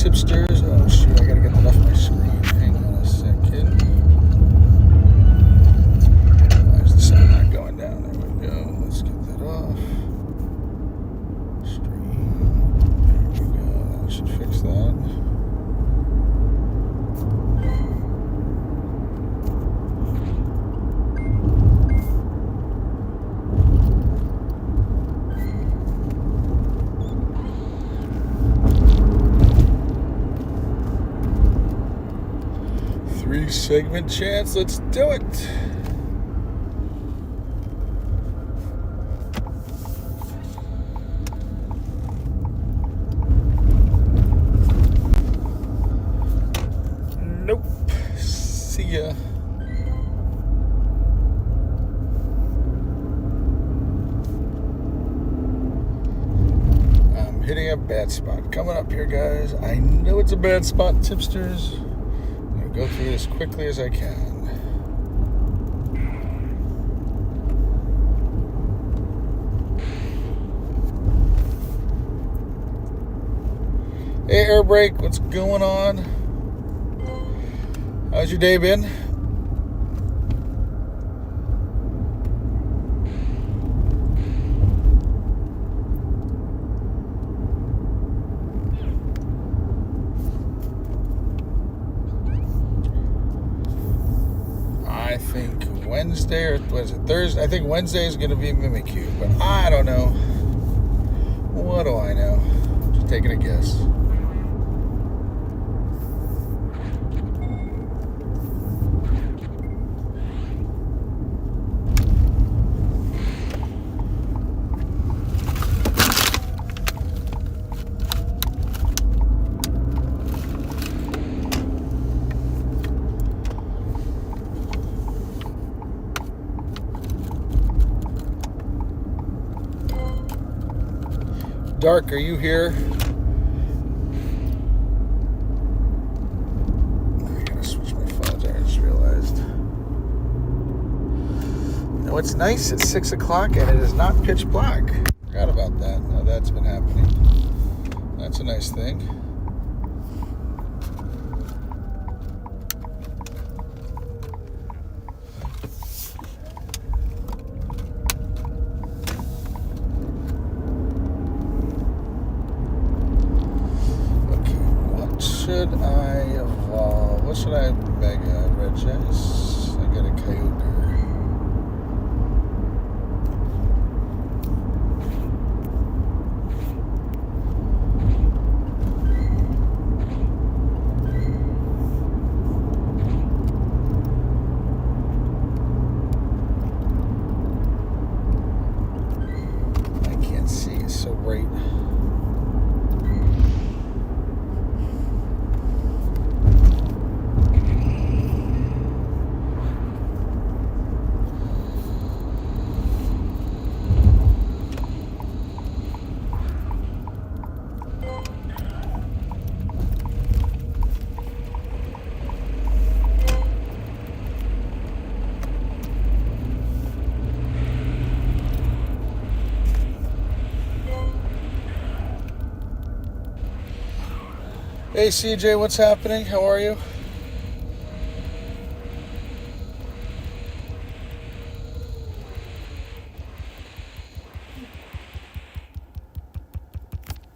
tipsters. Oh shoot, I gotta get that off my screen. Hang on a second. Why is the sound not going down? There we go. Let's get that off. Stream. There we go. That should fix that. Segment chance, let's do it. Nope. See ya. I'm hitting a bad spot. Coming up here, guys. I know it's a bad spot, tipsters. Go through this quickly as I can. Hey, Air Brake, what's going on? How's your day been? I think Wednesday, or was it Thursday? I think Wednesday is going to be Mimikyu, but I don't know. What do I know? Just taking a guess. Dark, are you here? I gotta switch my phones. I just realized. You know what's nice? It's 6 o'clock and it is not pitch black. Forgot about that. Now that's been happening. That's a nice thing. Should I evolve? What should I mega Regice? I got a Kyogre. I can't see, it's so bright. Hey CJ, what's happening? How are you?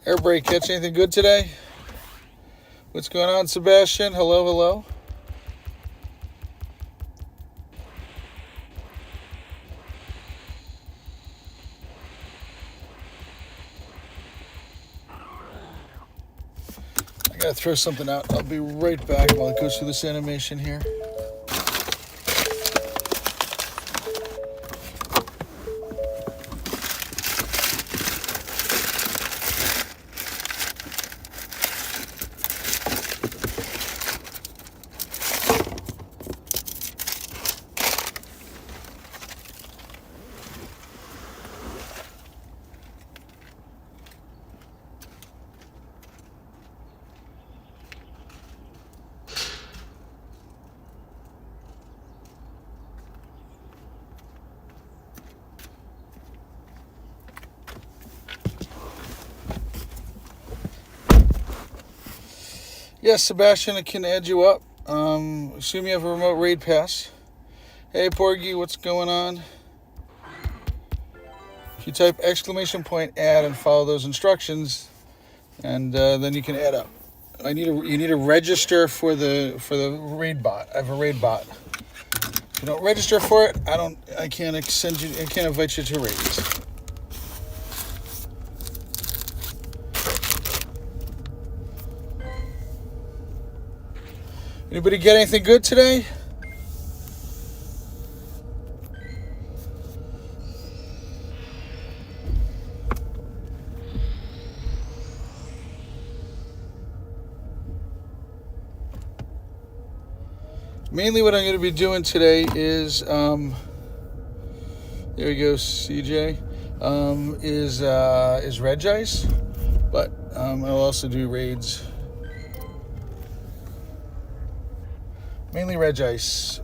Air Brake, catch anything good today? What's going on, Sebastian? Hello, hello. I gotta throw something out. I'll be right back while it goes through this animation here. Yes, Sebastian, I can add you up. Assume you have a remote raid pass. Hey, Porgy, what's going on? If you type !add and follow those instructions, and then you can add up. You need to register for the raid bot. I have a raid bot. If you don't register for it, I can't invite you to raids. Anybody get anything good today? Mainly what I'm going to be doing today is, there we go, CJ, is Regice, but I'll also do raids. Mainly Regice.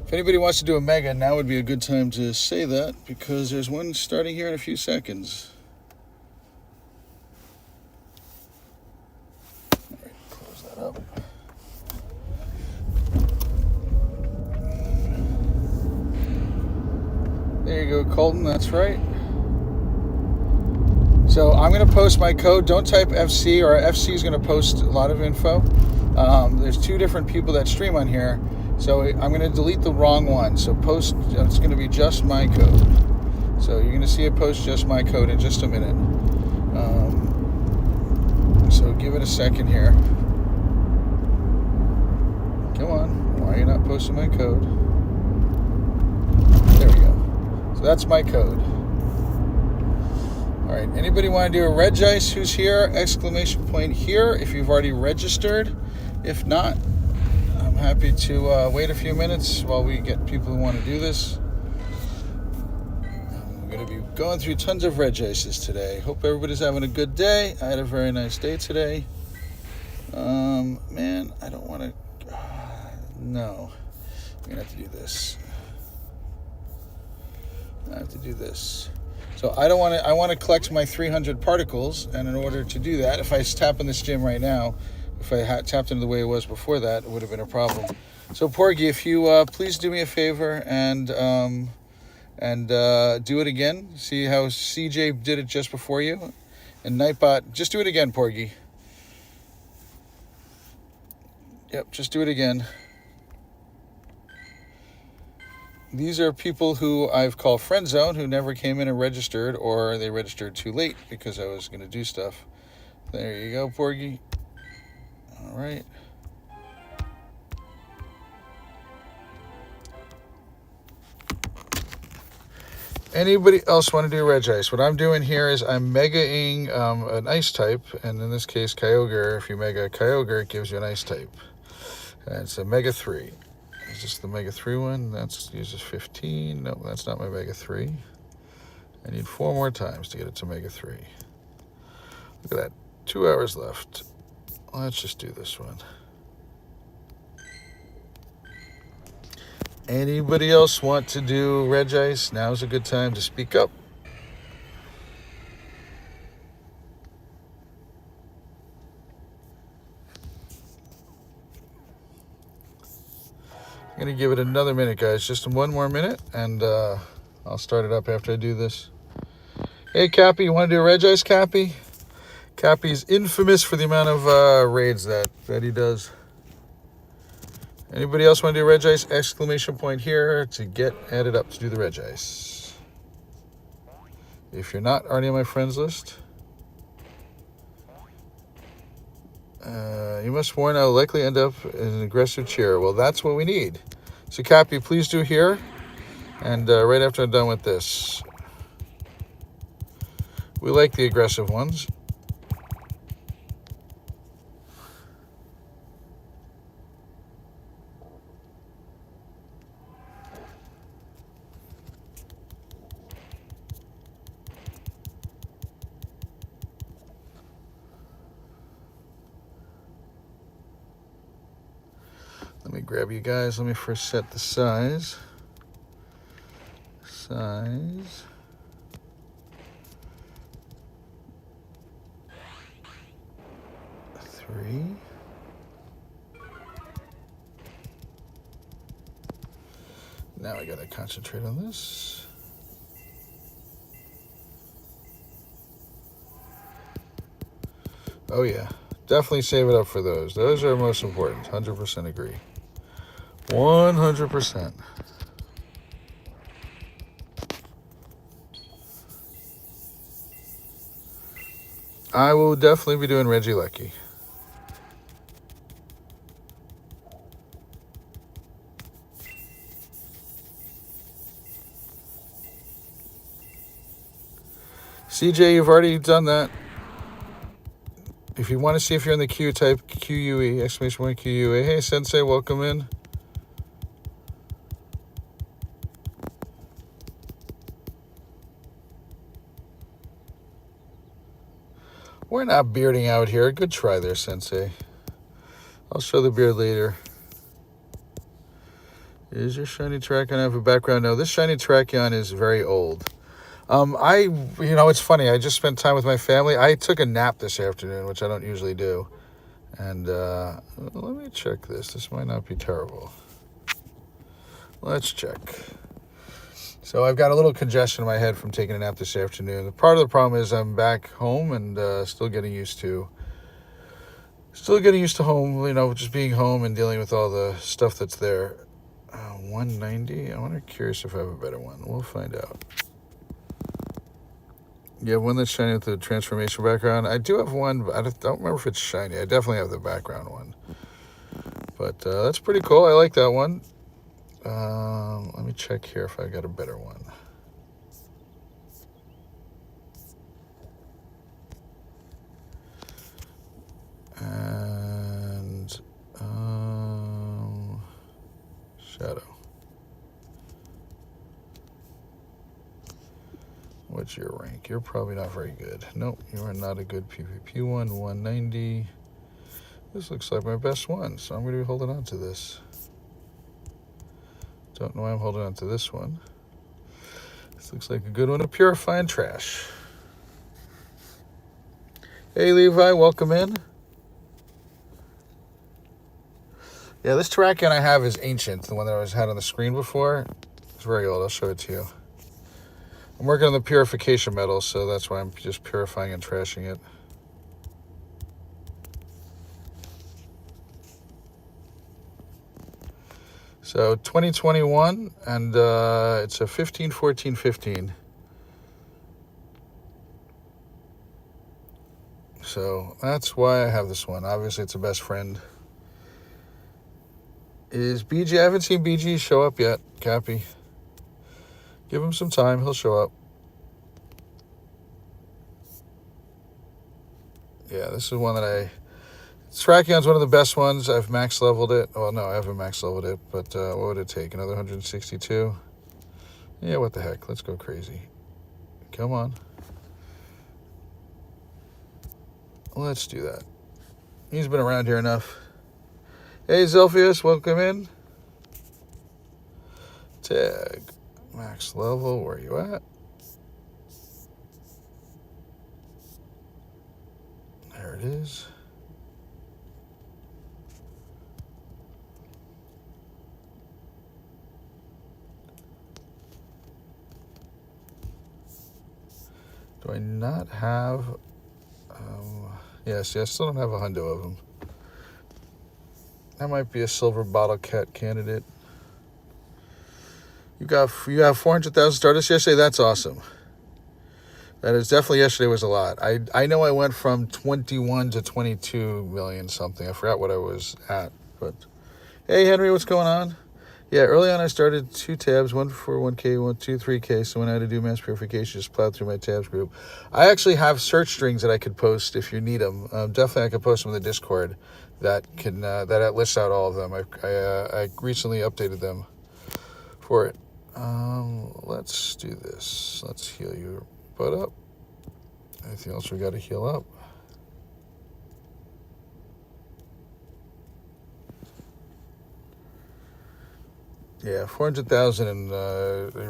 If anybody wants to do a mega, now would be a good time to say that, because there's one starting here in a few seconds. All right, close that up. There you go, Colton, that's right. So I'm going to post my code. Don't type FC, or FC is going to post a lot of info. There's two different people that stream on here, so I'm going to delete the wrong one. So it's going to be just my code. So you're going to see it post just my code in just a minute. So give it a second here. Come on, why are you not posting my code? There we go. So that's my code. All right, anybody want to do a Regice who's here? ! here if you've already registered. If not, I'm happy to wait a few minutes while we get people who want to do this. I'm going to be going through tons of Regices today. Hope everybody's having a good day. I had a very nice day today. Man, I don't want to... no. I'm going to have to do this. I have to do this. So I want to collect my 300 particles, and in order to do that, if I tap in this gym right now, if I had tapped into the way it was before that, it would have been a problem. So Porgy, if you please do me a favor and do it again. See how CJ did it just before you? And Nightbot, just do it again, Porgy. Yep, just do it again. These are people who I've called friend zone who never came in and registered, or they registered too late because I was going to do stuff. There you go, Porgy. All right. Anybody else want to do Regice? What I'm doing here is I'm megaing an ice type, and in this case, Kyogre. If you mega Kyogre, it gives you an ice type. And it's a Mega 3. Is this the Mega 3 one? That's uses 15. No, that's not my Mega 3. I need 4 more times to get it to Mega 3. Look at that. 2 hours left. Let's just do this one. Anybody else want to do Regice? Now's a good time to speak up. I'm going to give it another minute, guys. Just 1 more minute, and I'll start it up after I do this. Hey, Cappy, you want to do a Regice, Cappy? Cappy's infamous for the amount of raids that he does. Anybody else want to do Regice? ! here to get added up to do the Regice. If you're not already on my friends list, you must warn I'll likely end up in an aggressive cheer. Well, that's what we need. So, Cappy, please do here. And right after I'm done with this. We like the aggressive ones. Let me grab you guys. Let me first set the size. 3. Now I gotta concentrate on this. Oh yeah, definitely save it up for those. Those are most important. 100% agree. 100%. I will definitely be doing Regice. CJ, you've already done that. If you want to see if you're in the queue, type QUE, exclamation point QUE. Hey, Sensei, welcome in. We're not bearding out here. Good try there, Sensei. I'll show the beard later. Is your shiny Terrakion have a background? No, this shiny Terrakion is very old. It's funny. I just spent time with my family. I took a nap this afternoon, which I don't usually do. And let me check this. This might not be terrible. Let's check. So I've got a little congestion in my head from taking a nap this afternoon. Part of the problem is I'm back home and still getting used to home, just being home and dealing with all the stuff that's there. 190. I'm curious if I have a better one. We'll find out. Yeah, one that's shiny with the transformation background. I do have one, but I don't remember if it's shiny. I definitely have the background one. But that's pretty cool. I like that one. Let me check here if I got a better one. And Shadow. What's your rank? You're probably not very good. Nope, you are not a good PvP one. 190. This looks like my best one, so I'm going to be holding on to this. Don't know why I'm holding on to this one. This looks like a good one. A Purifying Trash. Hey, Levi, welcome in. Yeah, this Terrakion I have is ancient. The one that I had on the screen before. It's very old. I'll show it to you. I'm working on the purification metal, so that's why I'm just purifying and trashing it. So 2021, and it's a 15, 14, 15. So that's why I have this one. Obviously, it's a best friend. Is BG? I haven't seen BG show up yet, Cappy. Give him some time. He'll show up. Yeah, this is one that Terrakion's one of the best ones. I've max leveled it. Well, no, I haven't max leveled it. But what would it take? Another 162? Yeah, what the heck? Let's go crazy. Come on. Let's do that. He's been around here enough. Hey, Zelphius, welcome in. Tag. Max level, where you at? There it is. Do I not have... yes, I still don't have a hundo of them. That might be a silver bottle cat candidate. You have 400,000 Stardust yesterday? That's awesome. That is definitely, yesterday was a lot. I know I went from 21 to 22 million something. I forgot what I was at. But hey, Henry, what's going on? Yeah, early on I started 2 tabs, one for 1K, 1, 2, 3K. So when I had to do mass purification, just plowed through my tabs group. I actually have search strings that I could post if you need them. Definitely I could post them in the Discord that lists out all of them. I recently updated them for it. Let's do this. Let's heal your butt up. Anything else we got to heal up? Yeah, 400,000 and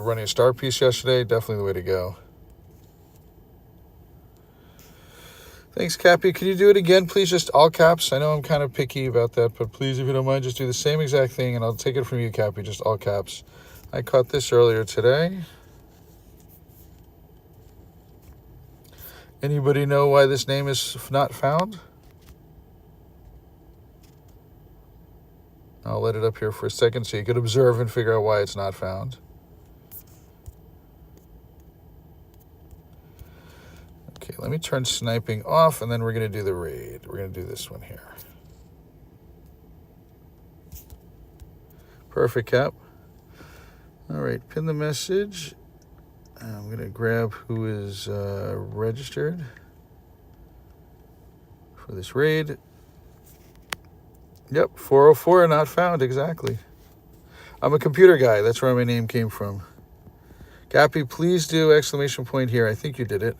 running a star piece yesterday, definitely the way to go. Thanks, Cappy. Could you do it again, please? Just all caps. I know I'm kind of picky about that, but please, if you don't mind, just do the same exact thing, and I'll take it from you, Cappy. Just all caps. I caught this earlier today. Anybody know why this name is not found? I'll let it up here for a second so you could observe and figure out why it's not found. Okay, let me turn sniping off, and then we're going to do the raid. We're going to do this one here. Perfect, Cap. All right, pin the message. I'm going to grab who is registered for this raid. Yep, 404, not found, exactly. I'm a computer guy. That's where my name came from. Cappy, please do exclamation point here. I think you did it.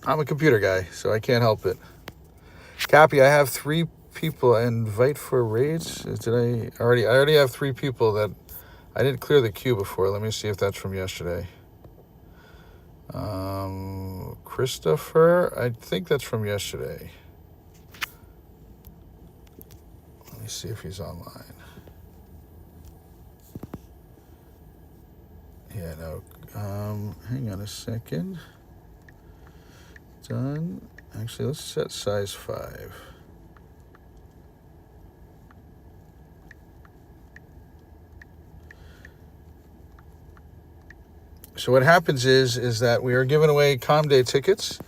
I'm a computer guy, so I can't help it. Cappy, I have 3 people. Invite for raids. I already have 3 people that I didn't clear the queue before. Let me see if that's from yesterday. Christopher, I think that's from yesterday. Let me see if he's online. Yeah, no. Hang on a second. Done. Actually, let's set size 5. So what happens is that we are giving away Calm Day tickets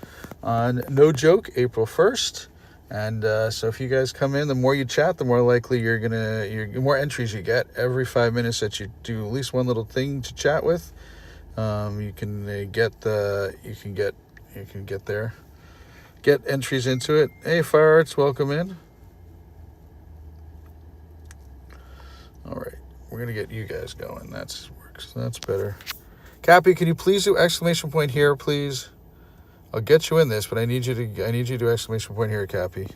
on No Joke April 1st. And so if you guys come in, the more you chat, the more likely the more entries you get. Every 5 minutes that you do at least one little thing to chat with, you can get entries into it. Hey, Fire Arts, welcome in. All right, we're gonna get you guys going. That's better. Cappy, can you please do exclamation point here, please? I'll get you in this, but I need you to do exclamation point here, Cappy.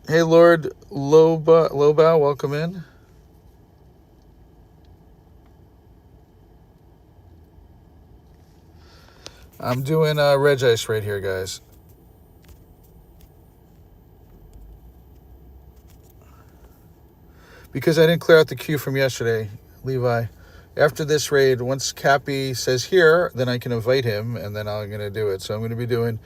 Hey, Lord Lobau, welcome in. I'm doing Regice right here, guys. Because I didn't clear out the queue from yesterday, Levi. After this raid, once Cappy says here, then I can invite him, and then I'm going to do it. So I'm going to be doing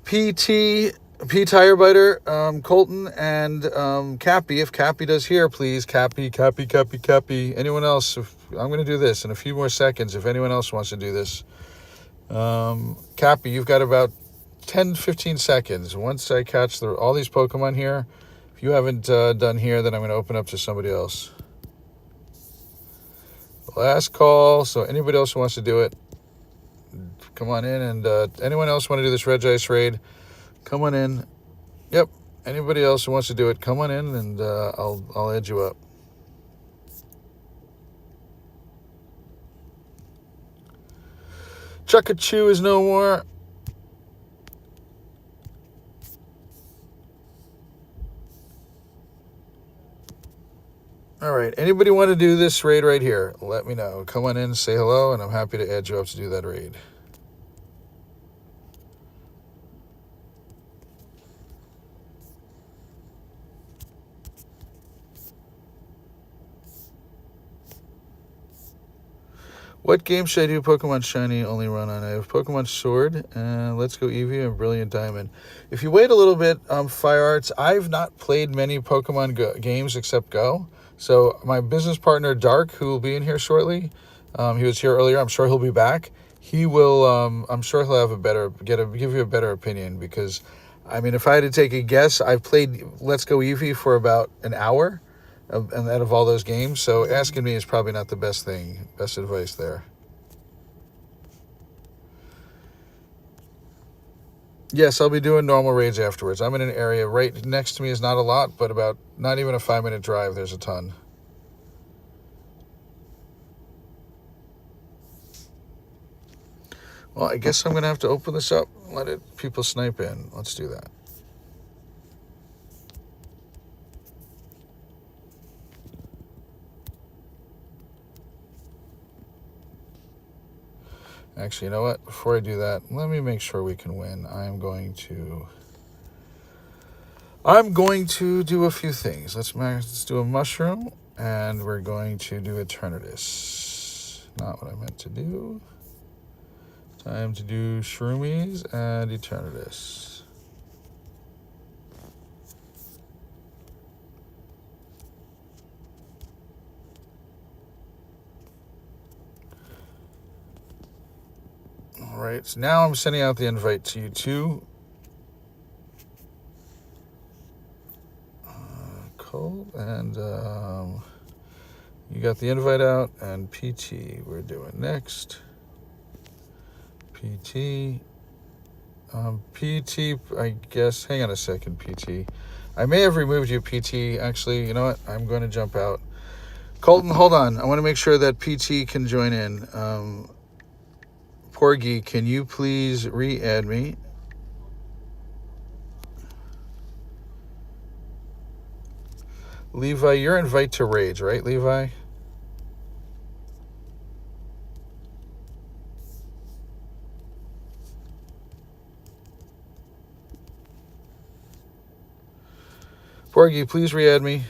P Tire Biter, Colton, and Cappy. If Cappy does here, please, Cappy. Anyone else? I'm going to do this in a few more seconds if anyone else wants to do this. Cappy, you've got about 10-15 seconds. Once I catch all these Pokemon here, if you haven't done here, then I'm going to open up to somebody else. Last call, so anybody else who wants to do it, come on in. And anyone else want to do this Regice raid, come on in. Yep, anybody else who wants to do it, come on in, and I'll add you up. Chuckachoo is no more. All right, anybody want to do this raid right here? Let me know. Come on in, say hello, and I'm happy to add you up to do that raid. What game should I do Pokemon Shiny only run on? I have Pokemon Sword, Let's Go Eevee, and Brilliant Diamond. If you wait a little bit, Fire Arts, I've not played many Pokemon games except Go. So my business partner, Dark, who will be in here shortly, he was here earlier. I'm sure he'll be back. He will, I'm sure he'll have give you a better opinion, because, I mean, if I had to take a guess, I've played Let's Go Eevee for about an hour. And out of all those games, so asking me is probably not the best advice there. Yes, I'll be doing normal raids afterwards. I'm in an area right next to me is not a lot, but about not even a 5-minute drive, there's a ton. Well, I guess I'm going to have to open this up and let people snipe in. Let's do that. Actually, you know what? Before I do that, let me make sure we can win. I'm going to do a few things. Let's do a mushroom, and we're going to do Eternatus. Not what I meant to do. Time to do Shroomies and Eternatus. All right, so now I'm sending out the invite to you too. Cold, and you got the invite out, and PT we're doing next. PT, I guess, hang on a second, PT. I may have removed you, PT. Actually, you know what? I'm going to jump out. Colton, hold on. I want to make sure that PT can join in. Porgy, can you please re-add me? Levi, you're invite to Rage, right, Levi? Porgy, please re-add me.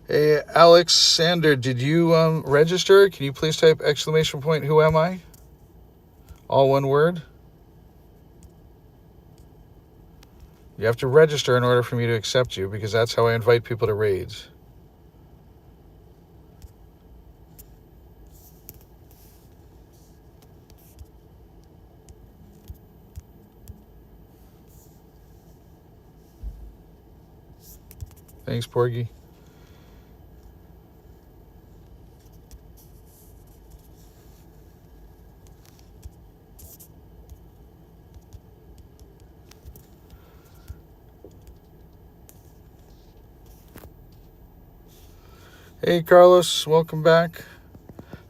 Hey, Alexander, did you register? Can you please type exclamation point, who am I? All one word. You have to register in order for me to accept you, because that's how I invite people to raids. Thanks, Porgy. Hey, Carlos, welcome back.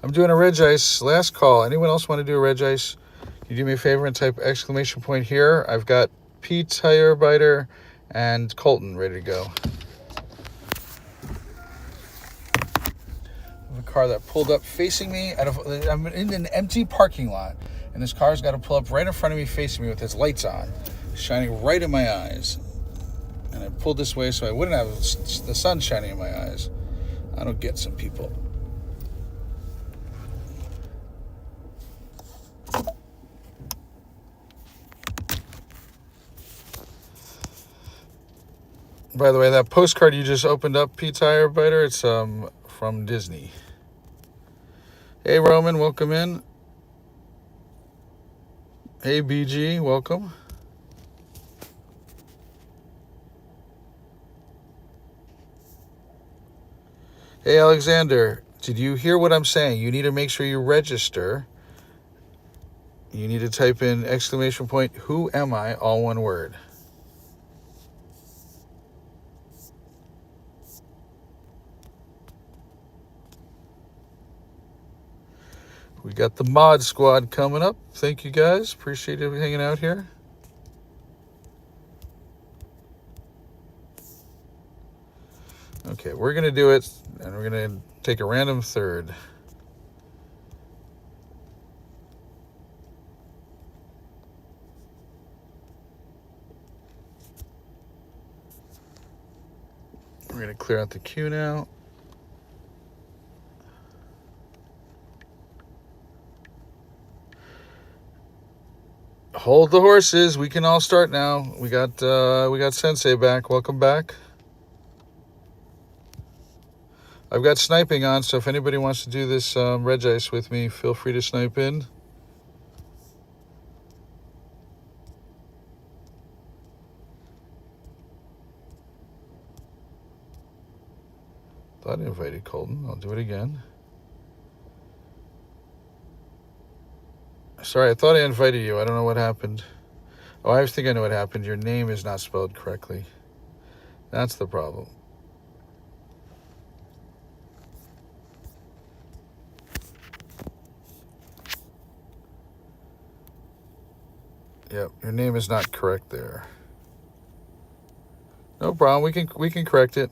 I'm doing a Regice. Last call. Anyone else want to do a Regice? Can you do me a favor and type exclamation point here? I've got Pete Tire Biter and Colton ready to go. I have a car that pulled up facing me. I'm in an empty parking lot, and this car's got to pull up right in front of me, facing me with its lights on, shining right in my eyes. And I pulled this way so I wouldn't have the sun shining in my eyes. I don't get some people. By the way, that postcard you just opened up, Pete Tire Biter, it's from Disney. Hey, Roman, welcome in. Hey, BG, welcome. Hey, Alexander, did you hear what I'm saying? You need to make sure you register. You need to type in exclamation point, who am I, all one word. We got the mod squad coming up. Thank you, guys. Appreciate you hanging out here. Okay, we're going to do it, and we're going to take a random third. We're going to clear out the queue now. Hold the horses. We can all start now. We got Sensei back. Welcome back. I've got sniping on, so if anybody wants to do this Regice with me, feel free to snipe in. Thought I invited Colton. I'll do it again. Sorry, I thought I invited you. I don't know what happened. Oh, I think I know what happened. Your name is not spelled correctly. That's the problem. Yep, your name is not correct there. No problem. We can correct it.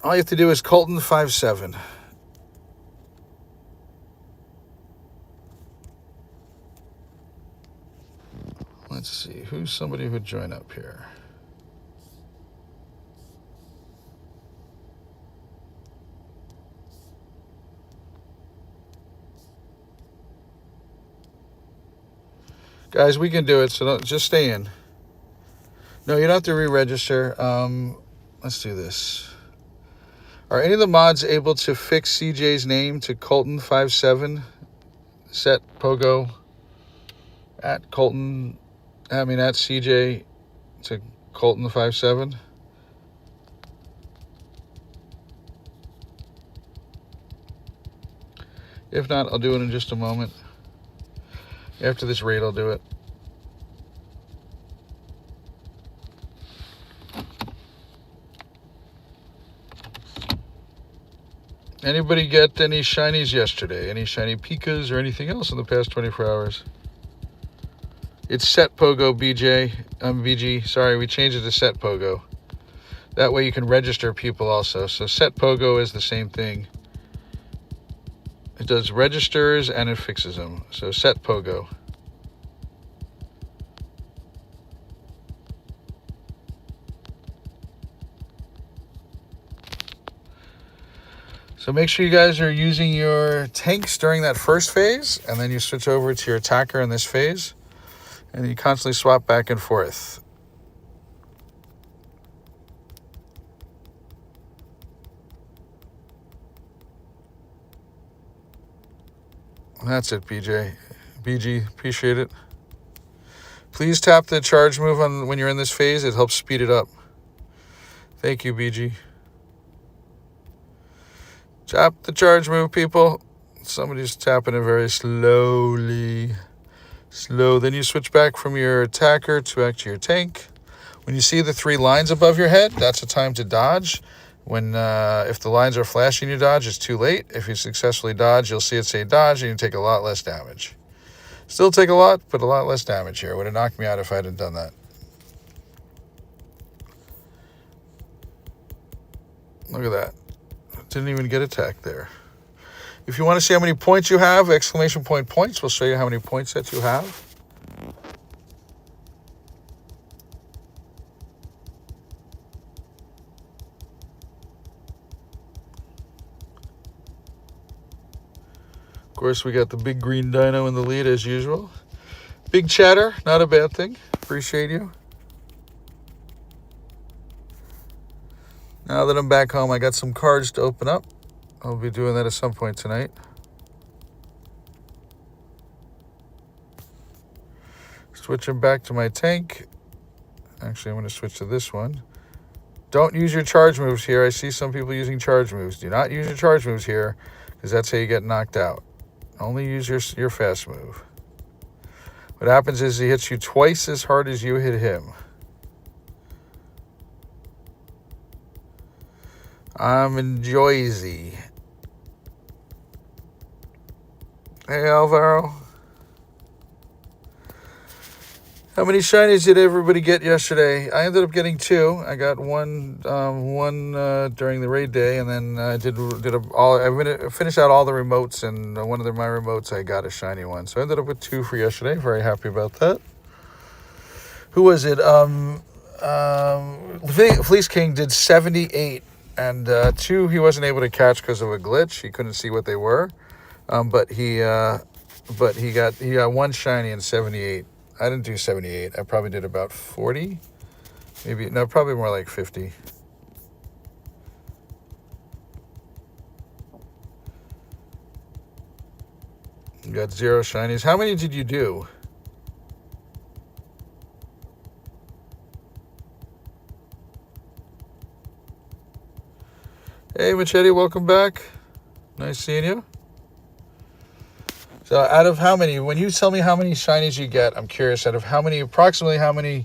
All you have to do is Colton57. Let's see, who's somebody who would join up here? Guys, we can do it, so don't, just stay in. No, you don't have to re-register. Let's do this. Are any of the mods able to fix CJ's name to Colton57? Set Pogo at CJ to Colton57. If not, I'll do it in just a moment. After this raid, I'll do it. Anybody get any shinies yesterday? Any shiny Pikas or anything else in the past 24 hours? It's Set Pogo, BG. Sorry, we changed it to Set Pogo. That way you can register people also. So Set Pogo is the same thing. It does registers and it fixes them. So Set Pogo. So make sure you guys are using your tanks during that first phase, and then you switch over to your attacker in this phase, and you constantly swap back and forth. That's it, BG, appreciate it. Please tap the charge move on when you're in this phase. It helps speed it up. Thank you, BG. Tap the charge move, people. Somebody's tapping it very slowly. Slow. Then you switch back from your attacker back to your tank. When you see the 3 lines above your head, that's the time to dodge. When if the lines are flashing you dodge, it's too late. If you successfully dodge, you'll see it say dodge, and you take a lot less damage. Still take a lot, but a lot less damage here. It would have knocked me out if I hadn't done that. Look at that. Didn't even get attacked there. If you want to see how many points you have, exclamation point points, we'll show you how many points that you have. Of course, we got the big green dino in the lead as usual. Big chatter, not a bad thing. Appreciate you. Now that I'm back home, I got some cards to open up. I'll be doing that at some point tonight. Switching back to my tank. Actually, I'm going to switch to this one. Don't use your charge moves here. I see some people using charge moves. Do not use your charge moves here, because that's how you get knocked out. Only use your fast move. What happens is he hits you twice as hard as you hit him. I'm in Joyzy. Hey, Alvaro. How many shinies did everybody get yesterday? I ended up getting 2. I got one during the raid day, and then I finished out all the remotes, and one of my remotes I got a shiny one. So I ended up with 2 for yesterday. Very happy about that. Who was it? Fleece King did 78. And 2 he wasn't able to catch because of a glitch. He couldn't see what they were. But he got 1 shiny in 78. I didn't do 78. I probably did about 40. Maybe, no, probably more like 50. You got 0 shinies. How many did you do? Hey, Machete, welcome back. Nice seeing you. So out of how many, when you tell me how many shinies you get, I'm curious, out of approximately how many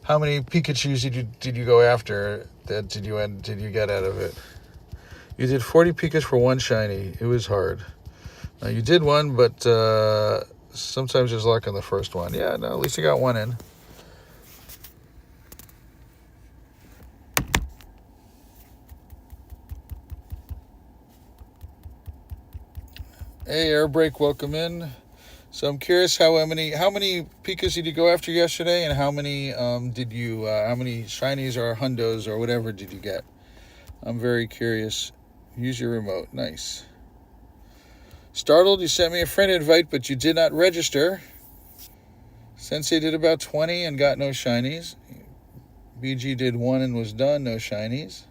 Pikachus did you go after? Did you get out of it? You did 40 Pikas for 1 shiny. It was hard. You did one, but sometimes there's luck on the first one. Yeah, no, at least you got one in. Hey, Airbrake, welcome in. So I'm curious how many Pikas did you go after yesterday, and how many how many shinies or hundos or whatever did you get? I'm very curious. Use your remote. Nice. Startled, you sent me a friend invite, but you did not register. Sensei did about 20 and got no shinies. BG did 1 and was done, no shinies.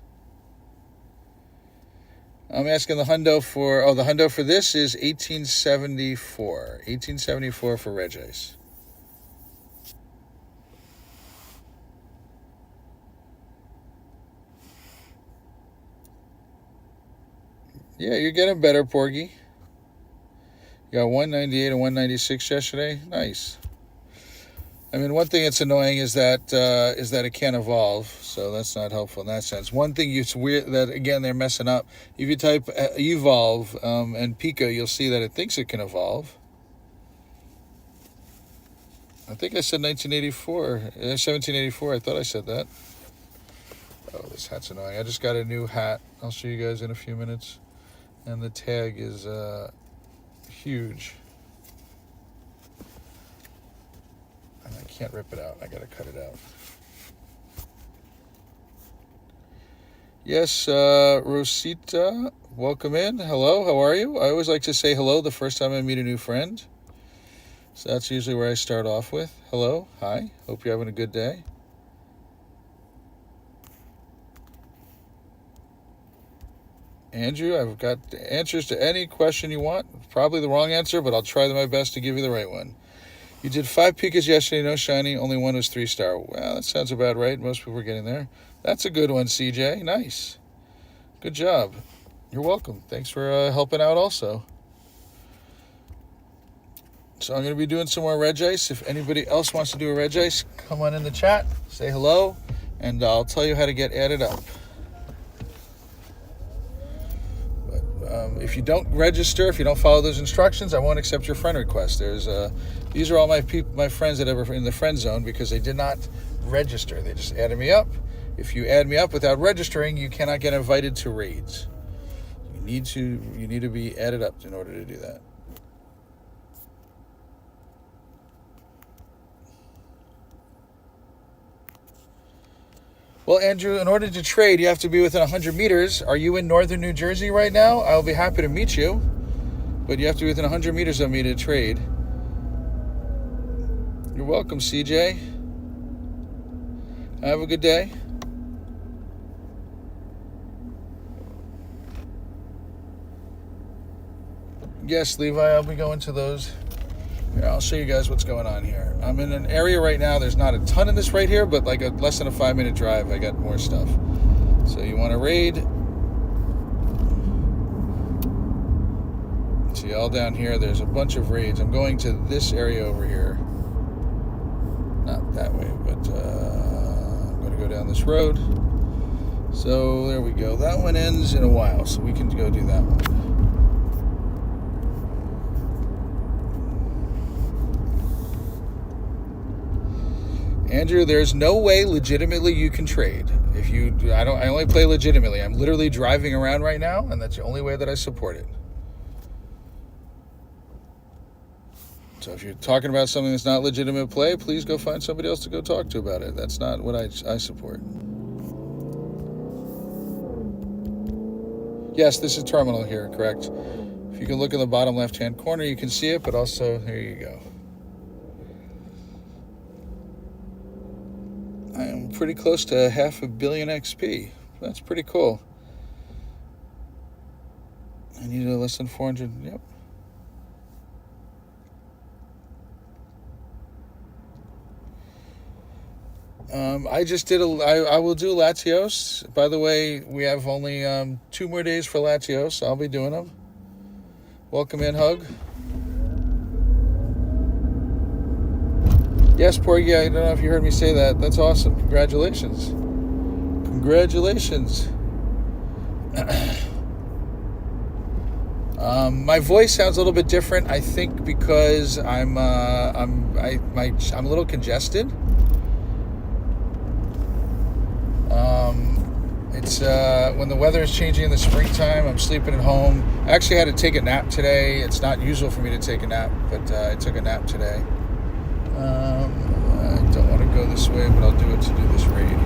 I'm asking the hundo for, the hundo for this is 1874. 1874 for Regice. Yeah, you're getting better, Porgy. You got 198 and 196 yesterday. Nice. I mean, one thing that's annoying is that it can't evolve, so that's not helpful in that sense. One thing it's weird that, again, they're messing up. If you type evolve and Pika, you'll see that it thinks it can evolve. I think I said 1784. I thought I said that. Oh, this hat's annoying. I just got a new hat. I'll show you guys in a few minutes. And the tag is huge. And I can't rip it out. I gotta cut it out. Yes, Rosita, welcome in. Hello, how are you? I always like to say hello the first time I meet a new friend. So that's usually where I start off with. Hello, hi, hope you're having a good day. Andrew, I've got answers to any question you want. Probably the wrong answer, but I'll try my best to give you the right one. You did 5 Pikas yesterday, no shiny, only 1 was 3-star. Well, that sounds about right. Most people are getting there. That's a good one, CJ. Nice. Good job. You're welcome. Thanks for helping out also. So I'm going to be doing some more Regice. If anybody else wants to do a Regice, come on in the chat, say hello, and I'll tell you how to get added up. If you don't register, if you don't follow those instructions, I won't accept your friend request. These are all my friends that are in the friend zone because they did not register. They just added me up. If you add me up without registering, you cannot get invited to raids. You need to be added up in order to do that. Well, Andrew, in order to trade, you have to be within 100 meters. Are you in northern New Jersey right now? I'll be happy to meet you. But you have to be within 100 meters of me to trade. You're welcome, CJ. Have a good day. Yes, Levi, I'll be going to those. Here, I'll show you guys what's going on here. I'm in an area right now. There's not a ton of this right here, but like less than a 5-minute drive, I got more stuff. So you want to raid? See, all down here, there's a bunch of raids. I'm going to this area over here. Not that way, but I'm going to go down this road. So there we go. That one ends in a while, so we can go do that one. Andrew, there's no way legitimately you can trade. I only play legitimately. I'm literally driving around right now, and that's the only way that I support it. So if you're talking about something that's not legitimate play, please go find somebody else to go talk to about it. That's not what I support. Yes, this is terminal here, correct. If you can look in the bottom left-hand corner, you can see it, but also, here you go. I am pretty close to 500 million XP. That's pretty cool. I need less than 400. Yep. I just did I will do Latios. By the way, we have only 2 more days for Latios. I'll be doing them. Welcome in, Hug. Yes, Porgy, I don't know if you heard me say that. That's awesome. Congratulations. Congratulations. My voice sounds a little bit different, I think, because I'm a little congested. It's when the weather is changing in the springtime. I'm sleeping at home. I actually had to take a nap today. It's not usual for me to take a nap, but I took a nap today. I don't want to go this way, but I'll do it to do this raid here.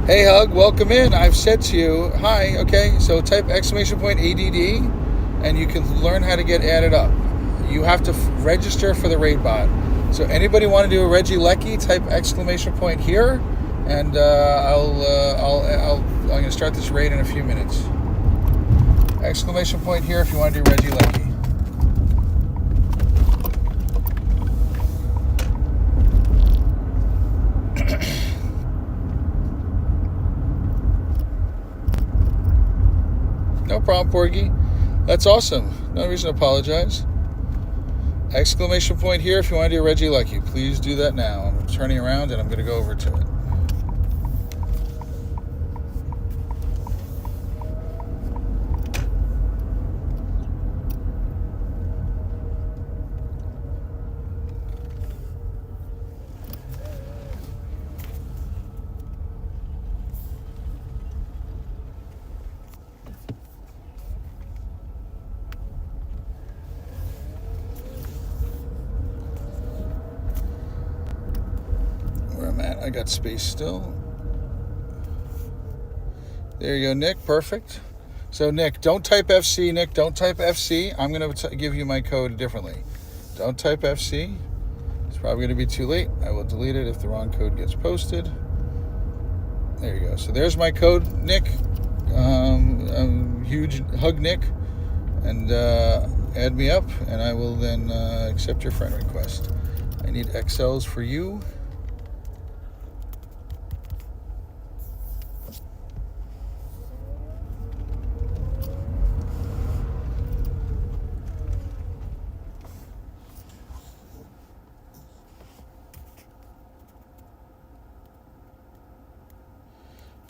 Hey, Hug, welcome in. I've said to you, hi, okay, so type exclamation point ADD, and you can learn how to get added up. You have to register for the raid bot. So anybody want to do a Regice, type exclamation point here, and I'm going to start this raid in a few minutes. Exclamation point here if you want to do Regice. No problem, Porgy. That's awesome. No reason to apologize. Exclamation point here if you want to do Regice. Please do that now. I'm turning around and I'm going to go over to it. I got space still. There you go, Nick. Perfect. So, Nick, don't type FC. Nick, don't type FC. I'm going to give you my code differently. Don't type FC. It's probably going to be too late. I will delete it if the wrong code gets posted. There you go. So there's my code, Nick. Huge hug, Nick. And add me up, and I will then accept your friend request. I need XLs for you.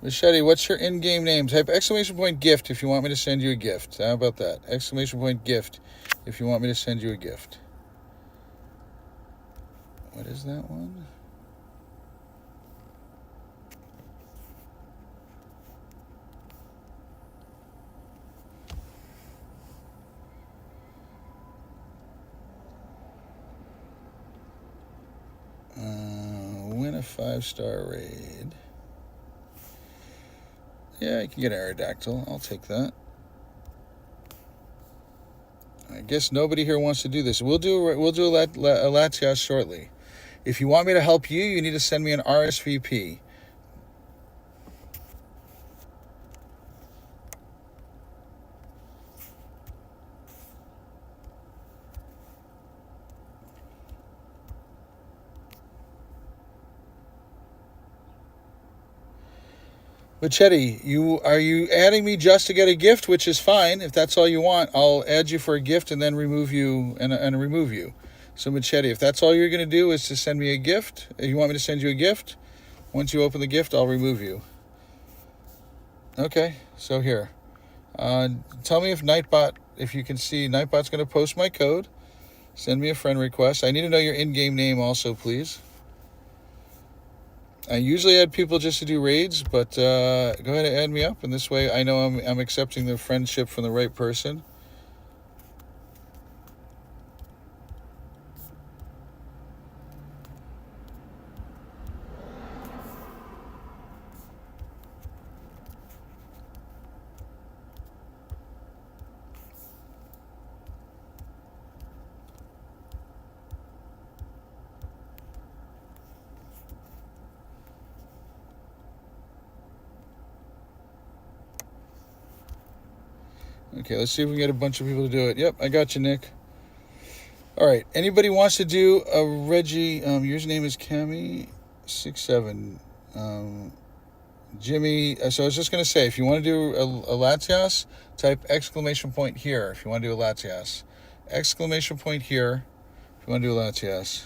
Machete, what's your in-game name? Type exclamation point gift if you want me to send you a gift. How about that? Exclamation point gift if you want me to send you a gift. What is that one? Win a 5-star raid. Yeah, you can get Aerodactyl. I'll take that. I guess nobody here wants to do this. We'll do a Latias shortly. If you want me to help you, you need to send me an RSVP. Machete, are you adding me just to get a gift, which is fine. If that's all you want, I'll add you for a gift and then remove you and remove you. So Machete, if that's all you're going to do is to send me a gift, if you want me to send you a gift, once you open the gift, I'll remove you. Okay, so here. Tell me if Nightbot, if you can see, Nightbot's going to post my code. Send me a friend request. I need to know your in-game name also, please. I usually add people just to do raids, but go ahead and add me up, and this way I know I'm accepting the friendship from the right person. Okay, let's see if we can get a bunch of people to do it. Yep, I got you, Nick. All right, anybody wants to do a Reggie, yours name is Cami67. Jimmy, so I was just going to say, if you want to do a Latias, type exclamation point here if you want to do a Latias. Exclamation point here if you want to do a Latias.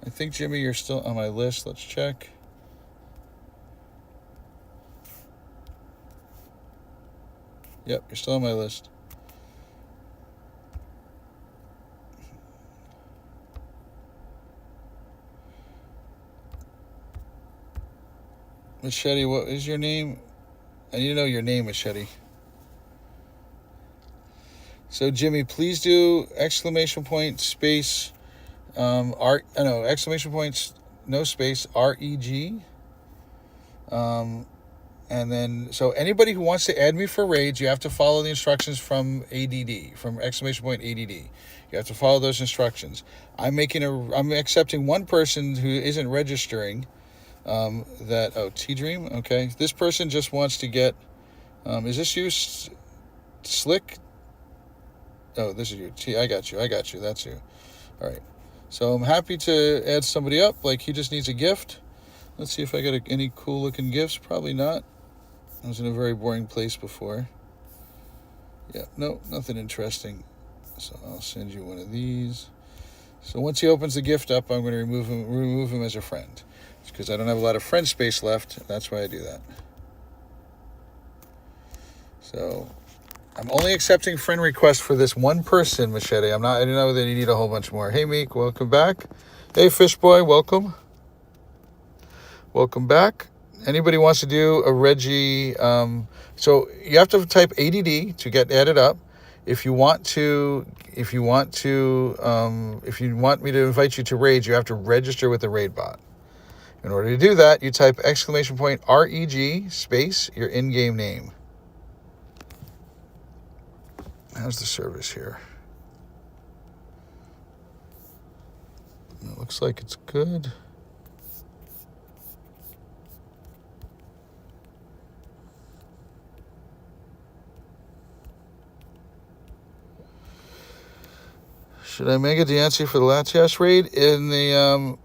I think, Jimmy, you're still on my list. Let's check. Yep, you're still on my list. Machete, what is your name? I need to know your name, Machete. So, Jimmy, please do exclamation point space exclamation points, no space, REG. And then, so anybody who wants to add me for raids, you have to follow the instructions from ADD, from exclamation point ADD. You have to follow those instructions. I'm accepting one person who isn't registering. T-Dream, okay. This person just wants to get, is this you, Slick? Oh, this is you. I got you. That's you. All right. So I'm happy to add somebody up. Like, he just needs a gift. Let's see if I got any cool looking gifts. Probably not. I was in a very boring place before. Yeah, no, nothing interesting. So I'll send you one of these. So once he opens the gift up, I'm going to remove him as a friend. It's because I don't have a lot of friend space left. That's why I do that. So I'm only accepting friend requests for this one person, Machete. I didn't know that you need a whole bunch more. Hey, Meek, welcome back. Hey, Fish Boy, welcome. Welcome back. Anybody wants to do a Reggie, so you have to type ADD to get added up. If you want me to invite you to raids, you have to register with the raid bot. In order to do that, you type exclamation point REG space your in-game name. How's the service here? It looks like it's good. Should I Mega Diancie for the Latias raid in the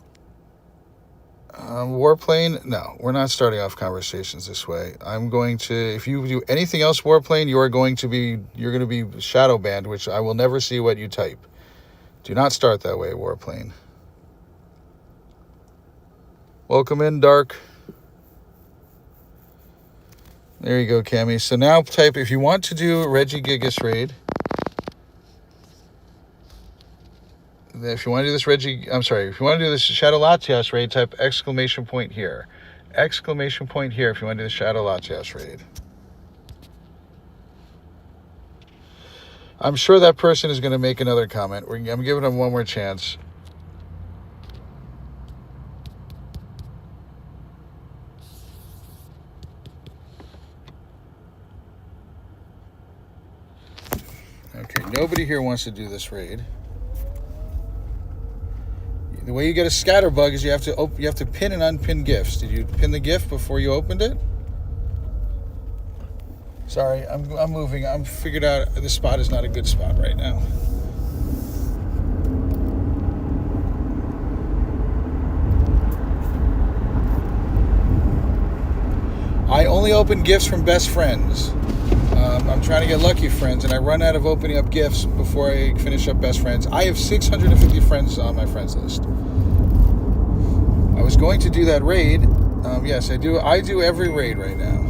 Warplane? No, we're not starting off conversations this way. I'm going to, if you do anything else Warplane, you're going to be shadow banned, which I will never see what you type. Do not start that way, Warplane. Welcome in, Dark. There you go, Cammy. So now type, if you want to do a Regigigas raid, if you want to do this if you want to do this Shadow Latias raid, type exclamation point here. Exclamation point here if you want to do the Shadow Latias raid. I'm sure that person is going to make another comment. I'm giving them one more chance. Okay, nobody here wants to do this raid. The way you get a scatterbug is you have to pin and unpin gifts. Did you pin the gift before you opened it? Sorry, I'm moving. I'm figured out this spot is not a good spot right now. I only open gifts from best friends. I'm trying to get lucky friends, and I run out of opening up gifts before I finish up best friends. I have 650 friends on my friends list. I was going to do that raid. Yes, I do. I do every raid right now.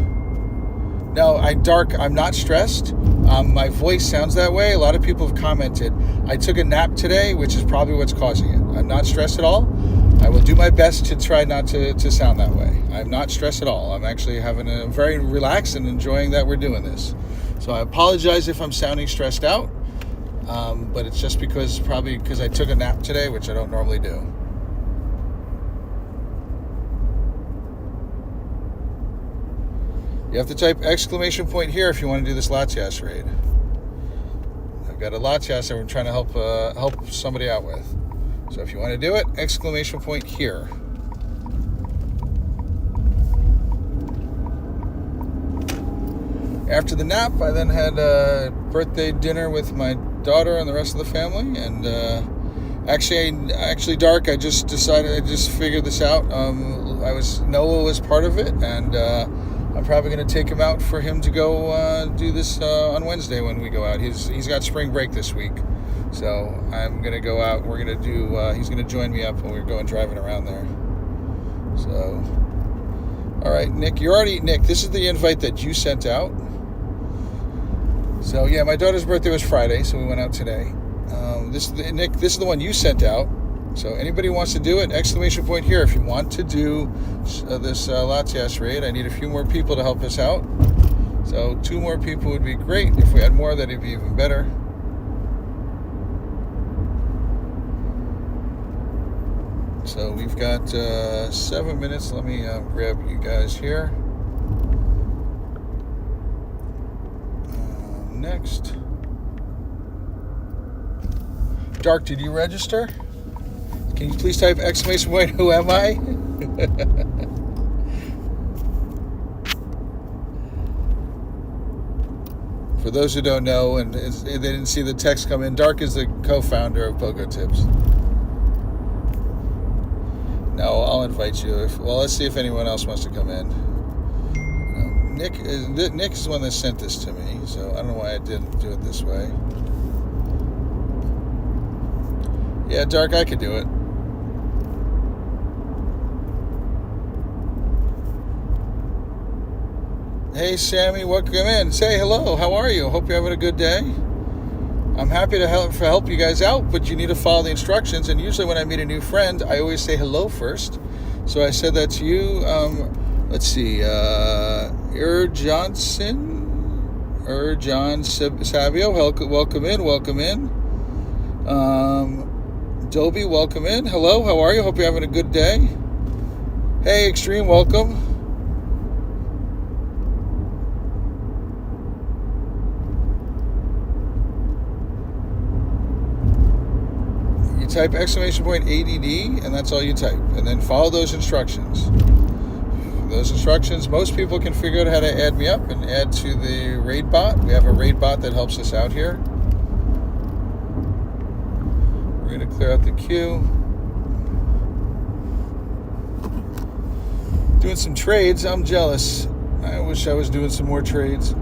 No, I'm not stressed. My voice sounds that way. A lot of people have commented. I took a nap today, which is probably what's causing it. I'm not stressed at all. I will do my best to try not to sound that way. I'm not stressed at all. I'm actually I'm very relaxed and enjoying that we're doing this. So I apologize if I'm sounding stressed out, but it's just probably because I took a nap today, which I don't normally do. You have to type exclamation point here if you want to do this Latias raid. I've got a Latias that I'm trying to help somebody out with. So if you want to do it, exclamation point here. After the nap, I then had a birthday dinner with my daughter and the rest of the family. And actually, Dark, I just figured this out. Noah was part of it, and I'm probably going to take him out for him to go do this on Wednesday when we go out. He's got spring break this week, so I'm going to go out. We're going to do. He's going to join me up when we're going driving around there. So, all right, Nick, Nick. This is the invite that you sent out. So yeah, my daughter's birthday was Friday, so we went out today. Nick, this is the one you sent out. So anybody who wants to do it, exclamation point here. If you want to do this Latias raid, I need a few more people to help us out. So 2 more people would be great. If we had more, that'd be even better. So we've got 7 minutes. Let me grab you guys here. Next. Dark, did you register? Can you please type exclamation point, who am I? For those who don't know, and they didn't see the text come in, Dark is the co-founder of Pogo Tips. No, I'll invite you. Let's see if anyone else wants to come in. Nick is the one that sent this to me, so I don't know why I didn't do it this way. Yeah, Dark, I could do it. Hey, Sammy, welcome in. Say hello. How are you? Hope you're having a good day. I'm happy to help you guys out, but you need to follow the instructions. And usually when I meet a new friend, I always say hello first. So I said that to you. Let's see. John Savio, welcome in. Dobie, welcome in. Hello, how are you? Hope you're having a good day. Hey, Extreme, welcome. Type exclamation point ADD, and that's all you type, and then follow those instructions. Most people can figure out how to add me up and add to the raid bot. We have a raid bot that helps us out here. We're going to clear out the queue. Doing some trades. I'm jealous. I wish I was doing some more trades.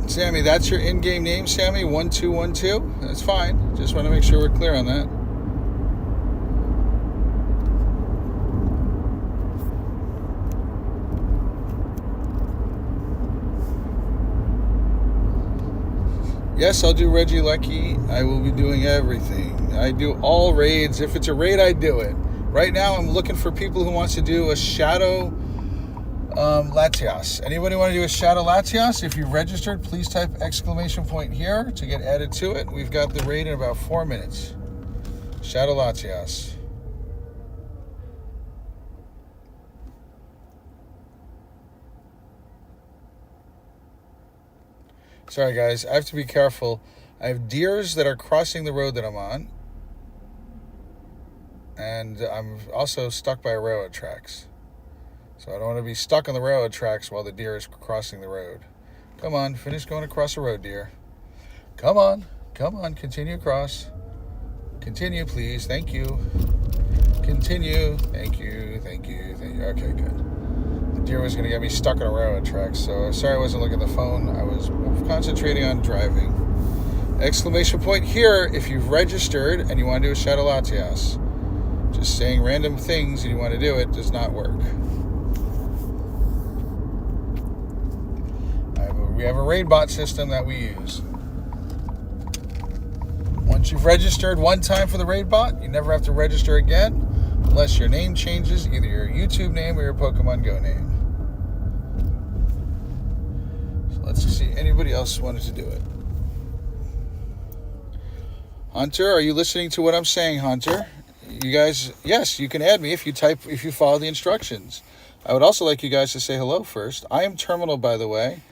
Sammy, that's your in-game name, Sammy? 1212? That's fine. Just want to make sure we're clear on that. Yes, I'll do Reggie Lucky. I will be doing everything. I do all raids. If it's a raid, I do it. Right now, I'm looking for people who wants to do a Shadow Latias. Anybody want to do a Shadow Latias? If you've registered, please type exclamation point here to get added to it. We've got the raid in about 4 minutes. Shadow Latias. Sorry guys, I have to be careful. I have deers that are crossing the road that I'm on. And I'm also stuck by railroad tracks. So I don't want to be stuck on the railroad tracks while the deer is crossing the road. Come on, finish going across the road, deer. Come on, continue across. Continue, please, thank you. Continue, thank you. Okay, good. The deer was going to get me stuck on a railroad track, so sorry I wasn't looking at the phone. I was concentrating on driving. Exclamation point here if you've registered and you want to do a Shadow Latias. Just saying random things and you want to do it does not work. We have a raid bot system that we use. Once you've registered one time for the raid bot, you never have to register again unless your name changes, either your YouTube name or your Pokemon Go name. So let's see, anybody else wanted to do it? Hunter, are you listening to what I'm saying, Hunter? You guys, yes, you can add me if you follow the instructions. I would also like you guys to say hello first. I am Terminal, by the way.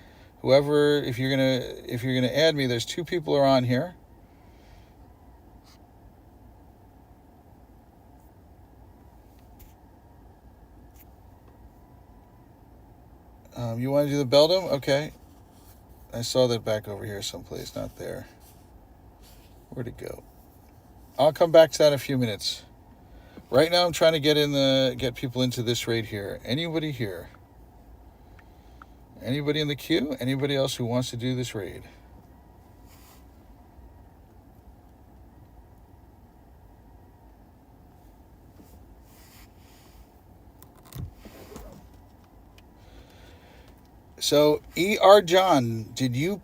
Whoever, if you're gonna add me, there's 2 people are on here. You want to do the Beldum? Okay. I saw that back over here someplace, not there. Where'd it go? I'll come back to that in a few minutes. Right now I'm trying to get people into this raid here. Anybody here? Anybody in the queue? Anybody else who wants to do this raid? So, E.R. John, did you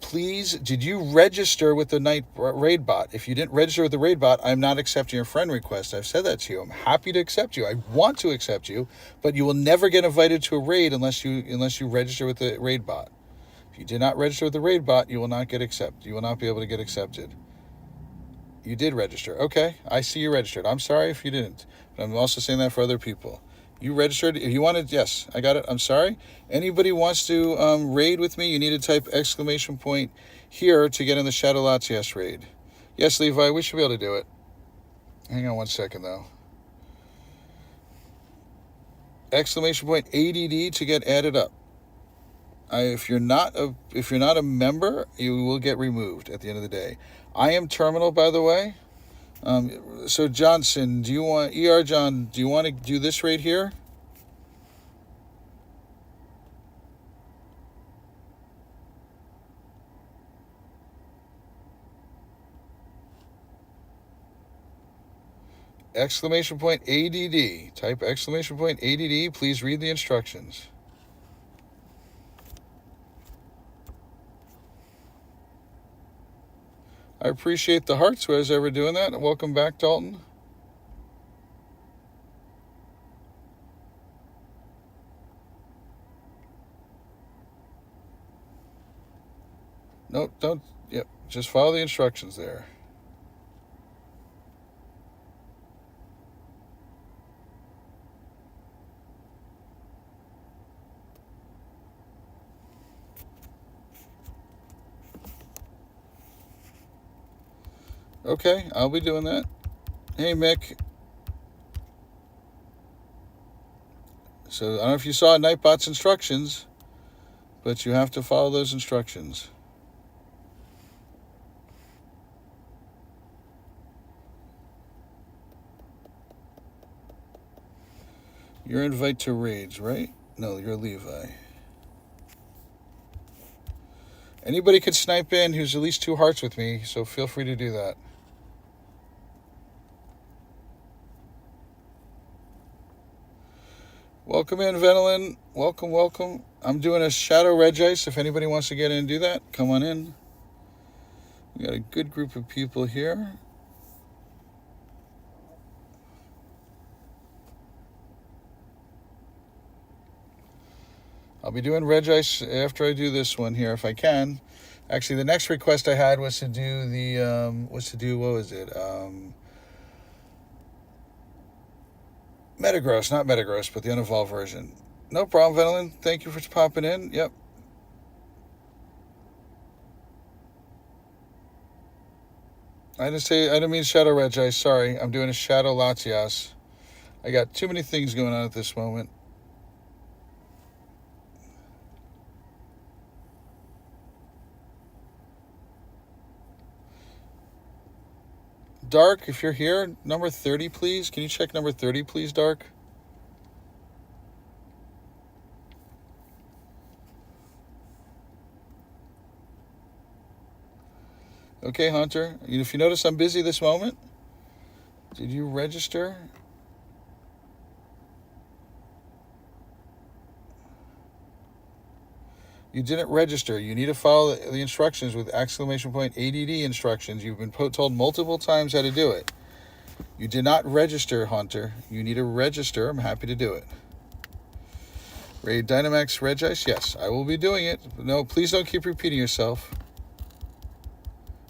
register with the Night Raid Bot? If you didn't register with the Raid Bot, I'm not accepting your friend request. I've said that to you. I'm happy to accept you. I want to accept you, but you will never get invited to a raid unless you register with the Raid Bot. If you did not register with the Raid Bot, you will not get accepted. You will not be able to get accepted. You did register. Okay, I see you registered. I'm sorry if you didn't, but I'm also saying that for other people. You registered. If you wanted, yes, I got it. I'm sorry. Anybody wants to raid with me, you need to type exclamation point here to get in the Shadow Latias raid. Yes, Levi, we should be able to do it. Hang on one second, though. Exclamation point ADD to get added up. If you're not a member, you will get removed at the end of the day. I am terminal, by the way. So Johnson, ER John, do you want to do this right here? Exclamation point ADD. Type exclamation point ADD. Please read the instructions. I appreciate the hearts. Who is ever doing that? Welcome back, Dalton. Nope, don't. Yep, just follow the instructions there. Okay, I'll be doing that. Hey, Mick. So, I don't know if you saw Nightbot's instructions, but you have to follow those instructions. You're invite to raids, right? No, you're Levi. Anybody could snipe in who's at least 2 hearts with me, so feel free to do that. Welcome in, Venelin. Welcome, welcome. I'm doing a Shadow Regice. If anybody wants to get in and do that, come on in. We got a good group of people here. I'll be doing Regice after I do this one here, if I can. Actually, the next request I had was to do what was it? Metagross, not Metagross, but the unevolved version. No problem, Venelin. Thank you for popping in. Yep. I didn't mean Shadow Regice. Sorry, I'm doing a Shadow Latias. I got too many things going on at this moment. Dark, if you're here, number 30, please. Can you check number 30, please, Dark? Okay, Hunter. If you notice I'm busy this moment, did you register? You didn't register. You need to follow the instructions with exclamation point ADD instructions. You've been told multiple times how to do it. You did not register, Hunter. You need to register. I'm happy to do it. Raid Dynamax Regice? Yes, I will be doing it. No, please don't keep repeating yourself.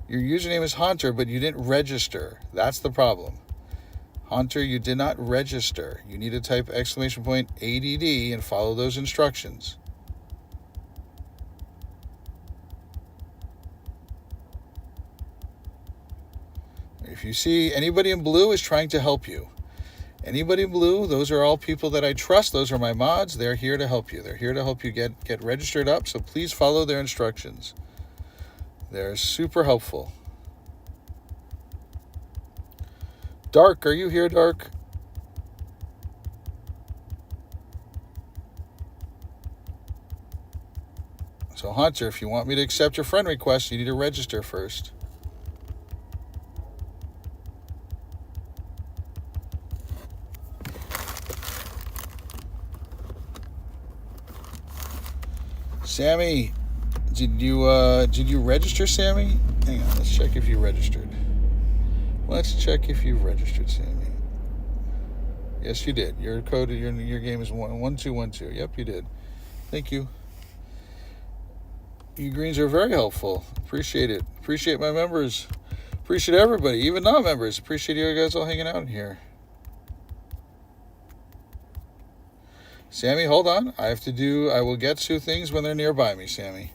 Your username is Hunter, but you didn't register. That's the problem. Hunter, you did not register. You need to type exclamation point ADD and follow those instructions. If you see anybody in blue is trying to help you. Anybody blue, those are all people that I trust. Those are my mods. They're here to help you. They're here to help you get registered up, so please follow their instructions. They're super helpful. Dark, are you here, Dark? So Hunter, if you want me to accept your friend request, you need to register first. Sammy, did you register, Sammy? Hang on, let's check if you registered. Let's check if you've registered, Sammy. Yes, you did. Your code, your game is 1212. Yep, you did. Thank you. You greens are very helpful. Appreciate it. Appreciate my members. Appreciate everybody, even non-members. Appreciate you guys all hanging out in here. Sammy, hold on. I will get to things when they're nearby me, Sammy.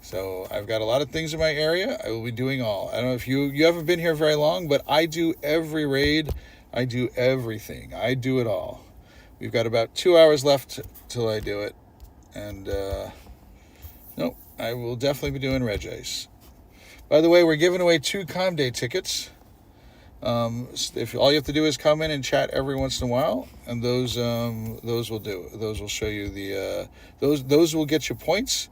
So I've got a lot of things in my area. I will be doing all. I don't know if you haven't been here very long, but I do every raid. I do everything. I do it all. We've got about 2 hours left till I do it. And, no, I will definitely be doing Regice. By the way, we're giving away 2 Calm Day tickets. If all you have to do is come in and chat every once in a while, and those will do. Those will show you the those will get you points.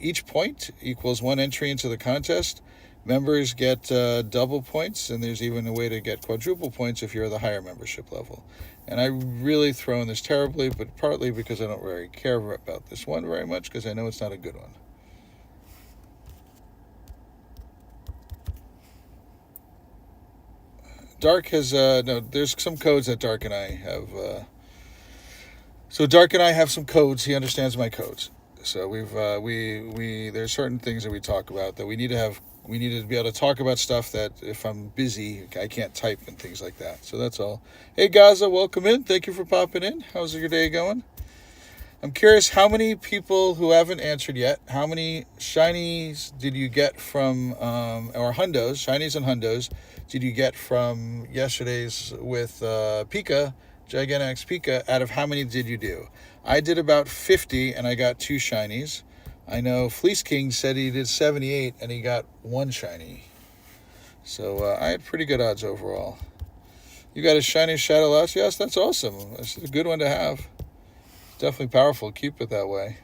Each point equals 1 entry into the contest. Members get double points, and there's even a way to get quadruple points if you're the higher membership level. And I really throw in this terribly, but partly because I don't really care about this one very much, because I know it's not a good one. Dark has no. There's some codes that Dark and I have. So Dark and I have some codes. He understands my codes. So we've there's certain things that we talk about that we need to have. We need to be able to talk about stuff that if I'm busy, I can't type and things like that. So that's all. Hey Gaza, welcome in. Thank you for popping in. How's your day going? I'm curious how many people who haven't answered yet. How many shinies did you get from or hundos, shinies and hundos? Did you get from yesterday's with Pika, Gigantamax Pika? Out of how many did you do? I did about 50 and I got 2 shinies. I know Fleece King said he did 78 and he got 1 shiny. So I had pretty good odds overall. You got a shiny Shadow Louse? Yes, that's awesome. That's a good one to have. It's definitely powerful. Keep it that way.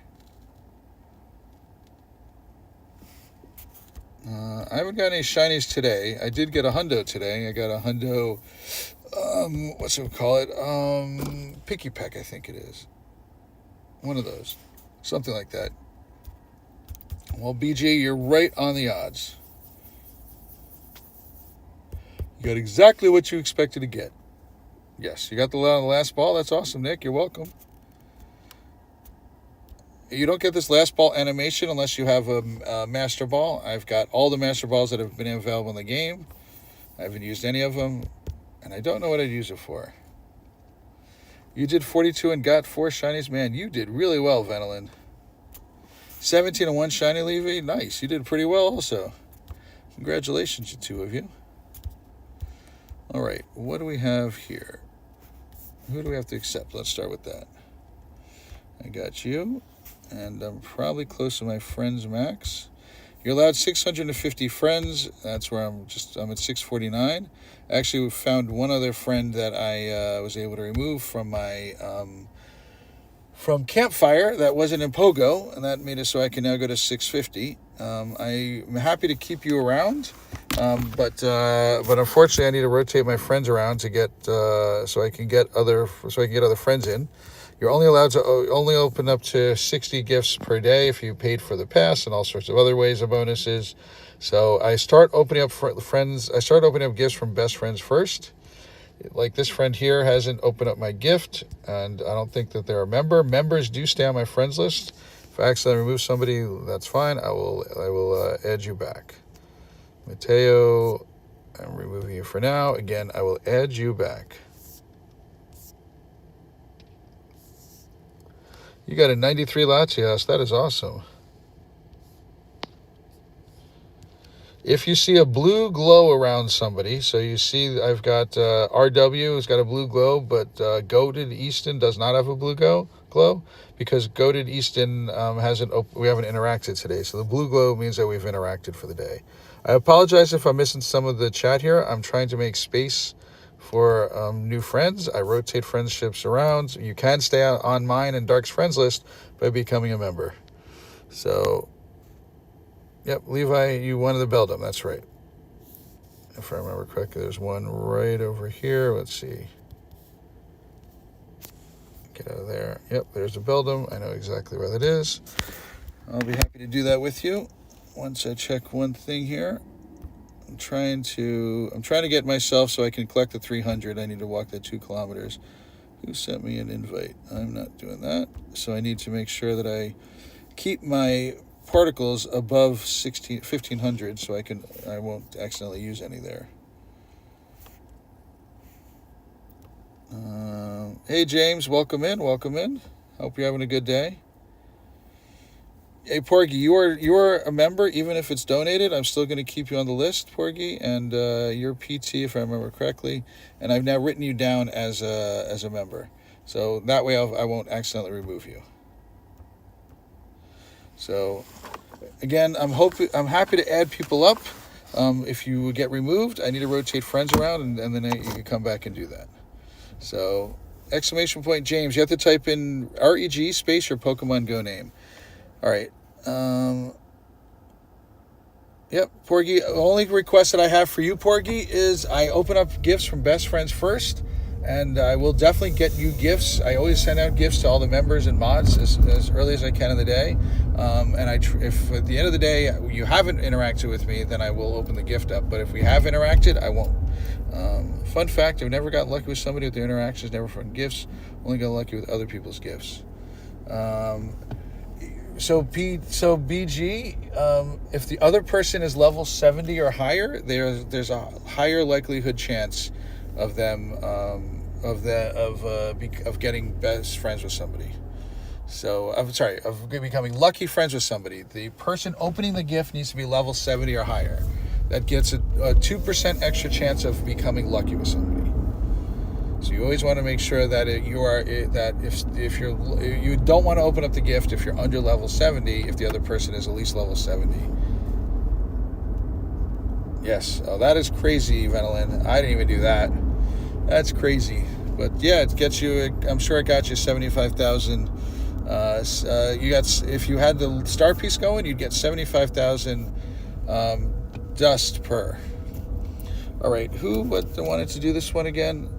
I haven't got any shinies today. I did get a hundo today. I got a hundo, what's it call it? Picky Peck, I think it is. One of those. Something like that. Well, BG, you're right on the odds. You got exactly what you expected to get. Yes, you got the last ball. That's awesome, Nick. You're welcome. You don't get this last ball animation unless you have a master ball. I've got all the master balls that have been available in the game. I haven't used any of them, and I don't know what I'd use it for. You did 42 and got 4 shinies. Man, you did really well, Venolin. 17 and 1 shiny, Levy. Nice. You did pretty well also. Congratulations, you 2 of you. All right, what do we have here? Who do we have to accept? Let's start with that. I got you. And I'm probably close to my friends max. You're allowed 650 friends. That's where I'm at 649. Actually, we found one other friend that I was able to remove from my from Campfire that wasn't in Pogo, and that made it so I can now go to 650. I'm happy to keep you around, but unfortunately I need to rotate my friends around to get so I can get other friends in. You're only allowed to only open up to 60 gifts per day if you paid for the pass and all sorts of other ways of bonuses. So I start opening up friends. I start opening up gifts from best friends first. Like this friend here hasn't opened up my gift, and I don't think that they're a member. Members do stay on my friends list. If I accidentally remove somebody, that's fine. I will add you back. Mateo, I'm removing you for now. Again, I will add you back. You got a 93 Latias. That is awesome. If you see a blue glow around somebody, so you see I've got RW who's got a blue glow, but Goated Easton does not have a blue glow because Goated Easton we haven't interacted today. So the blue glow means that we've interacted for the day. I apologize if I'm missing some of the chat here. I'm trying to make space for new friends. I rotate friendships around. You can stay on mine and Dark's friends list by becoming a member. So, yep, Levi, you wanted the Beldum. That's right. If I remember correctly, there's one right over here. Let's see. Get out of there. Yep, there's the Beldum. I know exactly where that is. I'll be happy to do that with you once I check one thing here. I'm trying to get myself so I can collect the 300. I need to walk that 2 kilometers. Who sent me an invite? I'm not doing that. So I need to make sure that I keep my particles above 1500 so I won't accidentally use any there. Hey James, welcome in. Hope you're having a good day. Hey Porgy, you're a member even if it's donated. I'm still going to keep you on the list, Porgy, and you're PT if I remember correctly. And I've now written you down as a member, so that way I won't accidentally remove you. So again, I'm happy to add people up. If you get removed, I need to rotate friends around, and then you can come back and do that. So exclamation point James, you have to type in REG space your Pokemon Go name. All right. Yep, Porgy. The only request that I have for you, Porgy, is I open up gifts from best friends first, and I will definitely get you gifts. I always send out gifts to all the members and mods as early as I can in the day. If at the end of the day you haven't interacted with me, then I will open the gift up. But if we have interacted, I won't. Fun fact: I've never got lucky with somebody with their interactions. Never from gifts. Only got lucky with other people's gifts. So BG, if the other person is level 70 or higher, there's a higher likelihood chance of them of getting best friends with somebody. So of becoming lucky friends with somebody. The person opening the gift needs to be level 70 or higher. That gets a 2% extra chance of becoming lucky with somebody. So you always want to make sure that if you don't want to open up the gift if you're under level 70 if the other person is at least level 70. Yes, oh, that is crazy, Venelin. I didn't even do that. That's crazy. But yeah, it gets you. I'm sure it got you 75,000. You got if you had the star piece going, you'd get 75,000 dust per. All right, who wanted to do this one again?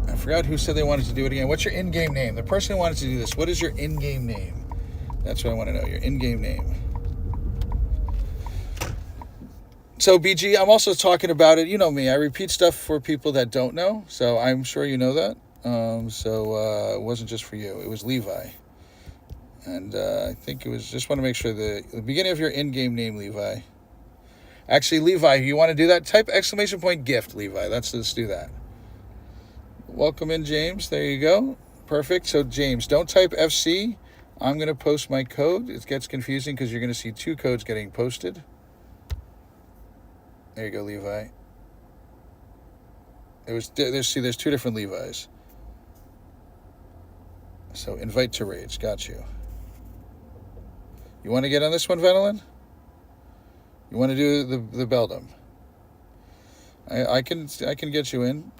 I forgot who said they wanted to do it again. What's your in-game name? The person who wanted to do this, what is your in-game name? That's what I want to know, your in-game name. So, BG, I'm also talking about it. You know me. I repeat stuff for people that don't know, so I'm sure you know that. It wasn't just for you. It was Levi. And I think it was, just want to make sure the beginning of your in-game name, Levi. Actually, Levi, you want to do that? Type exclamation point gift, Levi. Let's do that. Welcome in, James. There you go. Perfect. So, James, don't type FC. I'm going to post my code. It gets confusing because you're going to see 2 codes getting posted. There you go, Levi. There's 2 different Levis. So, invite to raids. Got you. You want to get on this one, Venelin? You want to do the Beldum? I can get you in.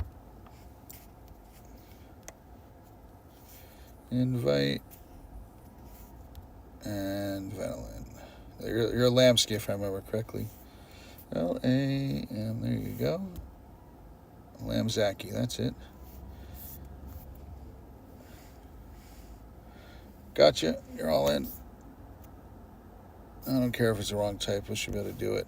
Invite and Venelin. You're a Lamsky, if I remember correctly. L-A-M, there you go. Lamzaki, that's it. Gotcha, you're all in. I don't care if it's the wrong type, we should be able to do it.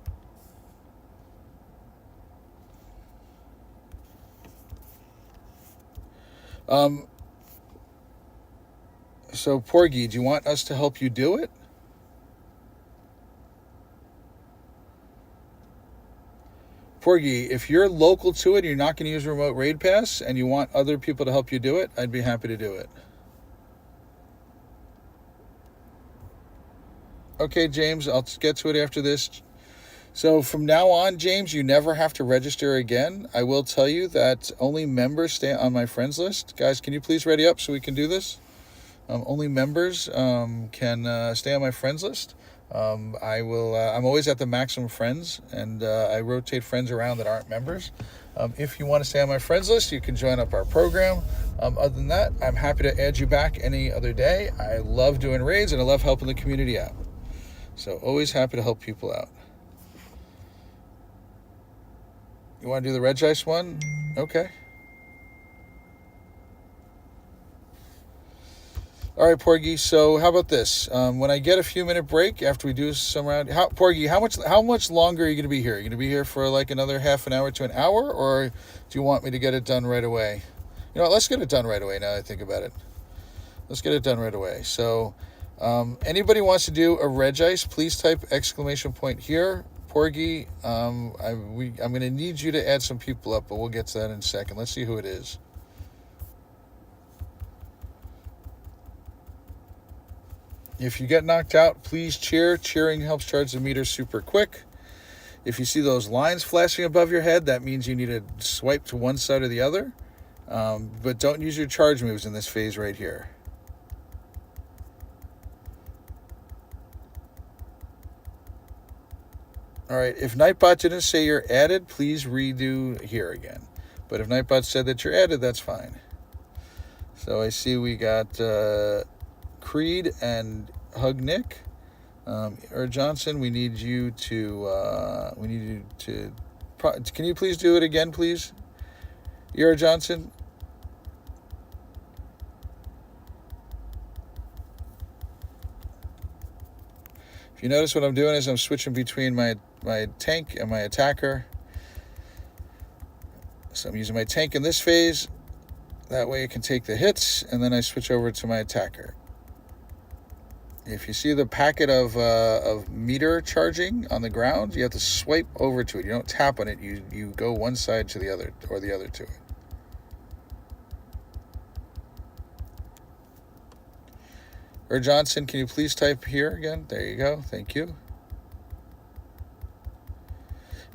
So, Porgy, do you want us to help you do it? Porgy, if you're local to it, you're not going to use remote raid pass, and you want other people to help you do it, I'd be happy to do it. Okay, James, I'll get to it after this. So from now on, James, you never have to register again. I will tell you that only members stay on my friends list. Guys, can you please ready up so we can do this? Only members can stay on my friends list. I will. I'm always at the maximum friends, and I rotate friends around that aren't members. If you want to stay on my friends list, you can join up our program. Other than that, I'm happy to add you back any other day. I love doing raids, and I love helping the community out. So always happy to help people out. You want to do the Regice one? Okay. All right, Porgy. So how about this? When I get a few minute break after we do some round, Porgy, how much longer are you going to be here? Are you going to be here for like another half an hour to an hour, or do you want me to get it done right away? You know what, let's get it done right away. Now that I think about it, let's get it done right away. So, anybody wants to do a Regice, please type exclamation point here. Porgy, I'm going to need you to add some people up, but we'll get to that in a second. Let's see who it is. If you get knocked out, please cheer. Cheering helps charge the meter super quick. If you see those lines flashing above your head, that means you need to swipe to one side or the other. But don't use your charge moves in this phase right here. All right, if Nightbot didn't say you're added, please redo here again. But if Nightbot said that you're added, that's fine. So I see we got Creed and Hug Nick. Johnson, we need you to, can you please do it again, please? Johnson. If you notice what I'm doing is I'm switching between my tank and my attacker. So I'm using my tank in this phase. That way it can take the hits, and then I switch over to my attacker. If you see the packet of meter charging on the ground, you have to swipe over to it. You don't tap on it. You go one side to the other, or the other to it. Johnson, can you please type here again? There you go. Thank you.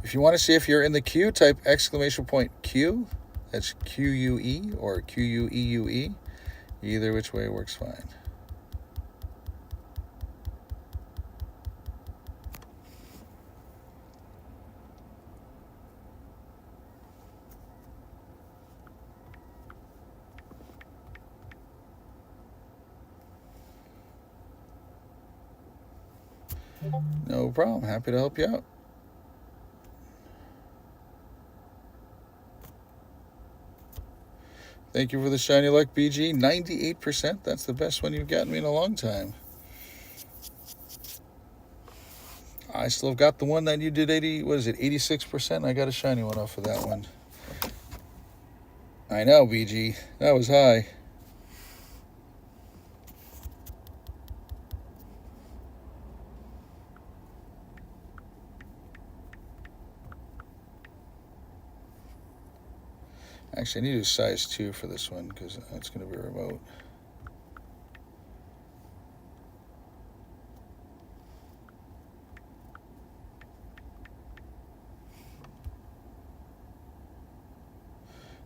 If you want to see if you're in the queue, type exclamation point Q. That's QUE or QUEUE. Either which way works fine. No problem. Happy to help you out. Thank you for the shiny luck, BG. 98%. That's the best one you've gotten me in a long time. I still have got the one that you did 86%? I got a shiny one off of that one. I know, BG. That was high. Actually, I need a size 2 for this one because it's going to be remote.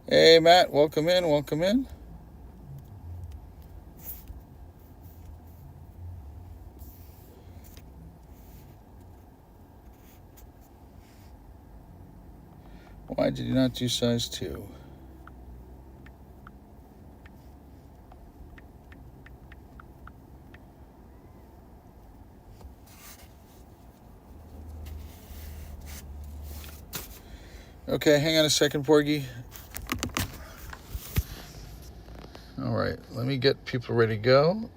Hey, Matt, welcome in, welcome in. Why did you not do size 2? Okay, hang on a second, Porgy. All right, let me get people ready to go.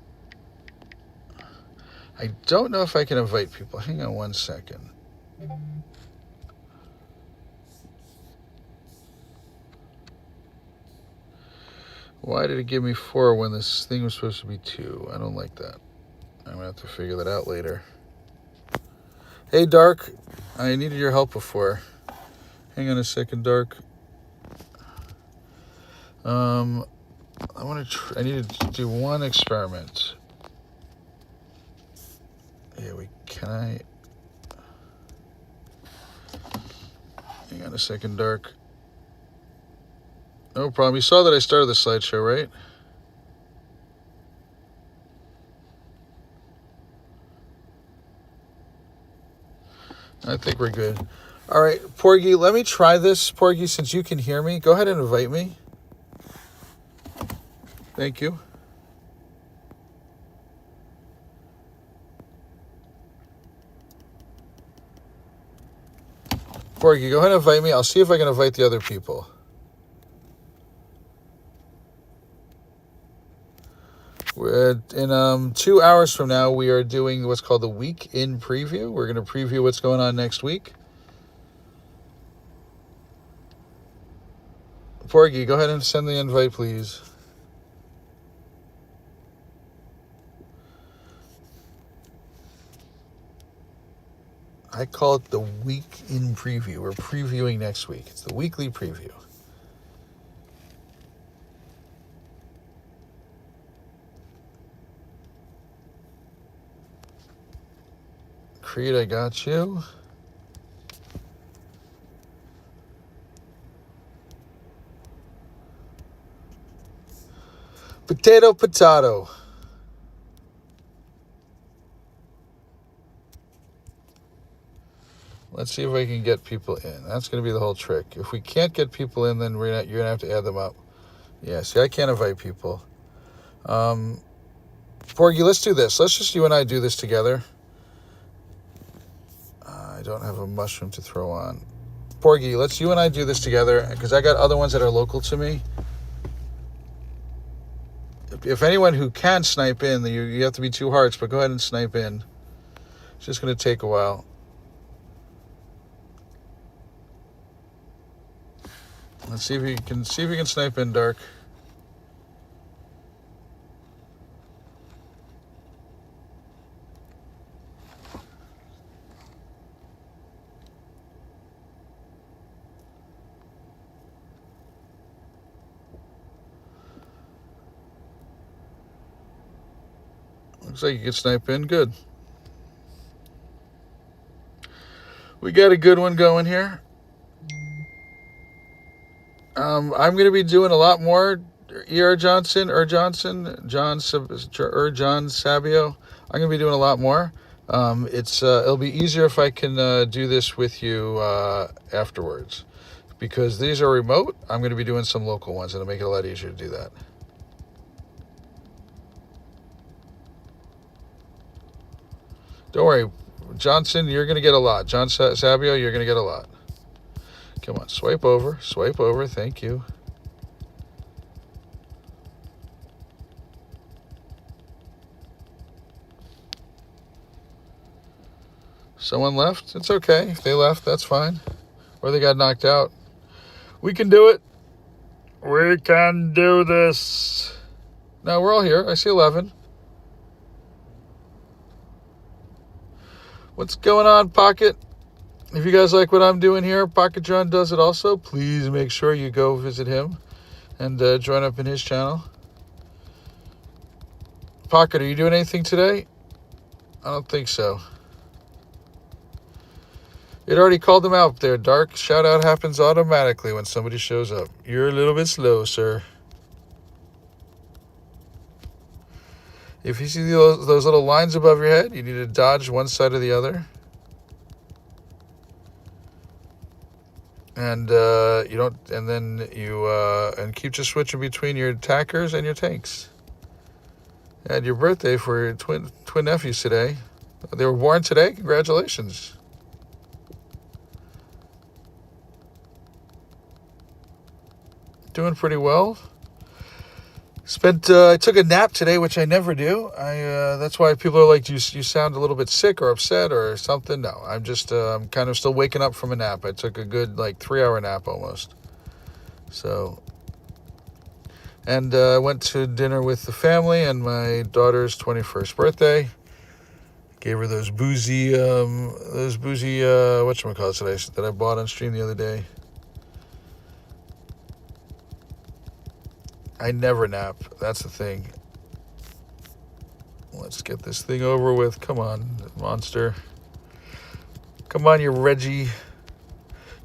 I don't know if I can invite people. Hang on one second. Why did it give me 4 when this thing was supposed to be 2? I don't like that. I'm going to have to figure that out later. Hey, Dark. I needed your help before. Hang on a second, Dark. I need to do one experiment. Yeah, can I? Hang on a second, Dark. No problem. You saw that I started the slideshow, right? I think we're good. All right, Porgy, let me try this. Porgy, since you can hear me, go ahead and invite me. Thank you. Porgy, go ahead and invite me. I'll see if I can invite the other people. In 2 hours from now, we are doing what's called the Week in Preview. We're going to preview what's going on next week. Porgy, go ahead and send the invite, please. I call it the Week in Preview. We're previewing next week. It's the weekly preview. Creed, I got you. Potato. Let's see if I can get people in. That's going to be the whole trick. If we can't get people in, then you're going to have to add them up. Yeah, see, I can't invite people. Porgy, let's do this. Let's just you and I do this together. I don't have a mushroom to throw on. Porgy, let's you and I do this together because I got other ones that are local to me. If anyone who can snipe in, you have to be 2 hearts, but go ahead and snipe in. It's just going to take a while. Let's see if you can snipe in, Dark. Looks like you can snipe in. Good. We got a good one going here. I'm going to be doing a lot more John Sabio. I'm going to be doing a lot more. It'll be easier if I can do this with you afterwards. Because these are remote, I'm going to be doing some local ones, and it'll make it a lot easier to do that. Don't worry, Johnson, you're going to get a lot. John Sabio, you're going to get a lot. Come on, swipe over, thank you. Someone left? It's okay. If they left, that's fine. Or they got knocked out. We can do it. We can do this. No, we're all here. I see 11. What's going on, Pocket? If you guys like what I'm doing here, Pocket John does it also. Please make sure you go visit him and join up in his channel. Pocket, are you doing anything today? I don't think so. It already called them out there, Dark. Shout out happens automatically when somebody shows up. You're a little bit slow, sir. If you see those little lines above your head, you need to dodge one side or the other. And and keep just switching between your attackers and your tanks. You had your birthday for your twin nephews today. They were born today. Congratulations. Doing pretty well. I took a nap today, which I never do. That's why people are like, you sound a little bit sick or upset or something. No, I'm just I'm kind of still waking up from a nap. I took a good 3-hour nap almost. So, and I went to dinner with the family and my daughter's 21st birthday. Gave her those boozy whatchamacallit that I bought on stream the other day. I never nap. That's the thing. Let's get this thing over with. Come on, monster. Come on, you Reggie.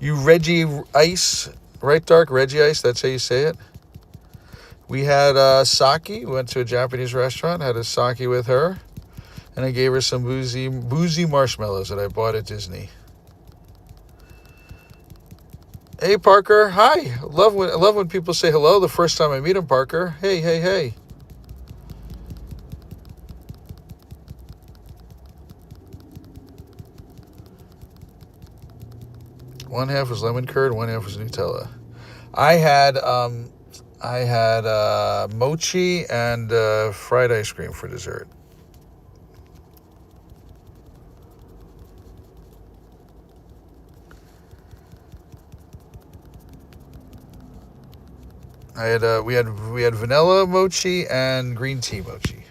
You Reggie Ice. Right, Dark? Regice, that's how you say it. We had sake. We went to a Japanese restaurant, had a sake with her. And I gave her some boozy marshmallows that I bought at Disney. Hey, Parker. Hi. I love when people say hello the first time I meet them, Parker. Hey, hey, hey. One half was lemon curd, one half was Nutella. I had mochi and fried ice cream for dessert. We had vanilla mochi and green tea mochi.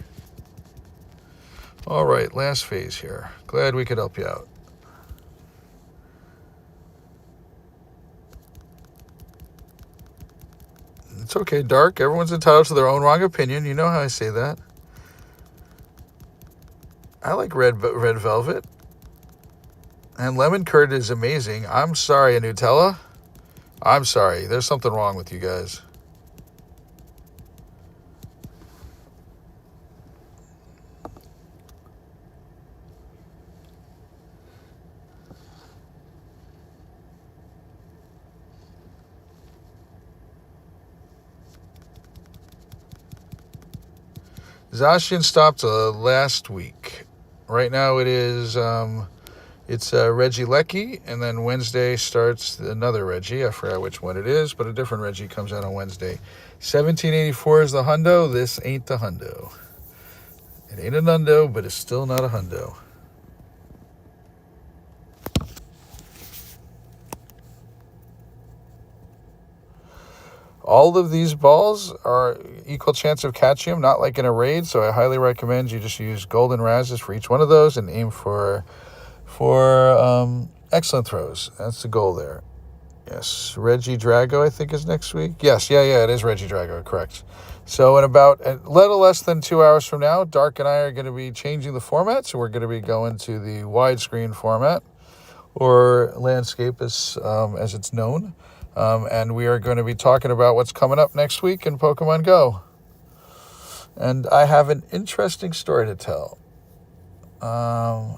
All right, last phase here. Glad we could help you out. It's okay, Dark. Everyone's entitled to their own wrong opinion. You know how I say that. I like red velvet. And lemon curd is amazing. I'm sorry, Nutella. I'm sorry. There's something wrong with you guys. Zacian stopped last week. Right now it is it's Reggie Lecky, and then Wednesday starts another Reggie. I forgot which one it is, but a different Reggie comes out on Wednesday. 1784 is the hundo. This ain't the hundo. It ain't a nundo, but it's still not a hundo. All of these balls are equal chance of catching them, not like in a raid, so I highly recommend you just use golden razzes for each one of those and aim for excellent throws. That's the goal there. Yes, Reggie Drago, I think, is next week. Yes, yeah, it is Reggie Drago, correct. So in about a little less than 2 hours from now, Dark and I are going to be changing the format, so we're going to be going to the widescreen format, or landscape as it's known. And we are going to be talking about what's coming up next week in Pokemon Go. And I have an interesting story to tell. I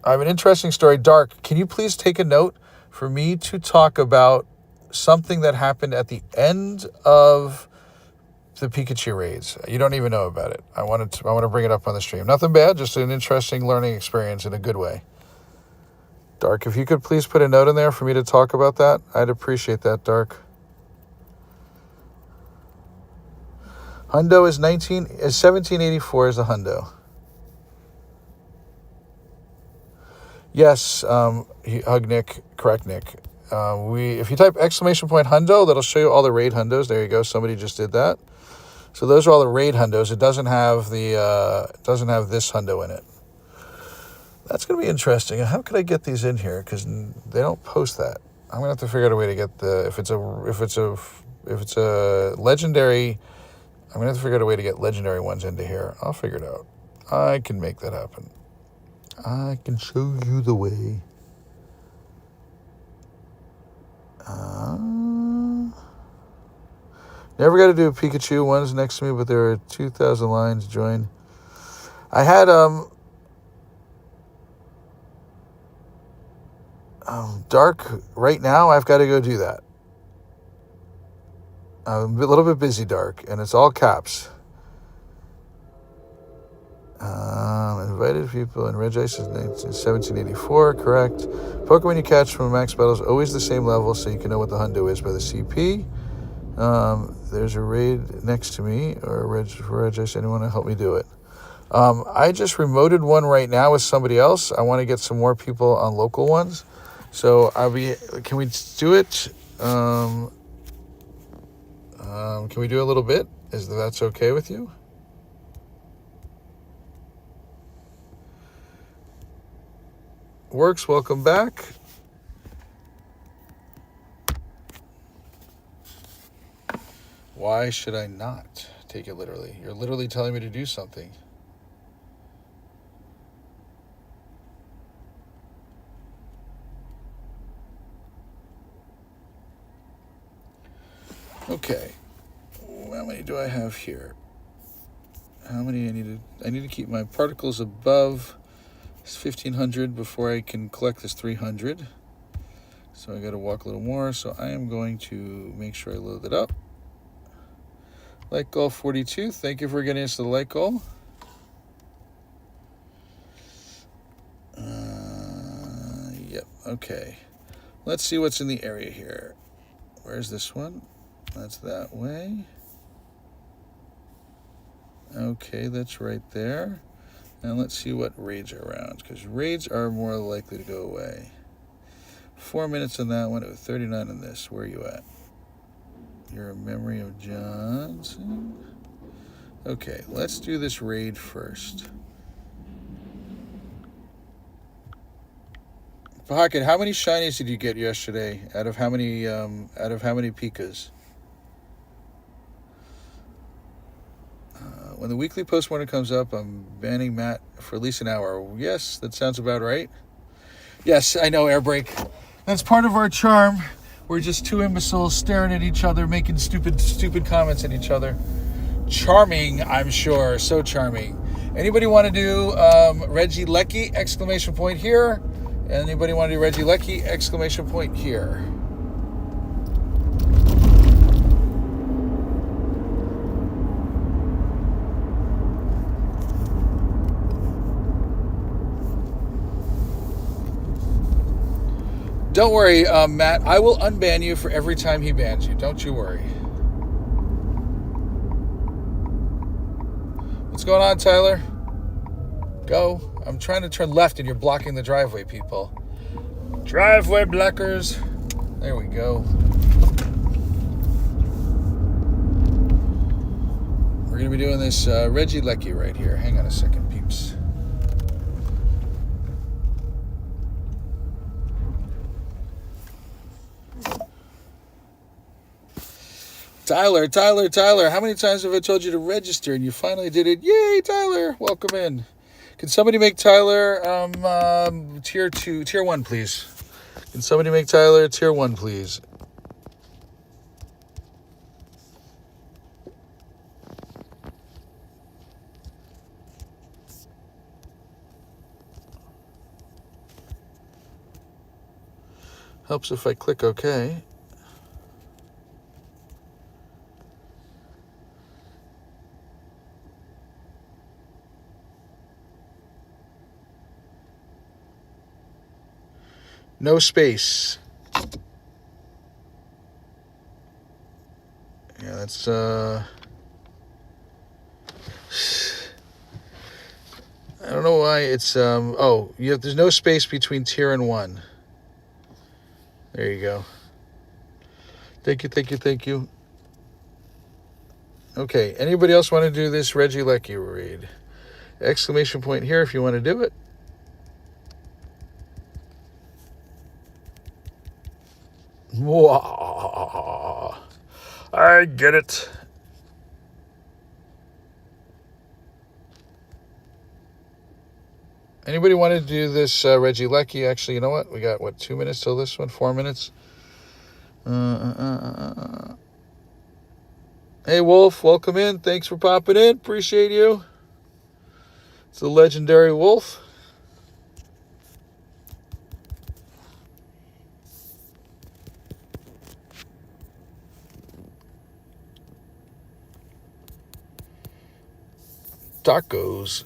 have an interesting story. Dark, can you please take a note for me to talk about something that happened at the end of the Pikachu raids? You don't even know about it. I want to bring it up on the stream. Nothing bad, just an interesting learning experience in a good way. Dark, if you could please put a note in there for me to talk about that, I'd appreciate that, Dark. Hundo is 1784 is the hundo. Yes, hug Nick, correct Nick. If you type !hundo, that'll show you all the raid hundos. There you go. Somebody just did that. So those are all the raid hundos. It doesn't have this hundo in it. That's going to be interesting. How could I get these in here? Because they don't post that. I'm going to have to figure out a way to get if it's a legendary. I'm going to have to figure out a way to get legendary ones into here. I'll figure it out. I can make that happen. I can show you the way. Never got to do a Pikachu. One's next to me, but there are 2,000 lines. Join. I had Dark right now. I've got to go do that. I'm a little bit busy, Dark, and it's all caps. Invited people in Regice is 1784, correct. Pokemon you catch from a max battle is always the same level, so you can know what the hundo is by the CP. There's a raid next to me, or Regice. Anyone to help me do it? I just remoted one right now with somebody else. I want to get some more people on local ones. So can we do it? Can we do a little bit? That's okay with you? Works, welcome back. why should I not take it literally? You're literally telling me to do something. Okay. How many do I have here? How many I need to keep my particles above 1,500 before I can collect this 300. So I got to walk a little more. So I am going to make sure I load it up. Light goal 42. Thank you for getting us to the light goal. Yep. Okay. Let's see what's in the area here. Where's this one? That's that way. Okay, that's right there. And let's see what raids are around, because raids are more likely to go away. 4 minutes on that one, 39 on this. Where are you at? You're a memory of Johnson. Okay, let's do this raid first. Pocket, how many shinies did you get yesterday? Out of how many Pikas? When the weekly postmortem comes up, I'm banning Matt for at least an hour. Yes, that sounds about right. Yes, I know, air break. That's part of our charm. We're just two imbeciles staring at each other, making stupid comments at each other. Charming, I'm sure. So charming. Anybody want to do Reggie Lecky, exclamation point here? Anybody want to do Reggie Lecky, exclamation point here? Don't worry, Matt. I will unban you for every time he bans you. Don't you worry. What's going on, Tyler? Go. I'm trying to turn left and you're blocking the driveway, people. Driveway blockers. There we go. We're going to be doing this Reggie Lecky right here. Hang on a second, peeps. Tyler, how many times have I told you to register and you finally did it? Yay, Tyler, welcome in. Can somebody make Tyler tier 1, please? Can somebody make Tyler tier 1, please? Helps if I click OK. No space. Yeah, that's I don't know why it's there's no space between tier and 1. There you go. Thank you. Okay, anybody else want to do this Reggie Lecky raid? Exclamation point here if you want to do it. I get it. Anybody want to do this Reggie Lecky? Actually, you know what? We got, 2 minutes till this one? 4 minutes? Hey, Wolf, welcome in. Thanks for popping in. Appreciate you. It's the legendary Wolf. Tacos.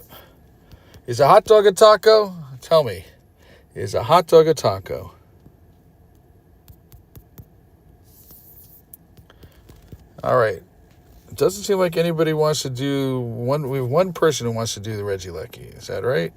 Is a hot dog a taco? Tell me. Is a hot dog a taco? All right. It doesn't seem like anybody wants to do one. We have one person who wants to do the Reggie Lecky. Is that right?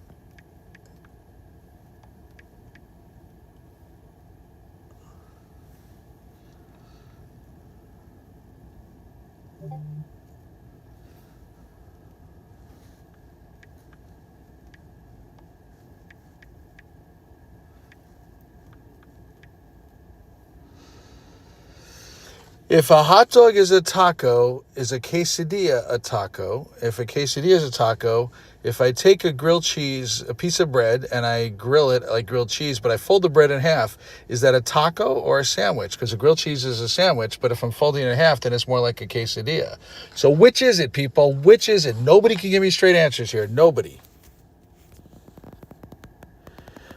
If a hot dog is a taco, is a quesadilla a taco? If a quesadilla is a taco, if I take a grilled cheese, a piece of bread, and I grill it like grilled cheese, but I fold the bread in half, is that a taco or a sandwich? Because a grilled cheese is a sandwich, but if I'm folding it in half, then it's more like a quesadilla. So which is it, people? Which is it? Nobody can give me straight answers here. Nobody.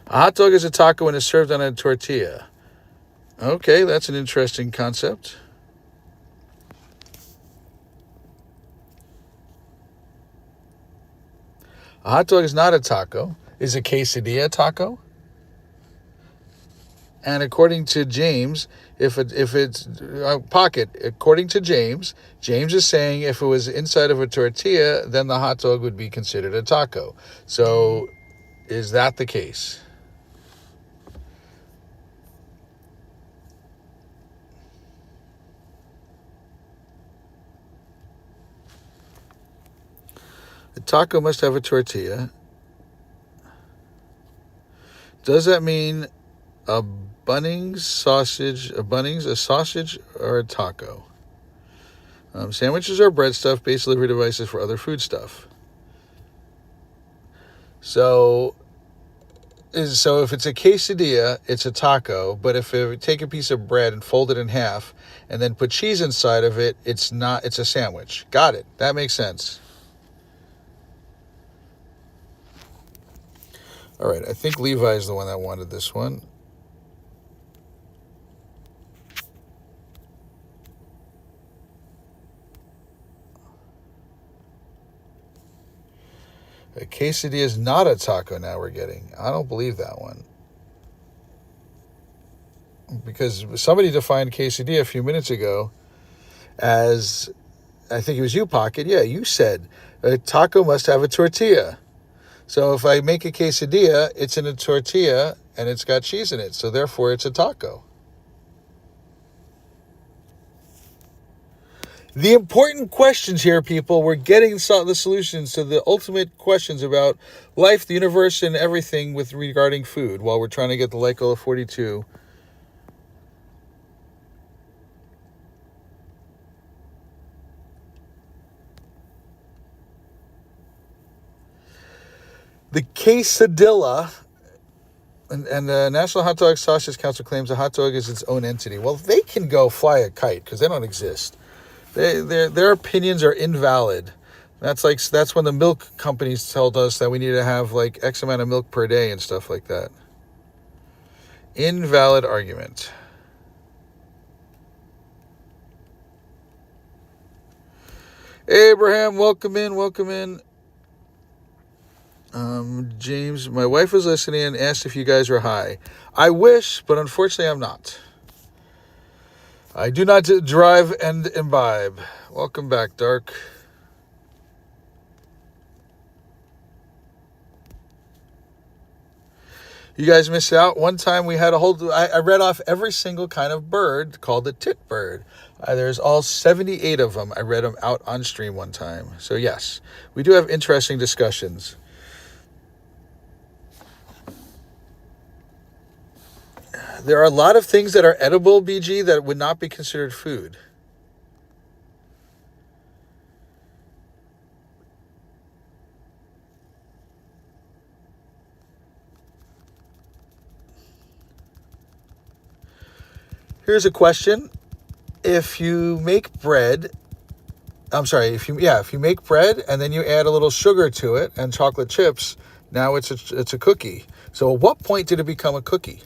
A hot dog is a taco and is served on a tortilla. Okay, that's an interesting concept. A hot dog is not a taco. Is a quesadilla a taco? And according to James, if it's pocket, according to James is saying if it was inside of a tortilla, then the hot dog would be considered a taco. So is that the case? A taco must have a tortilla. Does that mean a Bunnings sausage, a sausage, or a taco? Sandwiches are bread stuff, base delivery devices for other food stuff. So if it's a quesadilla, it's a taco. But if you take a piece of bread and fold it in half and then put cheese inside of it, it's a sandwich. Got it. That makes sense. All right, I think Levi is the one that wanted this one. A quesadilla is not a taco now we're getting. I don't believe that one. Because somebody defined quesadilla a few minutes ago as, I think it was you, Pocket. Yeah, you said a taco must have a tortilla. So if I make a quesadilla, it's in a tortilla and it's got cheese in it. So therefore, it's a taco. The important questions here, people, we're getting the solutions to the ultimate questions about life, the universe, and everything with regarding food while we're trying to get the Lycola 42. The quesadilla and the National Hot Dog Sausage Council claims a hot dog is its own entity. Well, they can go fly a kite because they don't exist. Their opinions are invalid. That's when the milk companies told us that we need to have like X amount of milk per day and stuff like that. Invalid argument. Abraham, welcome in. James, my wife was listening and asked if you guys were high. I wish, but unfortunately I'm not. I do not drive and imbibe. Welcome back, Dark. You guys missed out. One time we had I read off every single kind of bird called the tit bird. There's all 78 of them. I read them out on stream one time. So yes, we do have interesting discussions. There are a lot of things that are edible, BG, that would not be considered food. Here's a question. If you make bread, if you make bread and then you add a little sugar to it and chocolate chips, now it's a cookie. So at what point did it become a cookie?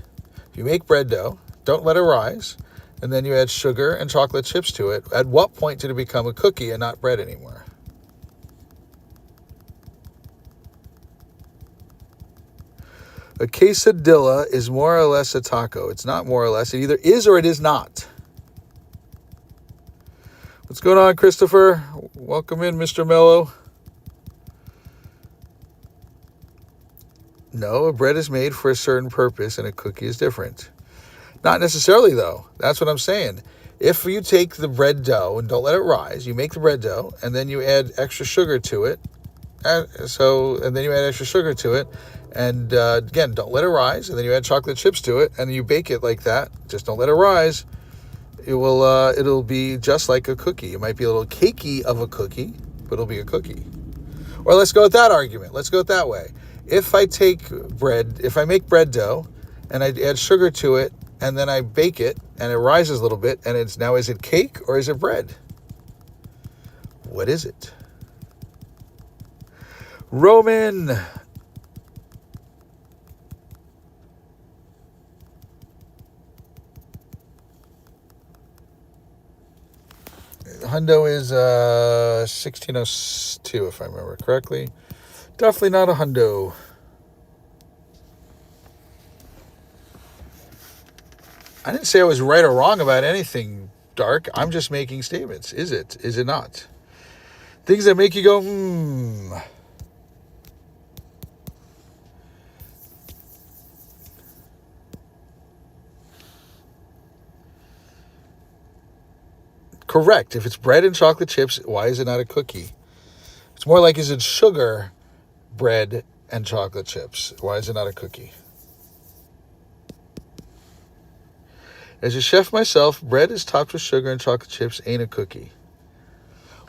If you make bread dough, don't let it rise, and then you add sugar and chocolate chips to it, at what point did it become a cookie and not bread anymore? A quesadilla is more or less a taco. It's not more or less. It either is or it is not. What's going on, Christopher? Welcome in, Mr. Mello. No, a bread is made for a certain purpose and a cookie is different. Not necessarily, though. That's what I'm saying. If you take the bread dough and don't let it rise, you make the bread dough and then you add extra sugar to it. And then you add extra sugar to it. And again, don't let it rise. And then you add chocolate chips to it and you bake it like that. Just don't let it rise. it'll be just like a cookie. It might be a little cakey of a cookie, but it'll be a cookie. Or let's go with that argument. Let's go it that way. If I make bread dough and I add sugar to it and then I bake it and it rises a little bit and is it cake or is it bread? What is it? Roman. Hundo is 1602, if I remember correctly. Definitely not a hundo. I didn't say I was right or wrong about anything, Dark. I'm just making statements. Is it? Is it not? Things that make you go, Correct. If it's bread and chocolate chips, why is it not a cookie? It's more like, is it sugar, bread, and chocolate chips? Why is it not a cookie? As a chef myself, bread is topped with sugar and chocolate chips ain't a cookie.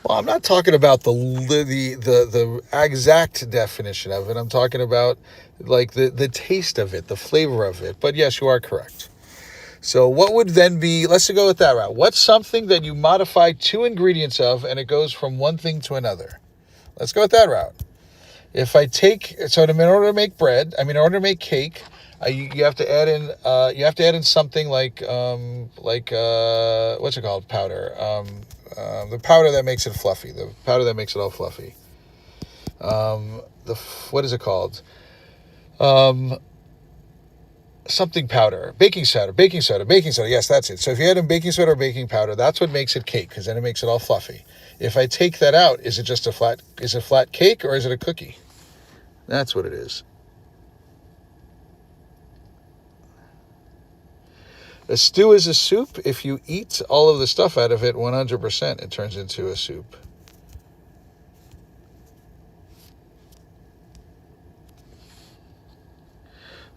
Well, I'm not talking about the exact definition of it. I'm talking about like the taste of it, the flavor of it. But yes, you are correct. So what would then be, let's go with that route. What's something that you modify 2 ingredients of and it goes from one thing to another? Let's go with that route. In order to make in order to make cake, you have to add in something like what's it called? Powder. The powder that makes it fluffy. The powder that makes it all fluffy. What is it called? Something powder, baking soda. Yes, that's it. So if you add in baking soda or baking powder, that's what makes it cake, because then it makes it all fluffy. If I take that out, is it flat cake or is it a cookie? That's what it is. A stew is a soup. If you eat all of the stuff out of it, 100%, it turns into a soup.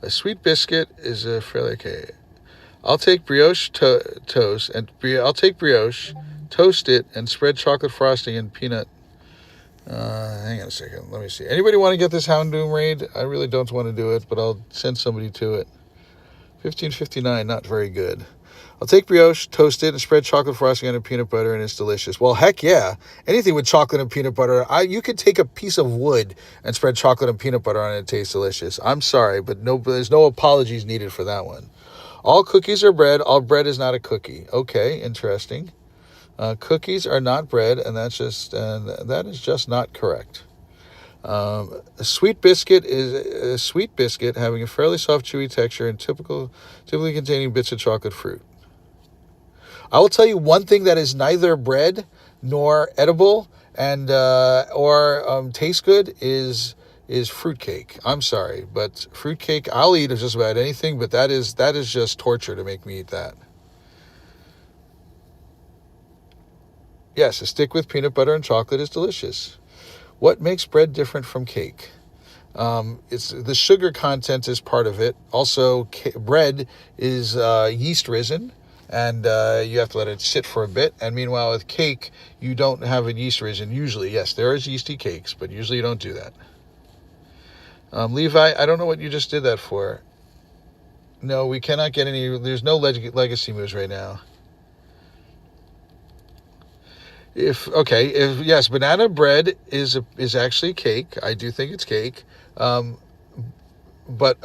A sweet biscuit is a fairly okay. I'll take brioche toast, toast it, and spread chocolate frosting and peanut. Hang on a second. Let me see. Anybody want to get this Houndoom raid? I really don't want to do it, but I'll send somebody to it. 1559, not very good. I'll take brioche, toast it, and spread chocolate frosting on it, peanut butter, and it's delicious. Well, heck yeah. Anything with chocolate and peanut butter. You could take a piece of wood and spread chocolate and peanut butter on it. It tastes delicious. I'm sorry, but there's no apologies needed for that one. All cookies are bread. All bread is not a cookie. Okay, interesting. Cookies are not bread, and that is just not correct. A sweet biscuit is a sweet biscuit having a fairly soft, chewy texture and typically containing bits of chocolate fruit. I will tell you one thing that is neither bread nor edible and or tastes good is fruitcake. I'm sorry, but fruitcake I'll eat just about anything, but that is just torture to make me eat that. Yes, a stick with peanut butter and chocolate is delicious. What makes bread different from cake? It's the sugar content is part of it. Also, bread is yeast risen, and you have to let it sit for a bit. And meanwhile, with cake, you don't have a yeast risen. Usually, yes, there is yeasty cakes, but usually you don't do that. Levi, I don't know what you just did that for. No, we cannot get any. There's no legacy moves right now. Yes, banana bread is actually cake. I do think it's cake. But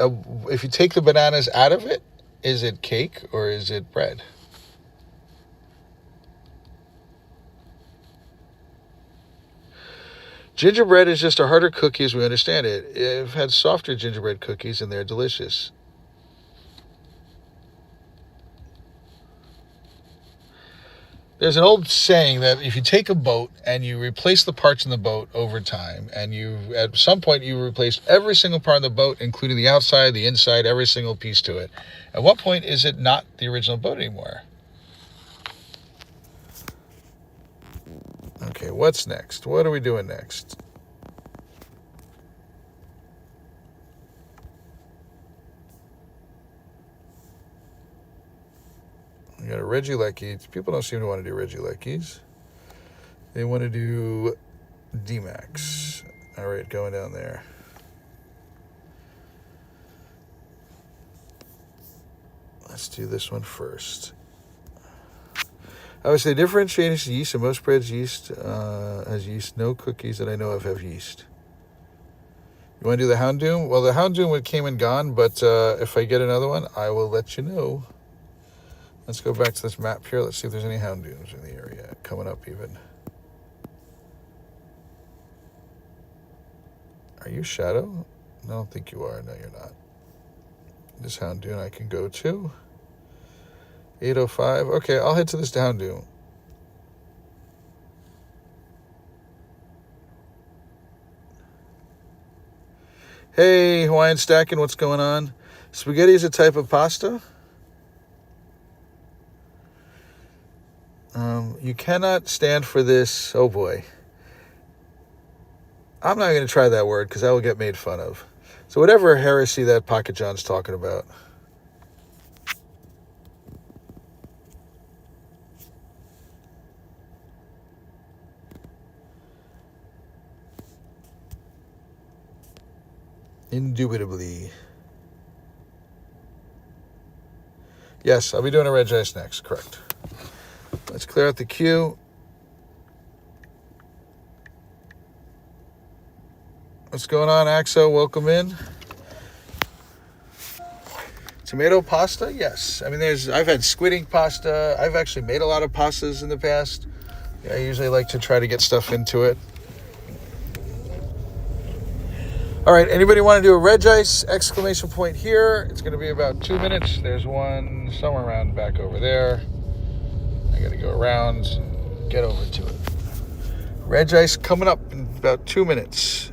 if you take the bananas out of it, is it cake or is it bread? Gingerbread is just a harder cookie as we understand it. I've had softer gingerbread cookies and they're delicious. There's an old saying that if you take a boat and you replace the parts in the boat over time, and at some point you replace every single part of the boat, including the outside, the inside, every single piece to it, at what point is it not the original boat anymore? Okay, what's next? What are we doing next? We got a Regice. People don't seem to want to do Regice. They want to do Dynamax. All right, going down there. Let's do this one first. I would say differentiating yeast, and most breads yeast has yeast. No cookies that I know of have yeast. You want to do the Houndoom? Well, the Houndoom came and gone, but if I get another one, I will let you know. Let's go back to this map here. Let's see if there's any Houndooms in the area. Coming up even. Are you Shadow? I don't think you are. No, you're not. This Houndoom I can go to. 805. Okay, I'll head to this Houndoom. Hey, Hawaiian Stacking, what's going on? Spaghetti is a type of pasta. You cannot stand for this. Oh boy. I'm not going to try that word because I will get made fun of. So whatever heresy that Pocket John's talking about. Indubitably. Yes, I'll be doing a Regice next, correct. Let's clear out the queue. What's going on, Axo? Welcome in. Tomato pasta? Yes. I mean, I've had squid ink pasta. I've actually made a lot of pastas in the past. I usually like to try to get stuff into it. All right, anybody want to do a Regice? Exclamation point here. It's going to be about 2 minutes. There's one somewhere around back over there. I got to go around and get over to it. Regice coming up in about 2 minutes.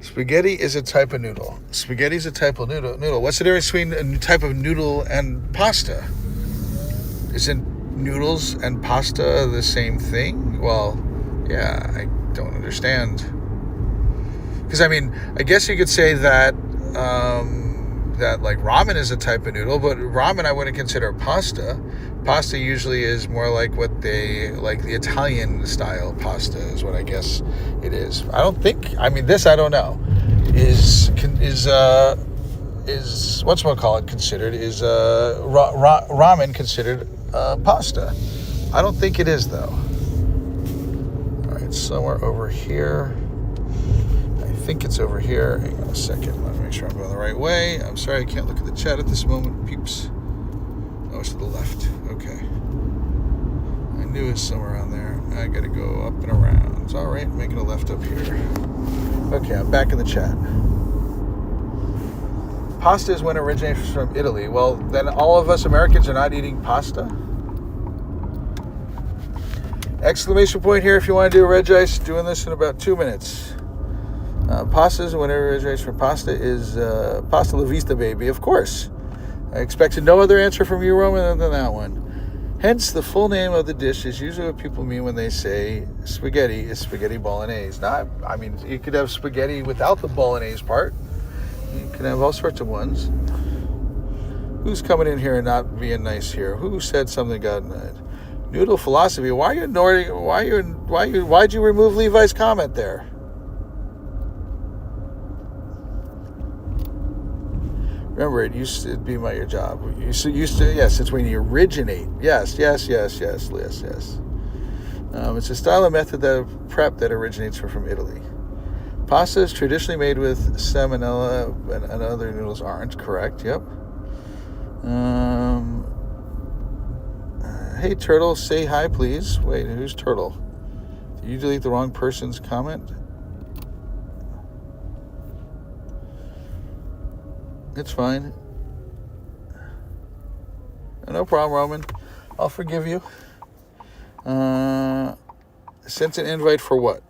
Spaghetti is a type of noodle. Spaghetti is a type of noodle. What's the difference between a type of noodle and pasta? Isn't noodles and pasta the same thing? Well, yeah, I don't understand. Because, I mean, I guess you could say that that like ramen is a type of noodle, but ramen I wouldn't consider pasta. Pasta usually is more like what the Italian style pasta is what I guess it is. I don't think, I mean, this I don't know. Is whatchamacallit considered? Is ramen considered pasta? I don't think it is though. All right, somewhere over here. I think it's over here. Hang on a second. Let me make sure I'm going the right way. I'm sorry I can't look at the chat at this moment, peeps. Oh, it's to the left. Okay. I knew it was somewhere around there. I gotta go up and around. It's all right, making a left up here. Okay, I'm back in the chat. Pasta is when it originates from Italy. Well, then all of us Americans are not eating pasta? Exclamation point here if you want to do a Regice. Doing this in about 2 minutes. Pasta is when it originates from pasta is pasta la vista, baby. Of course. I expected no other answer from you, Roman, than that one. Hence, the full name of the dish is usually what people mean when they say spaghetti is spaghetti bolognese. Now, I mean, you could have spaghetti without the bolognese part. You can have all sorts of ones. Who's coming in here and not being nice here? Who said something got noodle philosophy? Why are you ignoring? Why'd you remove Levi's comment there? Remember, it used to be your job. Used to, yes, it's when you originate. Yes. It's a style of method of prep that originates from Italy. Pasta is traditionally made with salmonella, and other noodles aren't. Correct, yep. Hey, Turtle, say hi, please. Wait, who's Turtle? Did you delete the wrong person's comment? It's fine. No problem, Roman. I'll forgive you. Sent an invite for what?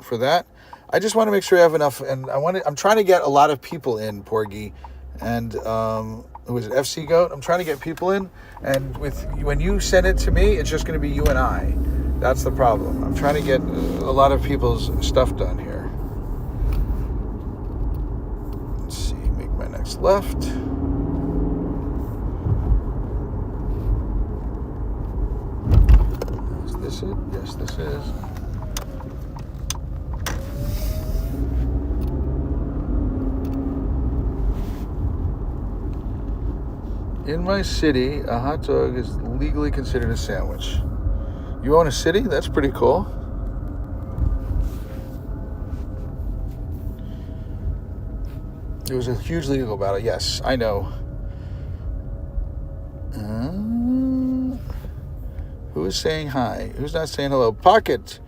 For that? I just want to make sure I have enough, and I'm trying to get a lot of people in, Porgy, and who is it, FC Goat? I'm trying to get people in, and when you send it to me, it's just going to be you and I. That's the problem. I'm trying to get a lot of people's stuff done here. Let's see, make my next minutes left. Is this it? Yes, this is. In my city, a hot dog is legally considered a sandwich. You own a city? That's pretty cool. It was a huge legal battle. Yes, I know. Who is saying hi? Who's not saying hello? Pocket.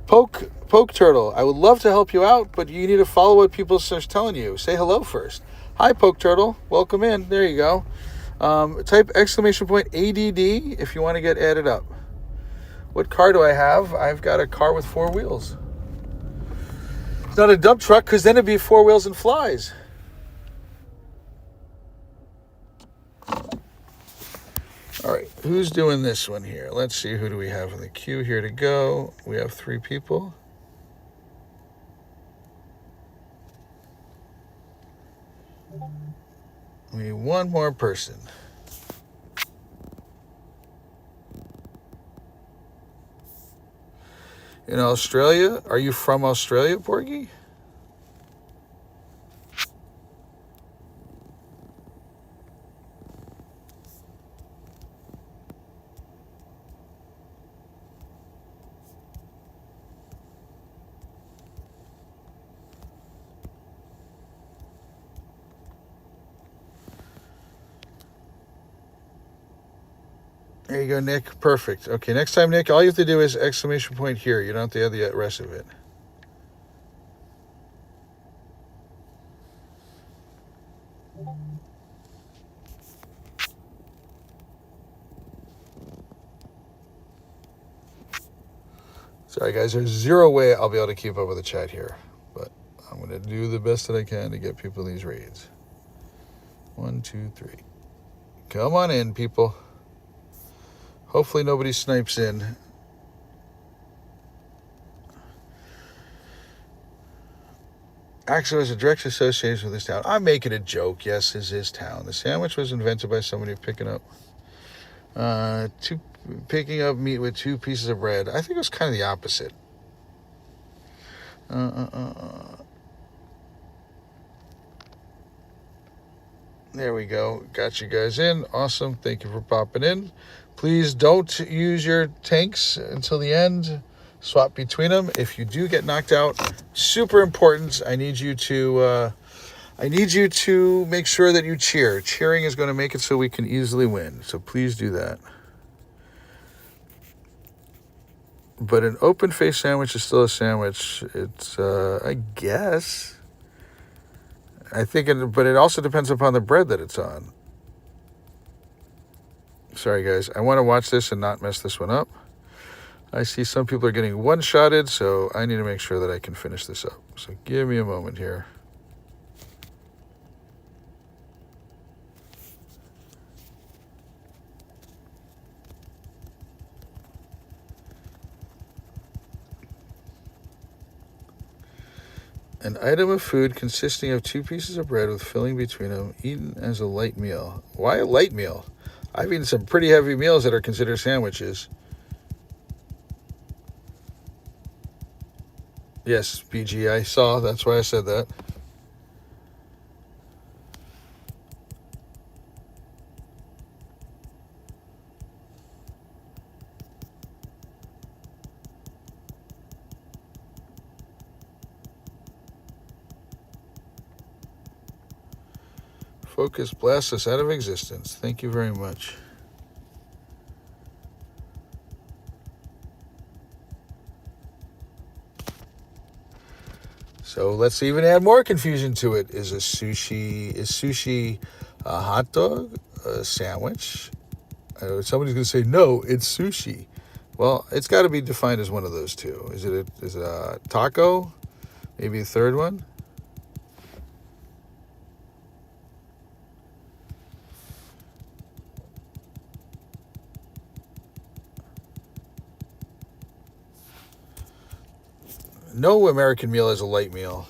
Poke Turtle. I would love to help you out, but you need to follow what people are telling you. Say hello first. Hi, Poke Turtle. Welcome in. There you go. Type exclamation point ADD if you want to get added up. What car do I have? I've got a car with 4 wheels. It's not a dump truck because then it'd be 4 wheels and flies. All right, who's doing this one here? Let's see, who do we have in the queue here to go? We have 3 people. We need 1 more person. In Australia? Are you from Australia, Porgy? There you go, Nick. Perfect. Okay, next time, Nick, all you have to do is exclamation point here. You don't have to add the rest of it. Sorry, guys. There's 0 way I'll be able to keep up with the chat here. But I'm going to do the best that I can to get people these raids. 1, 2, 3. Come on in, people. Hopefully nobody snipes in. Actually, there's a direct association with this town. I'm making a joke. Yes, this is his town. The sandwich was invented by somebody picking up meat with 2 pieces of bread. I think it was kind of the opposite. There we go. Got you guys in. Awesome. Thank you for popping in. Please don't use your tanks until the end. Swap between them. If you do get knocked out, super important. I need you to make sure that you cheer. Cheering is going to make it so we can easily win. So please do that. But an open-faced sandwich is still a sandwich. It's, I guess. But it also depends upon the bread that it's on. Sorry, guys. I want to watch this and not mess this one up. I see some people are getting one-shotted, so I need to make sure that I can finish this up. So give me a moment here. An item of food consisting of 2 pieces of bread with filling between them, eaten as a light meal. Why a light meal? I've eaten some pretty heavy meals that are considered sandwiches. Yes, BG, I saw. That's why I said that. Focus blasts us out of existence. Thank you very much. So let's even add more confusion to it. Is sushi a hot dog, a sandwich? Somebody's going to say, no, it's sushi. Well, it's got to be defined as one of those two. Is it a taco? Maybe a third one? No American meal is a light meal.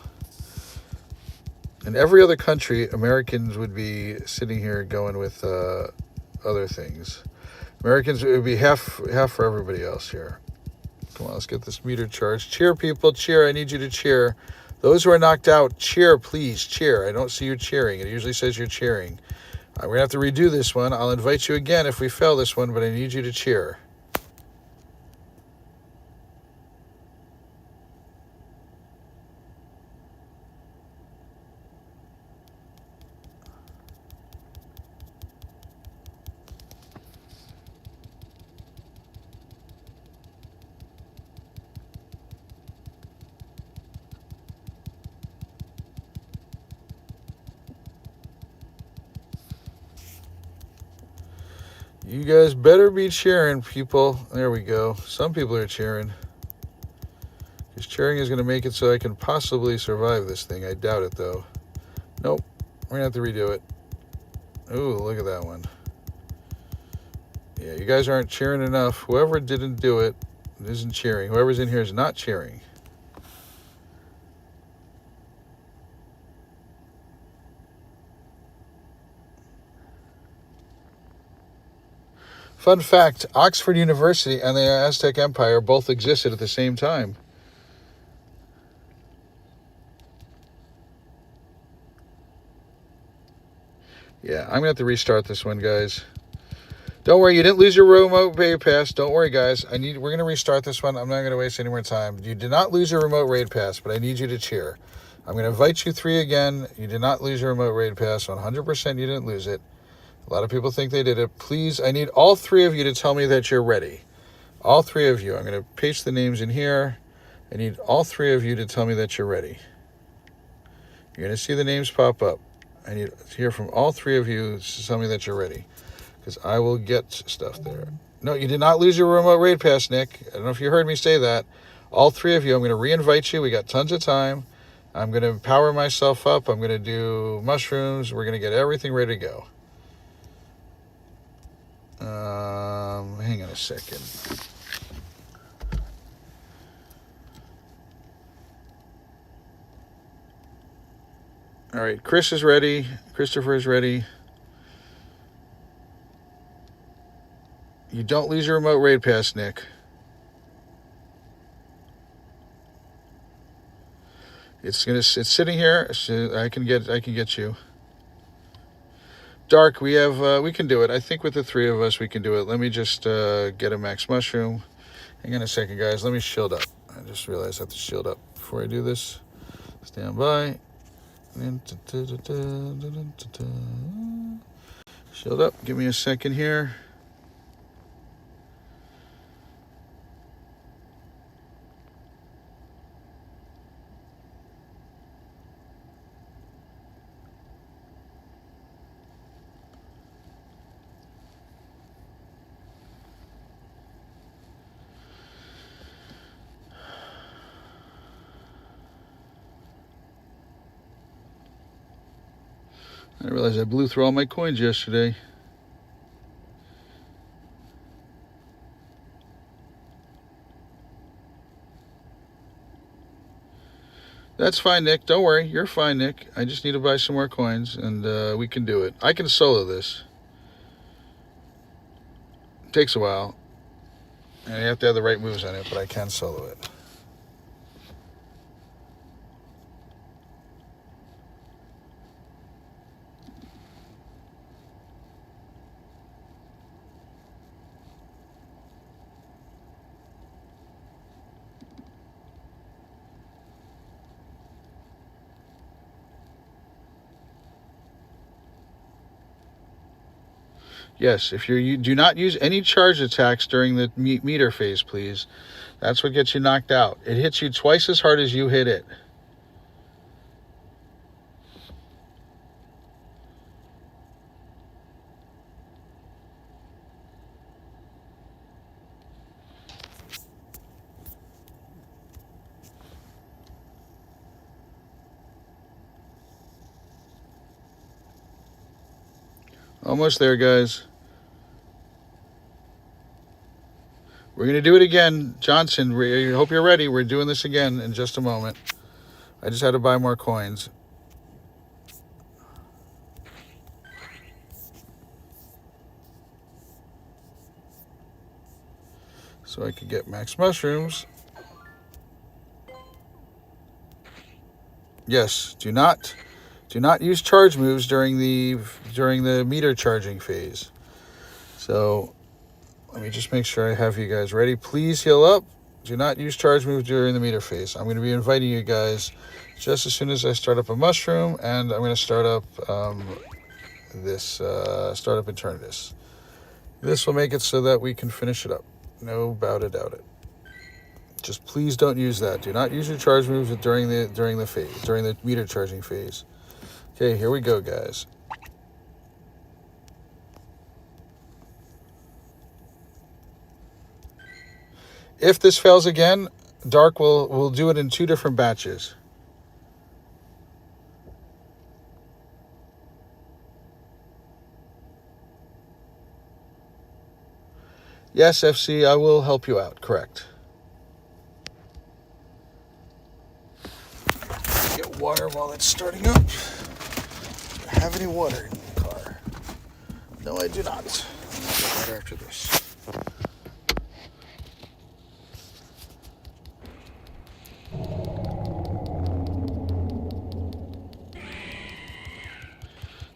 In every other country, Americans would be sitting here going with other things. Americans, it would be half for everybody else here. Come on, let's get this meter charged. Cheer, people, cheer. I need you to cheer. Those who are knocked out, cheer, please, cheer. I don't see you cheering. It usually says you're cheering. We're going to have to redo this one. I'll invite you again if we fail this one, but I need you to cheer. You guys better be cheering, people. There we go. Some people are cheering. Because cheering is going to make it so I can possibly survive this thing. I doubt it, though. Nope. We're going to have to redo it. Ooh, look at that one. Yeah, you guys aren't cheering enough. Whoever didn't do it isn't cheering. Whoever's in here is not cheering. Fun fact, Oxford University and the Aztec Empire both existed at the same time. Yeah, I'm going to have to restart this one, guys. Don't worry, you didn't lose your remote raid pass. Don't worry, guys. We're going to restart this one. I'm not going to waste any more time. You did not lose your remote raid pass, but I need you to cheer. I'm going to invite you 3 again. You did not lose your remote raid pass. 100% you didn't lose it. A lot of people think they did it. Please, I need all 3 of you to tell me that you're ready. All 3 of you. I'm going to paste the names in here. I need all 3 of you to tell me that you're ready. You're going to see the names pop up. I need to hear from all 3 of you to tell me that you're ready. Because I will get stuff there. No, you did not lose your remote raid pass, Nick. I don't know if you heard me say that. All 3 of you, I'm going to re-invite you. We got tons of time. I'm going to power myself up. I'm going to do mushrooms. We're going to get everything ready to go. Hang on a second. All right, Chris is ready. Christopher is ready. You don't lose your remote raid pass, Nick. It's sitting here. So I can get you. Dark, we can do it. I think with the 3 of us we can do it. Let me just get a max mushroom. Hang on a second, guys. Let me shield up. I just realized I have to shield up before I do this. Stand by. Shield up. Give me a second here. I realized I blew through all my coins yesterday. That's fine, Nick. Don't worry. You're fine, Nick. I just need to buy some more coins, and we can do it. I can solo this. It takes a while. And you have to have the right moves on it, but I can solo it. Yes, if you do not use any charge attacks during the meter phase, please. That's what gets you knocked out. It hits you twice as hard as you hit it. Almost there, guys. We're going to do it again. Johnson, I hope you're ready. We're doing this again in just a moment. I just had to buy more coins. so I can get max mushrooms. Yes, do not use charge moves during the meter charging phase. So let me just make sure I have you guys ready. Please heal up. Do not use charge moves during the meter phase. I'm going to be inviting you guys just as soon as I start up a mushroom, and I'm going to start up start up Eternatus. This will make it so that we can finish it up. No doubt about it. Just please don't use that. Do not use your charge moves during the meter charging phase. Okay, here we go, guys. If this fails again, Dark will do it in 2 different batches. Yes, FC, I will help you out. Correct. Get water while it's starting up. Do I have any water in the car? No, I do not. I'll get water after this.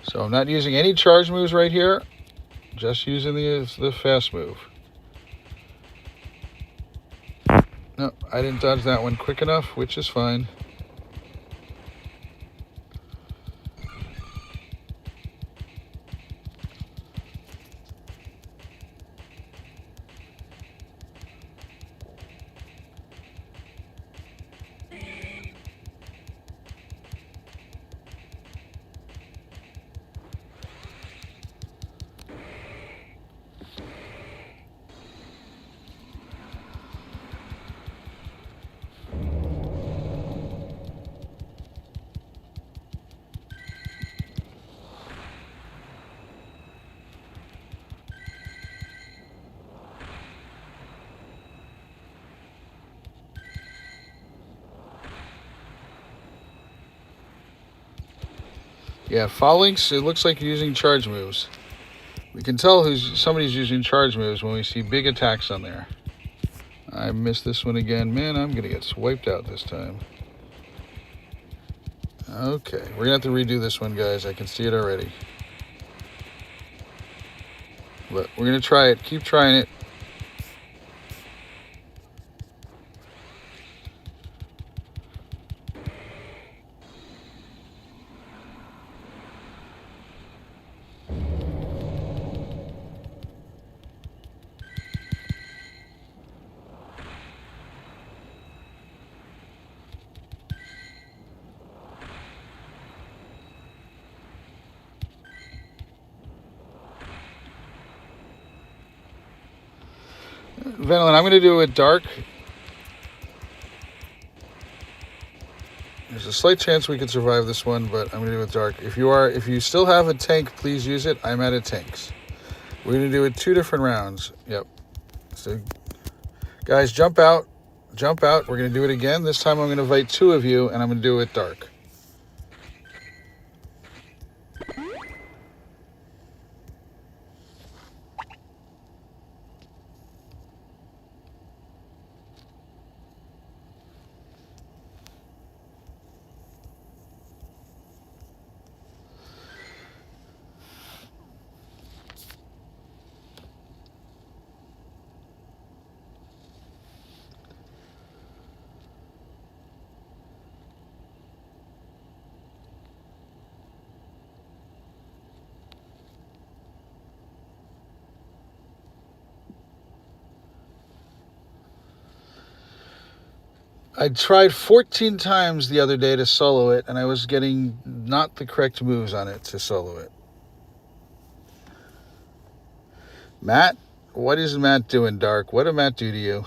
So I'm not using any charge moves right here. Just using the fast move. No, I didn't dodge that one quick enough, which is fine. Yeah, Phalanx, it looks like you're using charge moves. We can tell somebody's using charge moves when we see big attacks on there. I missed this one again. Man, I'm going to get swiped out this time. Okay, we're going to have to redo this one, guys. I can see it already. But we're going to try it. Keep trying it. Venolin, I'm going to do it dark. There's a slight chance we could survive this one, but I'm going to do it dark. If you still have a tank, please use it. I'm out of tanks. We're going to do it 2 different rounds. Yep. So, guys, jump out. Jump out. We're going to do it again. This time I'm going to invite 2 of you, and I'm going to do it dark. I tried 14 times the other day to solo it, and I was getting not the correct moves on it to solo it. Matt? What is Matt doing, Dark? What did Matt do to you?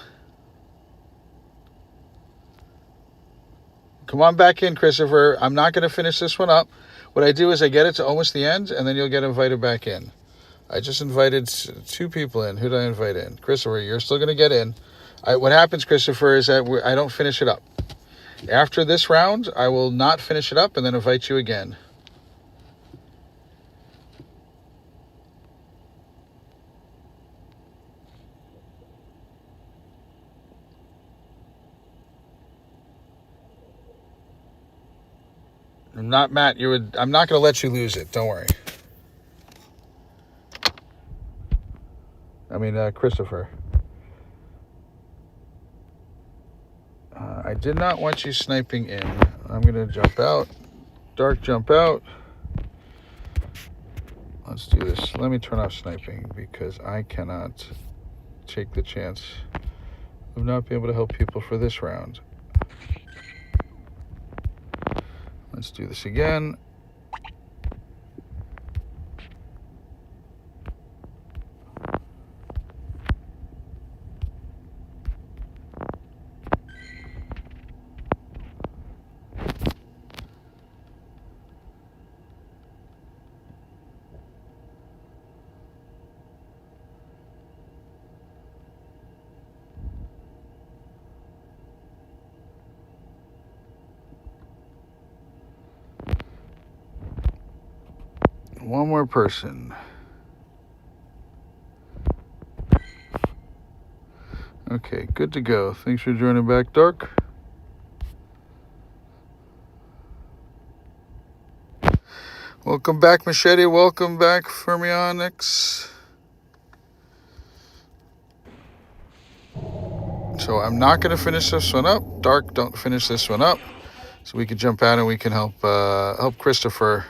Come on back in, Christopher. I'm not going to finish this one up. What I do is I get it to almost the end, and then you'll get invited back in. I just invited 2 people in. Who did I invite in? Christopher, you're still going to get in. What happens, Christopher, is that I don't finish it up. After this round, I will not finish it up and then invite you again. I'm not Matt. I'm not going to let you lose it. Don't worry. I mean, Christopher. I did not want you sniping in. I'm going to jump out. Dark jump out. Let's do this. Let me turn off sniping because I cannot take the chance of not being able to help people for this round. Let's do this again. One more person. Okay, good to go. Thanks for joining back, Dark. Welcome back, Machete. Welcome back, Fermionics. So I'm not going to finish this one up. Dark, don't finish this one up. So we can jump out and we can help Christopher.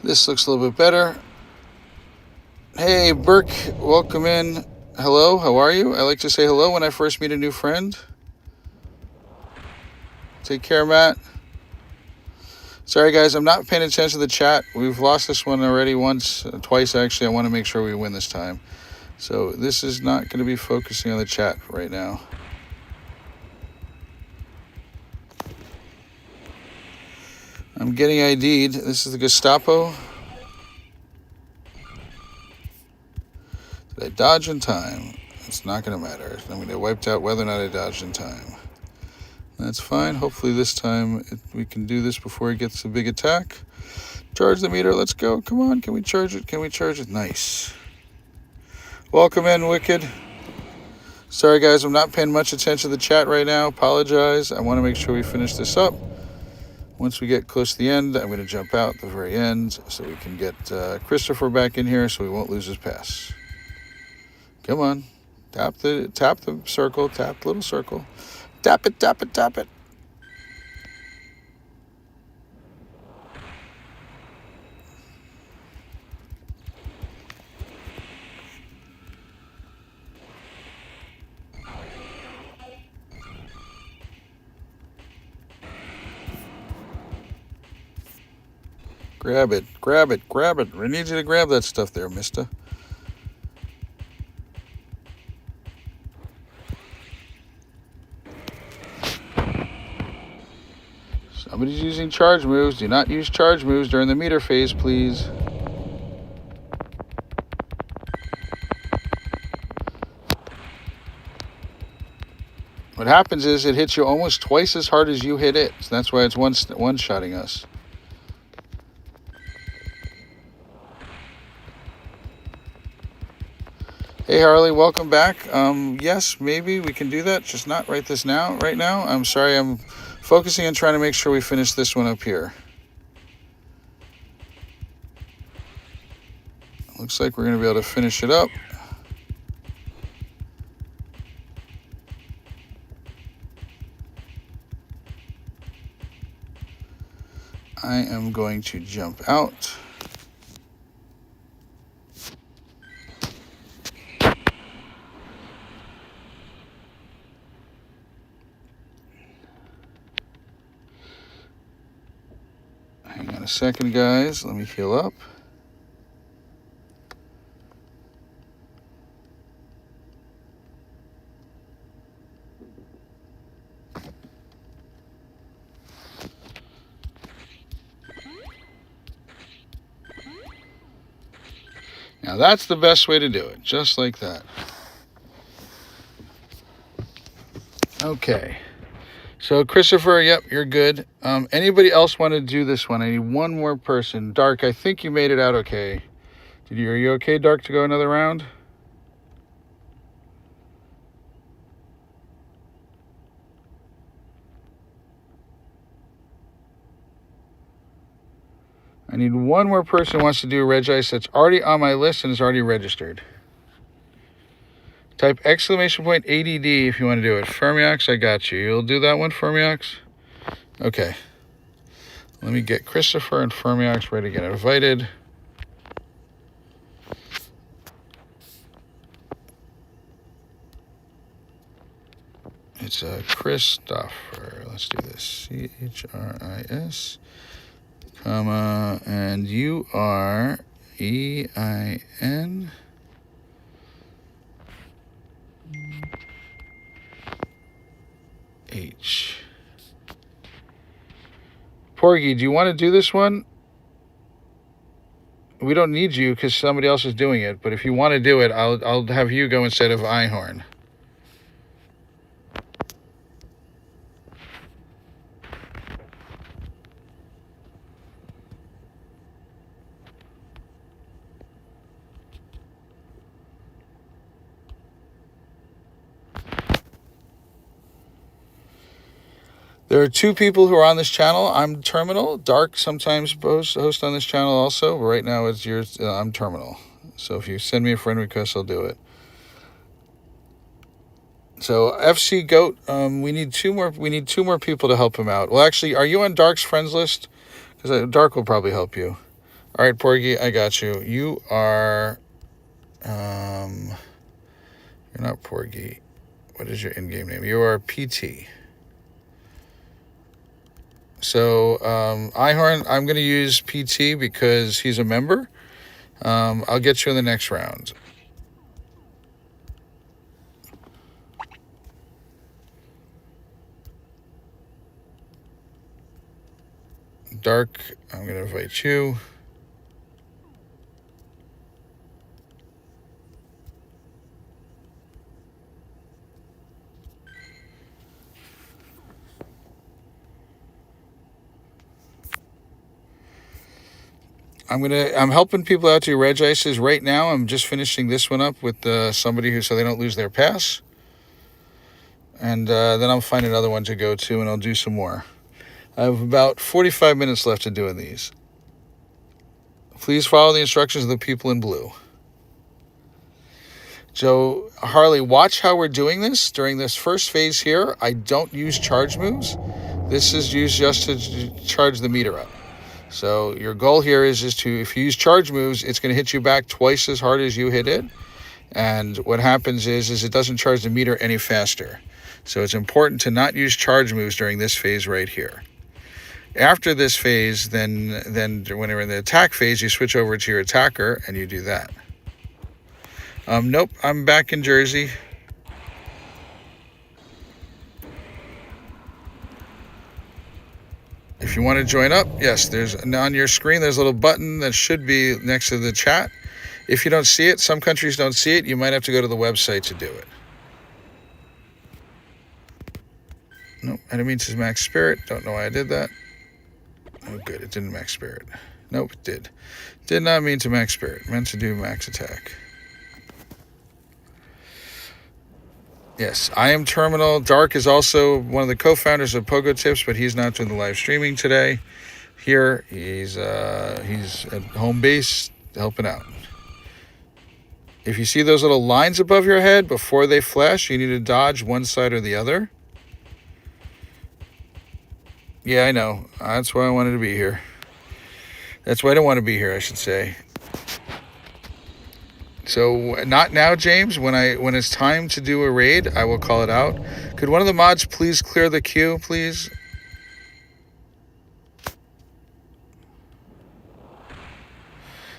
This looks a little bit better. Hey, Burke, welcome in. Hello, how are you? I like to say hello when I first meet a new friend. Take care, Matt. Sorry, guys, I'm not paying attention to the chat. We've lost this one already twice, actually. I want to make sure we win this time. So this is not going to be focusing on the chat right now. I'm getting ID'd. This is the Gestapo. Did I dodge in time? It's not going to matter. I'm going to get wiped out whether or not I dodged in time. That's fine. Hopefully this time we can do this before it gets a big attack. Charge the meter. Let's go. Come on. Can we charge it? Can we charge it? Nice. Welcome in, Wicked. Sorry, guys. I'm not paying much attention to the chat right now. Apologize. I want to make sure we finish this up. Once we get close to the end, I'm going to jump out at the very end so we can get Christopher back in here so we won't lose his pass. Come on. Tap the circle. Tap the little circle. Tap it, tap it, tap it. Grab it, grab it, grab it. We need you to grab that stuff there, mister. Somebody's using charge moves. Do not use charge moves during the meter phase, please. What happens is it hits you almost twice as hard as you hit it. So that's why it's one-shotting us. Hey, Harley, welcome back. Yes, maybe we can do that, just not right now. I'm sorry, I'm focusing on trying to make sure we finish this one up here. Looks like we're going to be able to finish it up. I am going to jump out. Hang on a second, guys. Let me heal up. Now that's the best way to do it, just like that. Okay. So Christopher, yep, you're good. Anybody else want to do this one? I need one more person. Dark, I think you made it out okay. Are you okay, Dark, to go another round? I need one more person who wants to do Regice that's already on my list and is already registered. Type exclamation point ADD if you want to do it. Fermiox, I got you. You'll do that one, Fermiox? Okay. Let me get Christopher and Fermiox ready to get invited. It's Christopher. Let's do this. CHRIS, comma, and you are EIN. H. Porgy, do you want to do this one? We don't need you because somebody else is doing it, but if you want to do it, I'll have you go instead of Ihorn. There are two people who are on this channel. I'm Terminal. Dark sometimes host on this channel also. But right now it's yours. I'm Terminal. So if you send me a friend request, I'll do it. So FC Goat, we need two more. We need two more people to help him out. Well, actually, are you on Dark's friends list? Because Dark will probably help you. All right, Porgy, I got you. You are. You're not Porgy. What is your in-game name? You are PT. So, Ihorn, I'm going to use PT because he's a member. I'll get you in the next round. Dark, I'm going to invite you. I'm helping people out to Regices right now. I'm just finishing this one up with somebody so they don't lose their pass. And then I'll find another one to go to and I'll do some more. I have about 45 minutes left of doing these. Please follow the instructions of the people in blue. So, Harley, watch how we're doing this. During this first phase here, I don't use charge moves. This is used just to charge the meter up. So your goal here is to, if you use charge moves, it's going to hit you back twice as hard as you hit it. And what happens is it doesn't charge the meter any faster. So it's important to not use charge moves during this phase right here. After this phase, then when you're in the attack phase, you switch over to your attacker and you do that. Nope, I'm back in Jersey. If you want to join up, yes, there's on your screen, there's a little button that should be next to the chat. If you don't see it, some countries don't see it, you might have to go to the website to do it. Nope, I didn't mean to max spirit. Don't know why I did that. Oh, good, it didn't max spirit. Nope, it did. Did not mean to max spirit. Meant to do max attack. Yes, I am Terminal. Dark is also one of the co-founders of Pogo Tips, but he's not doing the live streaming today. Here, he's at home base helping out. If you see those little lines above your head, before they flash, you need to dodge one side or the other. Yeah, I know. That's why I wanted to be here. That's why I don't want to be here, I should say. So not now, James. When it's time to do a raid, I will call it out. Could one of the mods please clear the queue, please?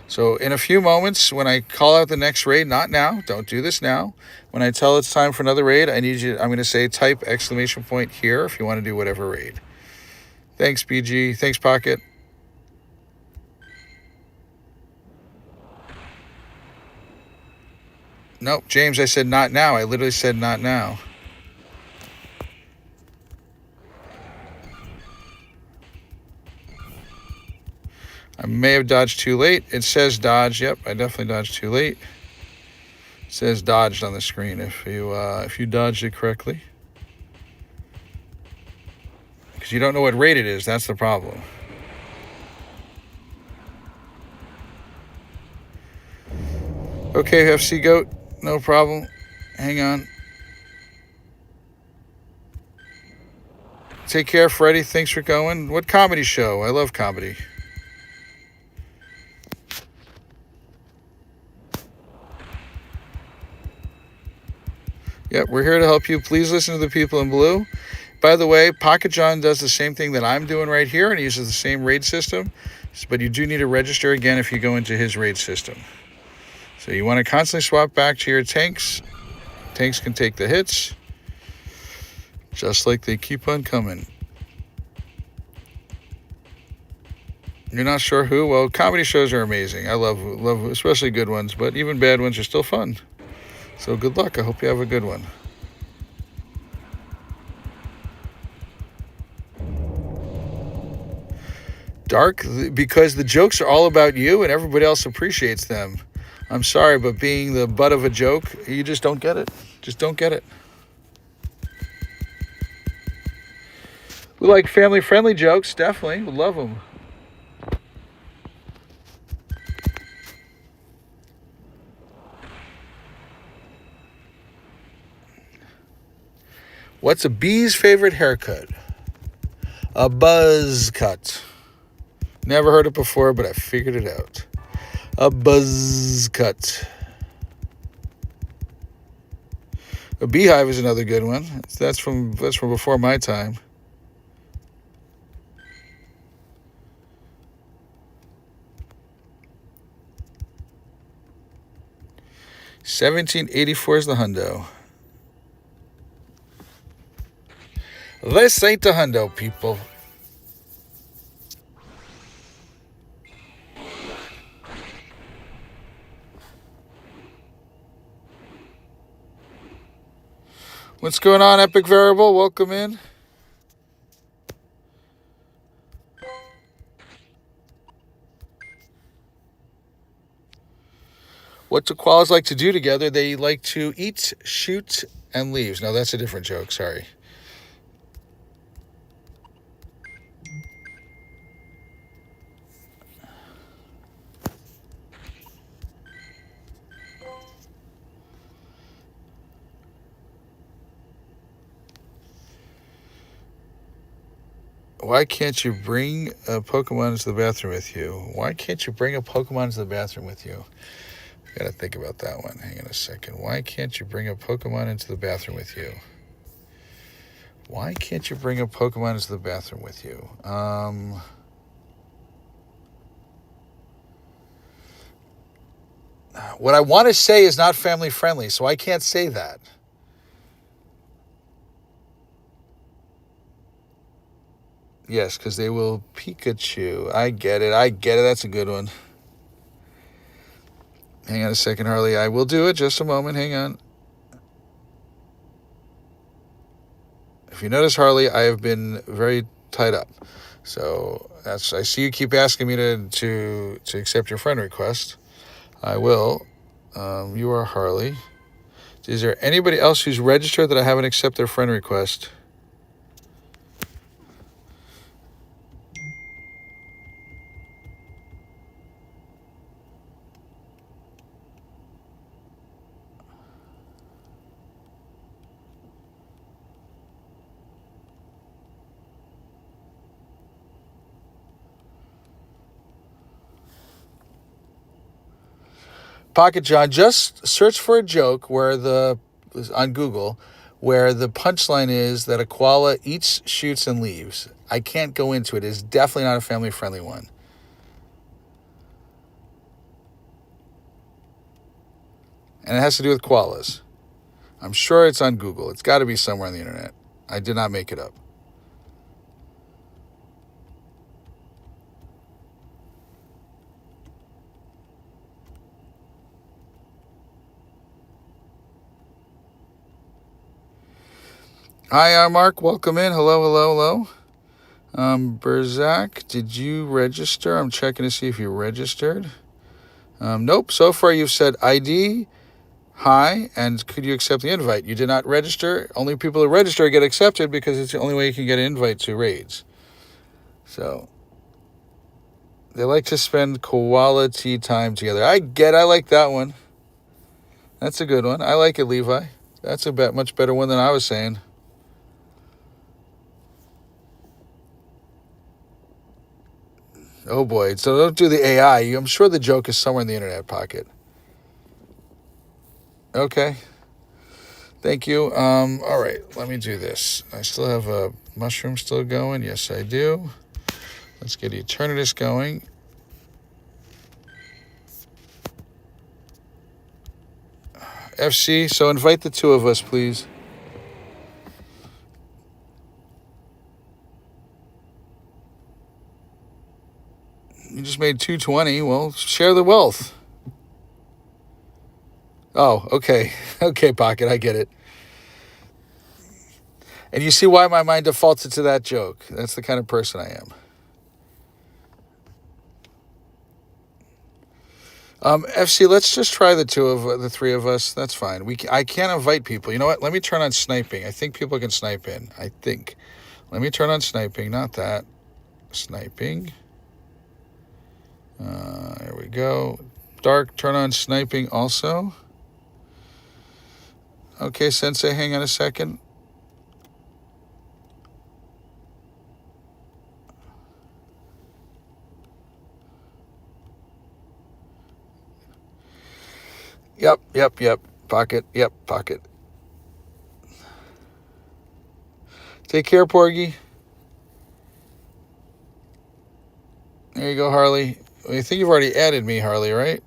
So in a few moments, when I call out the next raid, not now, don't do this now. When I tell it's time for another raid, I'm going to say type exclamation point here if you want to do whatever raid. Thanks, BG. Thanks, Pocket. Nope, James, I said not now. I literally said not now. I may have dodged too late. It says dodge. Yep, I definitely dodged too late. It says dodged on the screen if you dodged it correctly. Because you don't know what rate it is. That's the problem. Okay, FC Goat. No problem. Hang on. Take care, Freddie. Thanks for going. What comedy show? I love comedy. Yep, we're here to help you. Please listen to the people in blue. By the way, Pocket John does the same thing that I'm doing right here, and he uses the same raid system. But you do need to register again if you go into his raid system. So you want to constantly swap back to your tanks. Tanks can take the hits, just like they keep on coming. You're not sure who? Well, comedy shows are amazing. I love especially good ones, but even bad ones are still fun. So good luck. I hope you have a good one. Dark, because the jokes are all about you and everybody else appreciates them. I'm sorry, but being the butt of a joke, you just don't get it. Just don't get it. We like family-friendly jokes, definitely. We love them. What's a bee's favorite haircut? A buzz cut. Never heard it before, but I figured it out. A buzz cut. A beehive is another good one. That's from before my time. $17.84 is the hundo. This ain't the hundo, people. What's going on, Epic Variable? Welcome in. What do koalas like to do together? They like to eat, shoot, and leaves. No, that's a different joke. Sorry. Why can't you bring a Pokemon into the bathroom with you? Why can't you bring a Pokemon into the bathroom with you? I gotta think about that one. Hang on a second. Why can't you bring a Pokemon into the bathroom with you? Why can't you bring a Pokemon into the bathroom with you? What I want to say is not family friendly, so I can't say that. Yes, because they will Pikachu. I get it. That's a good one. Hang on a second, Harley. I will do it. Just a moment. Hang on. If you notice, Harley, I have been very tied up. So I see you keep asking me to accept your friend request. I will. You are Harley. Is there anybody else who's registered that I haven't accepted their friend request? Pocket John, just search for a joke on Google where the punchline is that a koala eats, shoots, and leaves. I can't go into it. It's definitely not a family-friendly one. And it has to do with koalas. I'm sure it's on Google. It's got to be somewhere on the internet. I did not make it up. Hi, Mark. Welcome in. Hello. Berzak, did you register? I'm checking to see if you registered. Nope. So far, you've said ID, hi, and could you accept the invite? You did not register. Only people who register get accepted because it's the only way you can get an invite to raids. So they like to spend quality time together. I like that one. That's a good one. I like it, Levi. That's a much better one than I was saying. Oh boy. So don't do the AI. I'm sure the joke is somewhere in the internet pocket. Okay. Thank you. All right. Let me do this. I still have a mushroom still going. Yes, I do. Let's get Eternatus going. FC, so invite the two of us, please. You just made 220. Well, share the wealth. Oh, okay. Okay, Pocket, I get it. And you see why my mind defaulted to that joke. That's the kind of person I am. FC, let's just try the three of us. That's fine. I can't invite people. You know what? Let me turn on sniping. I think people can snipe in. I think. Let me turn on sniping. Not that. Sniping. There we go. Dark, turn on sniping also. Okay, Sensei, hang on a second. Yep. Pocket. Yep, Pocket. Take care, Porgy. There you go, Harley. I think you've already added me, Harley, right?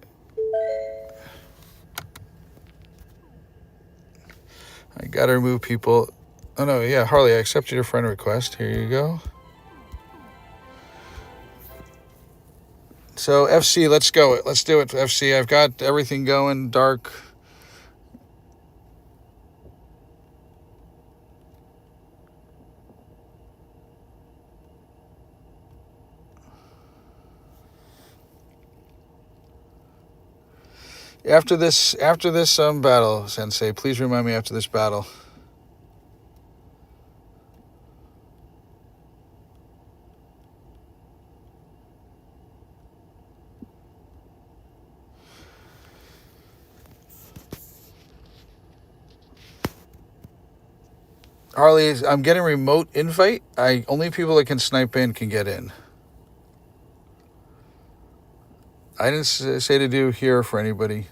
I gotta remove people. Oh, no, yeah, Harley, I accepted your friend request. Here you go. So, FC, let's go. Let's do it, FC. I've got everything going. Dark. After this battle, Sensei, please remind me after this battle. Harley, I'm getting remote invite. Only people that can snipe in can get in. I didn't say to do here for anybody.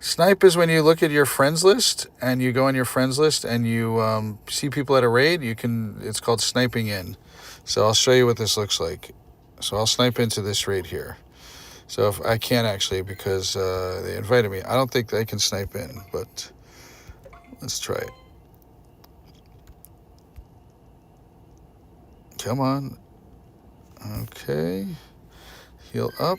Snipe is when you look at your friends list and you go on your friends list and you see people at a raid. It's called sniping in. So I'll show you what this looks like. So I'll snipe into this raid here. So if I can't actually because they invited me. I don't think they can snipe in, but let's try it. Come on. Okay. Heal up.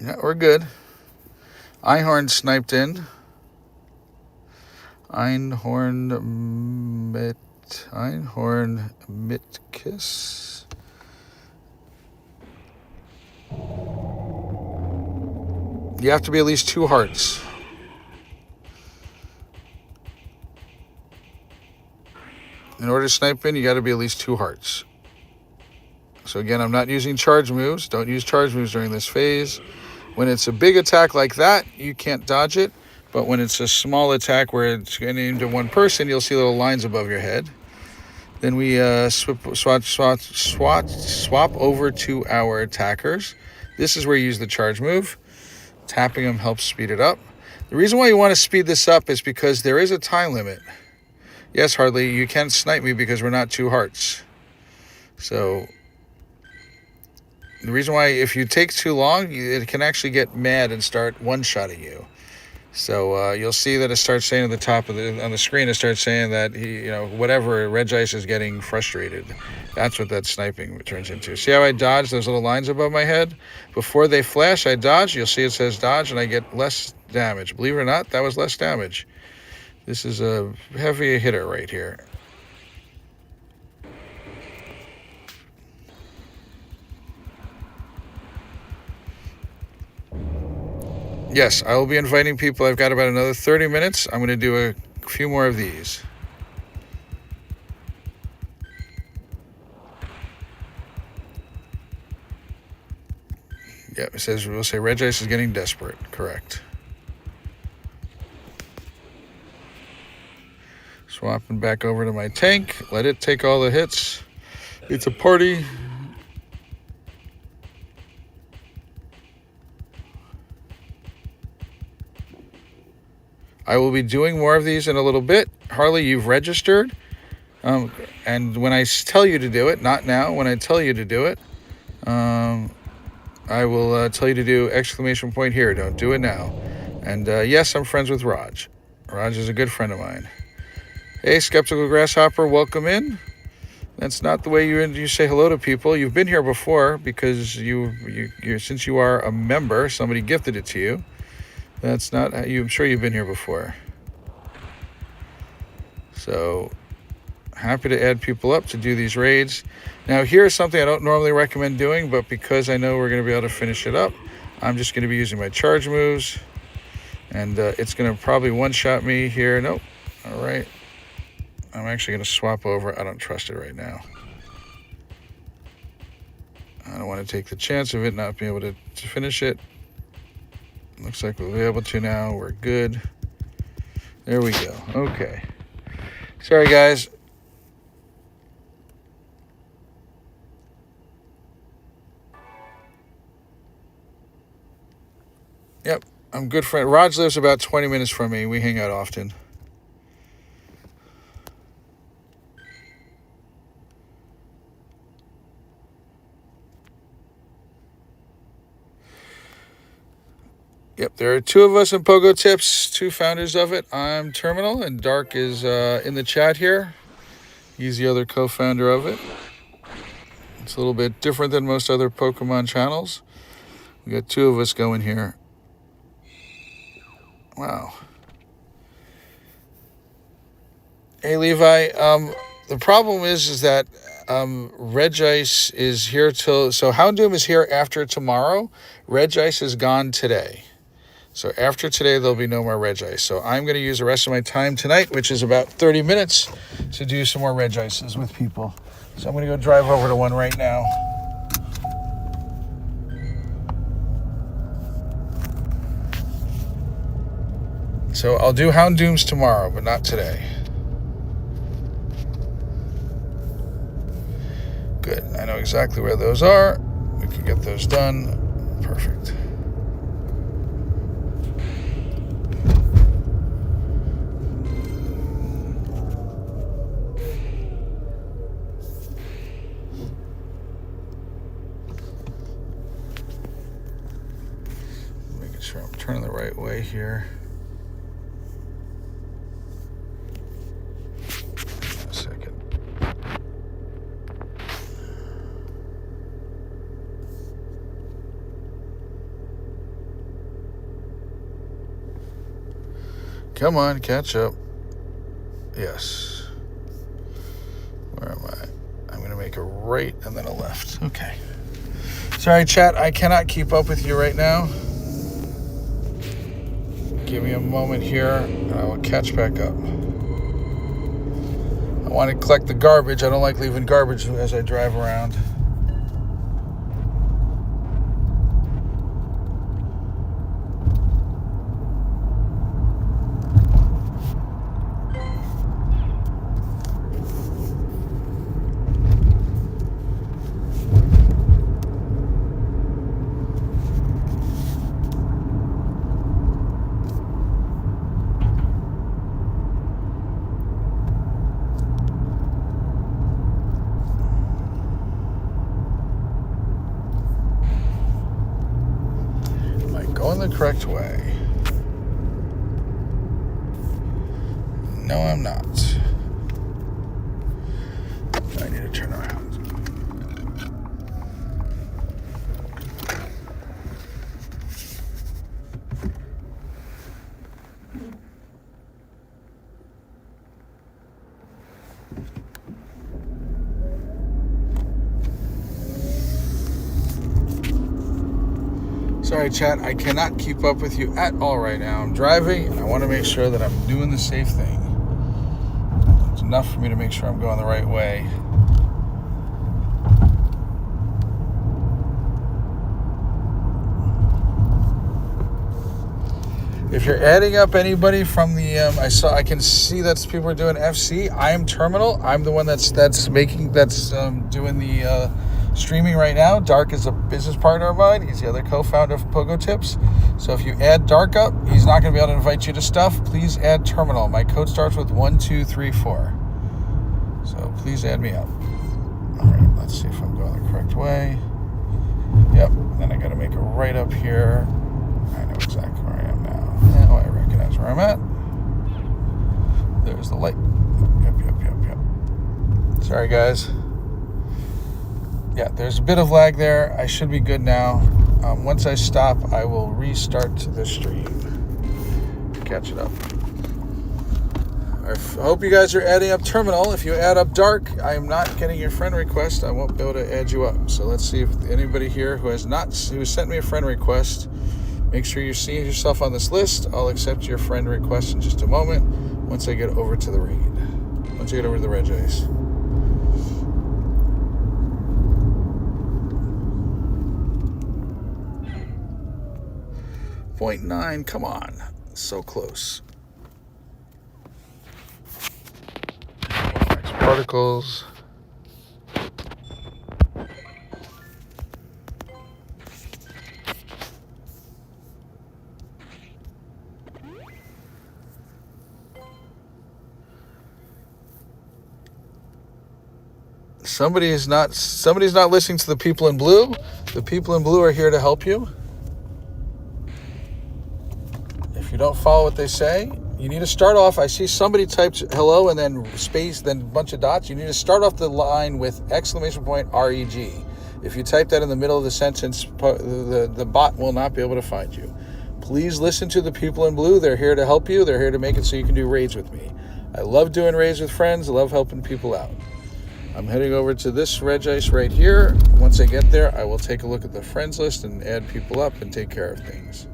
Yeah, we're good. Einhorn sniped in. Einhorn Mitkiss. You have to be at least 2 hearts. In order to snipe in, you got to be at least 2 hearts. So again, I'm not using charge moves. Don't use charge moves during this phase. When it's a big attack like that, you can't dodge it. But when it's a small attack where it's aimed at one person, you'll see little lines above your head. Then we swap over to our attackers. This is where you use the charge move. Tapping them helps speed it up. The reason why you want to speed this up is because there is a time limit. Yes, Hardly, you can snipe me because we're not 2 hearts. So the reason why, if you take too long, it can actually get mad and start one-shotting you. So you'll see that it starts saying at the top of on the screen, it starts saying that whatever, Regice is getting frustrated. That's what that sniping turns into. See how I dodge those little lines above my head? Before they flash, I dodge. You'll see it says dodge, and I get less damage. Believe it or not, that was less damage. This is a heavy hitter right here. Yes, I will be inviting people. I've got about another 30 minutes. I'm going to do a few more of these. Yep, it says, we'll say Regice is getting desperate. Correct. Swapping back over to my tank. Let it take all the hits. It's a party. I will be doing more of these in a little bit. Harley, you've registered. And when I tell you to do it, not now, when I tell you to do it, I will tell you to do exclamation point here. Don't do it now. And yes, I'm friends with Raj. Raj is a good friend of mine. Hey, Skeptical Grasshopper, welcome in. That's not the way you say hello to people. You've been here before because since you are a member, somebody gifted it to you. That's not you. I'm sure you've been here before. So happy to add people up to do these raids. Now, here's something I don't normally recommend doing, but because I know we're going to be able to finish it up, I'm just going to be using my charge moves, and it's going to probably one-shot me here. Nope. All right. I'm actually going to swap over. I don't trust it right now. I don't want to take the chance of it not being able to finish it. Looks like we'll be able to now. We're good. There we go. Okay. Sorry, guys. Yep, I'm good friend. Raj lives about 20 minutes from me. We hang out often. Yep, there are 2 of us in Pogo Tips, 2 founders of it. I'm Terminal, and Dark is in the chat here. He's the other co-founder of it. It's a little bit different than most other Pokemon channels. We got 2 of us going here. Wow. Hey, Levi. The problem is that Regice is here till... So Houndoom is here after tomorrow. Regice is gone today. So after today, there'll be no more Regice. So I'm going to use the rest of my time tonight, which is about 30 minutes, to do some more Regices with people. So I'm going to go drive over to one right now. So I'll do Houndooms tomorrow, but not today. Good. I know exactly where those are. We can get those done. Perfect. Making sure I'm turning the right way here. A second. Come on, catch up. Yes. Where am I? I'm going to make a right and then a left. Okay. Sorry, chat. I cannot keep up with you right now. Give me a moment here, and I will catch back up. I want to collect the garbage. I don't like leaving garbage as I drive around. going the correct way. No, I'm not. I need to turn around. Sorry, chat, I cannot keep up with you at all right now. I'm driving, and I want to make sure that I'm doing the safe thing. It's enough for me to make sure I'm going the right way. If you're adding up anybody from the, I can see that people are doing FC. I am Terminal. I'm the one that's doing the streaming right now. Dark is a business partner of mine. He's the other co-founder of Pogo Tips. So if you add Dark up, he's not going to be able to invite you to stuff. Please add Terminal. My code starts with 1234. So please add me up. All right, let's see if I'm going the correct way. Yep. Then I got to make a right up here. I know exactly where I am now. Now I recognize where I'm at. There's the light. Yep. Sorry, guys. Yeah, there's a bit of lag there. I should be good now. Once I stop, I will restart the stream. Catch it up. I hope you guys are adding up Terminal. If you add up Dark, I am not getting your friend request. I won't be able to add you up. So let's see if anybody here who sent me a friend request. Make sure you're seeing yourself on this list. I'll accept your friend request in just a moment once I get over to the raid. Once I get over to the Regice. 0.9, come on. So close. Next particles. Somebody's not listening to the people in blue. The people in blue are here to help you. If you don't follow what they say, you need to start off. I see somebody types hello and then space, then a bunch of dots. You need to start off the line with exclamation point REG. If you type that in the middle of the sentence, the bot will not be able to find you. Please listen to the people in blue. They're here to help you. They're here to make it so you can do raids with me. I love doing raids with friends. I love helping people out. I'm heading over to this Regice right here. Once I get there, I will take a look at the friends list and add people up and take care of things.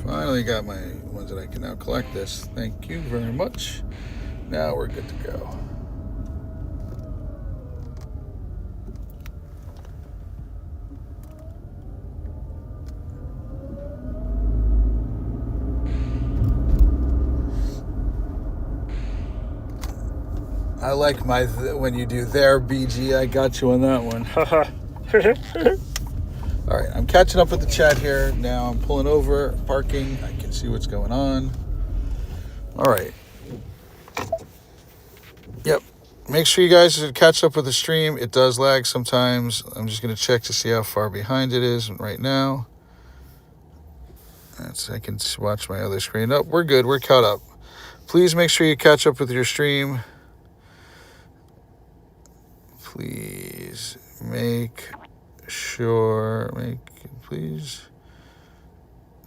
Finally got my ones that I can now collect this. Thank you very much. Now we're good to go. I like when you do their BG. I got you on that one. All right, I'm catching up with the chat here. Now I'm pulling over, parking. I can see what's going on. All right. Yep. Make sure you guys catch up with the stream. It does lag sometimes. I'm just going to check to see how far behind it is right now. I can watch my other screen. Oh, we're good. We're caught up. Please make sure you catch up with your stream. Please please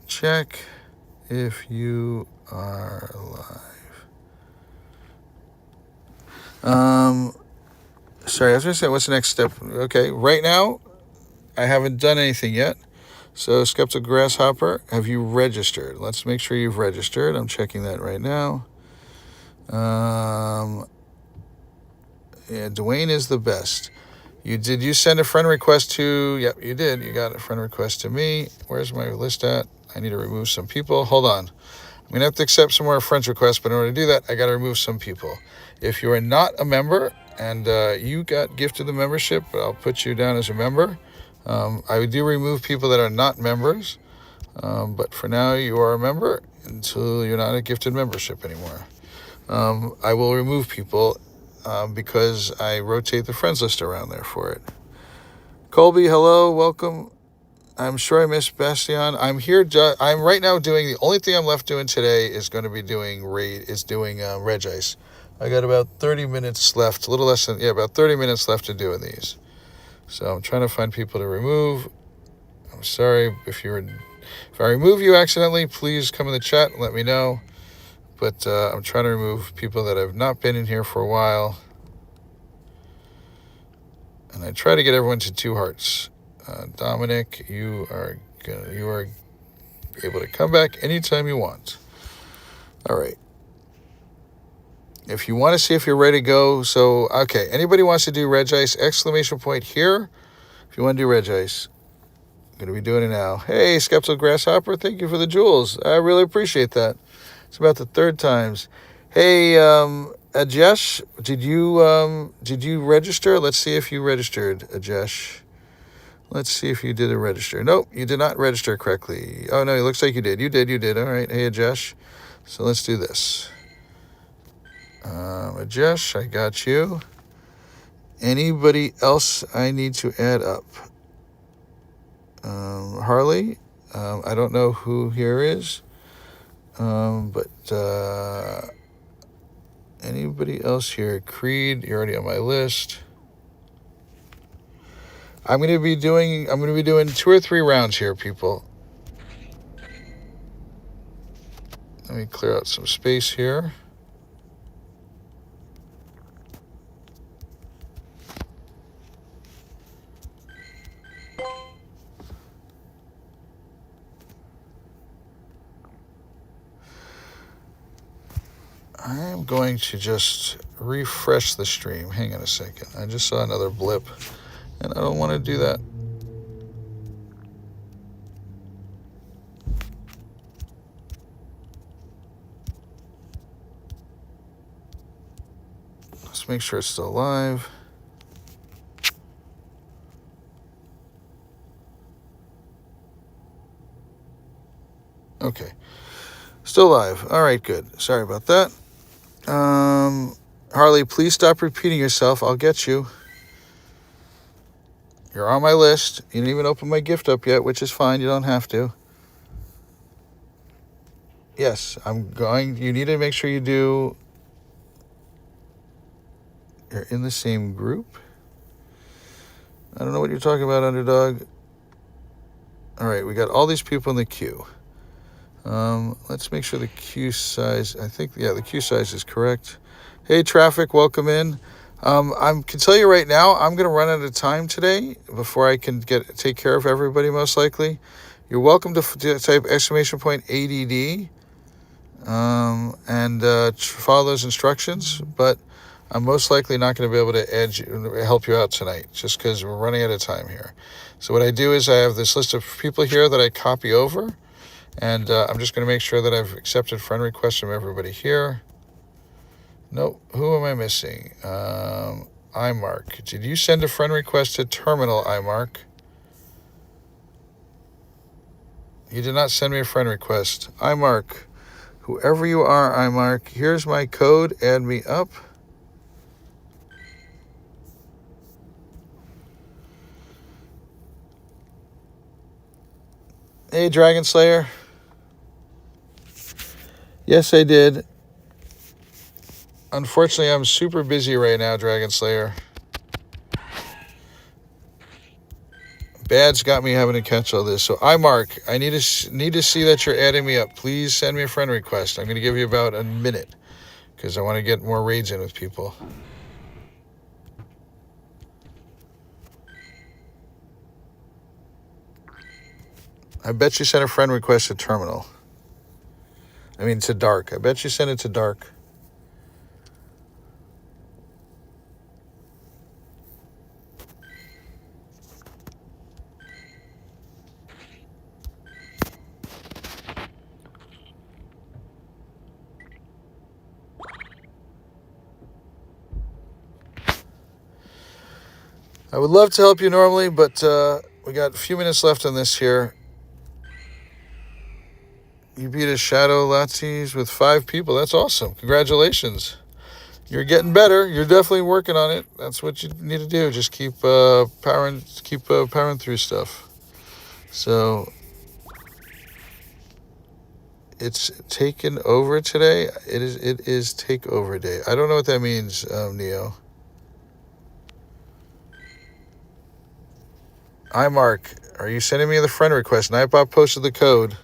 check if you are live. Sorry, I was going to say, what's the next step? Okay, right now, I haven't done anything yet. So, Skeptic Grasshopper, have you registered? Let's make sure you've registered. I'm checking that right now. Yeah, Dwayne is the best. Did you send a friend request to? Yep, you did. You got a friend request to me. Where's my list at? I need to remove some people. Hold on. I'm going to have to accept some more friend requests, but in order to do that, I got to remove some people. If you are not a member and you got gifted the membership, I'll put you down as a member. I do remove people that are not members, but for now you are a member, until you're not a gifted membership anymore. I will remove people because I rotate the friends list around there for it. Colby, hello, welcome. I'm sure I missed Bastion. I'm here. I'm right now doing the only thing I'm left doing today is going to be doing Regice. I got about 30 minutes left, a little less than about 30 minutes left to doing these. So I'm trying to find people to remove. I'm sorry if I remove you accidentally, please come in the chat and let me know. But I'm trying to remove people that have not been in here for a while. And I try to get everyone to 2 hearts. Dominic, you are able to come back anytime you want. All right. If you want to see if you're ready to go, so okay. Anybody wants to do Regice? Exclamation point here. If you want to do Regice, I'm going to be doing it now. Hey, Skeptical Grasshopper, thank you for the jewels. I really appreciate that. It's about the 3rd times. Hey, Ajesh, did you register? Let's see if you registered, Ajesh. Let's see if you did a register. Nope, you did not register correctly. Oh, no, it looks like you did. You did. All right. Hey, Ajesh. So let's do this. Ajesh, I got you. Anybody else I need to add up? Harley, I don't know who here is. But anybody else here? Creed, you're already on my list. I'm going to be doing 2 or 3 rounds here, people. Let me clear out some space here. I'm going to just refresh the stream. Hang on a second. I just saw another blip, and I don't want to do that. Let's make sure it's still live. Okay. Still live. All right, good. Sorry about that. Harley, please stop repeating yourself. I'll get you. You're on my list. You didn't even open my gift up yet, which is fine. You don't have to. Yes, I'm going. You need to make sure you're in the same group. I don't know what you're talking about, Underdog. All right, we got all these people in the queue. Let's make sure the queue size, the queue size is correct. Hey, Traffic, welcome in. I can tell you right now, I'm going to run out of time today before I can take care of everybody, most likely. You're welcome to type exclamation point ADD and follow those instructions, but I'm most likely not going to be able to help you out tonight just because we're running out of time here. So what I do is I have this list of people here that I copy over, and I'm just going to make sure that I've accepted friend requests from everybody here. Nope. Who am I missing? iMark. Did you send a friend request to Terminal, iMark? You did not send me a friend request. iMark. Whoever you are, iMark, here's my code. Add me up. Hey, Dragon Slayer. Yes, I did. Unfortunately, I'm super busy right now, Dragon Slayer. Bad's got me having to catch all this. So, iMark, I need to see that you're adding me up. Please send me a friend request. I'm going to give you about a minute because I want to get more raids in with people. I bet you sent a friend request to Terminal. To Dark. I bet you sent it to Dark. I would love to help you normally, but we got a few minutes left on this here. You beat a Shadow Lattes with 5 people. That's awesome. Congratulations. You're getting better. You're definitely working on it. That's what you need to do. Just keep powering through stuff. So it's taken over today. It is takeover day. I don't know what that means, Neo. Hi, Mark. Are you sending me the friend request? Nightbot posted the code.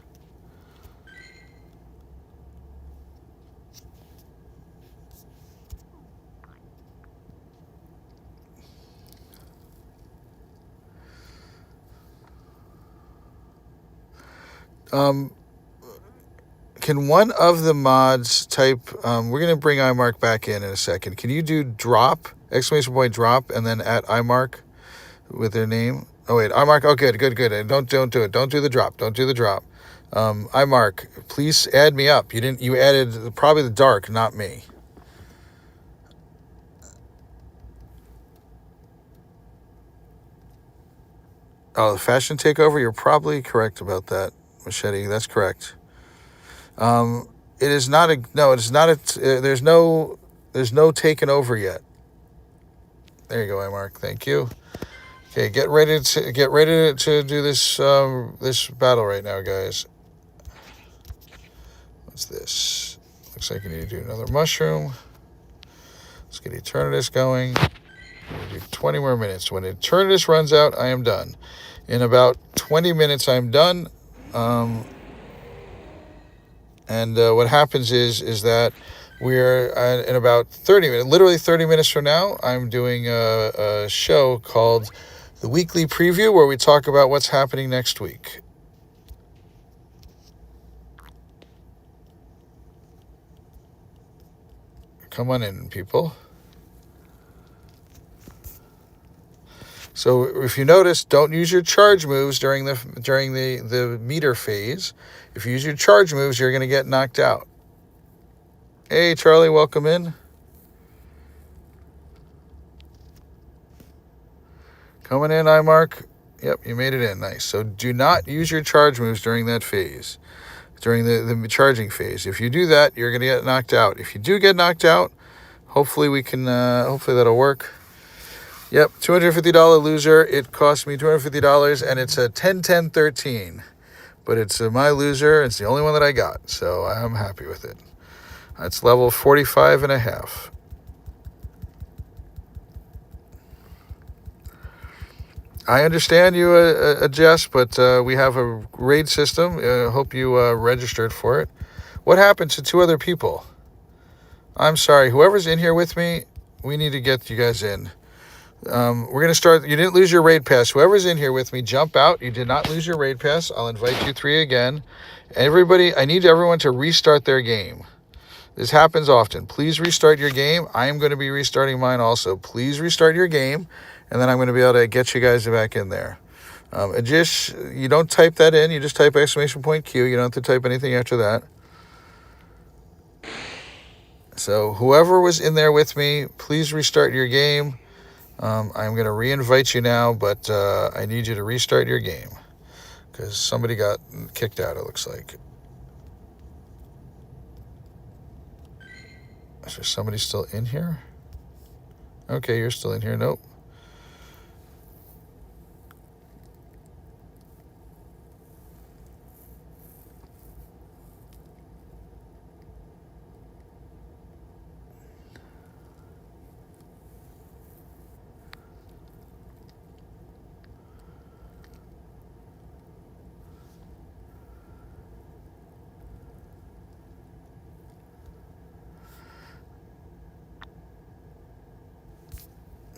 Can one of the mods type, we're going to bring iMark back in a second. Can you do drop, exclamation point drop, and then at iMark with their name? Oh, wait, iMark. Oh, good. Don't do it. Don't do the drop. iMark, please add me up. You added probably the dark, not me. Oh, the fashion takeover? You're probably correct about that, Machete. That's correct. It is not a, no, it is not a, there's no taken over yet. There you go, iMark. Thank you. Okay, get ready to do this, this battle right now, guys. What's this? Looks like I need to do another mushroom. Let's get Eternatus going. We'll do 20 more minutes. When Eternatus runs out, I am done. In about 20 minutes, I'm done. And what happens is that we're in about 30 minutes, literally 30 minutes from now, I'm doing a show called The Weekly Preview, where we talk about what's happening next week. Come on in, people. So if you notice, don't use your charge moves during the meter phase. If you use your charge moves, you're going to get knocked out. Hey, Charlie, welcome in. Coming in, iMark. Yep, you made it in. Nice. So do not use your charge moves during that phase, during the charging phase. If you do that, you're going to get knocked out. If you do get knocked out, hopefully we can, hopefully that'll work. Yep, $250 loser. It cost me $250, and it's a 10-10-13. But it's my loser. It's the only one that I got, so I'm happy with it. That's level 45 and a half. I understand you, Jess, but we have a raid system. Hope you registered for it. What happened to 2 other people? I'm sorry. Whoever's in here with me, we need to get you guys in. We're going to start. You didn't lose your raid pass. Whoever's in here with me, jump out. You did not lose your raid pass. I'll invite you 3 again. Everybody, I need everyone to restart their game. This happens often. Please restart your game. I am going to be restarting mine also. Please restart your game, and then I'm going to be able to get you guys back in there. Ajish, you don't type that in. You just type exclamation point Q. You don't have to type anything after that. So whoever was in there with me, please restart your game. I'm going to re-invite you now, but I need you to restart your game because somebody got kicked out, it looks like. Is there somebody still in here? Okay, you're still in here. Nope.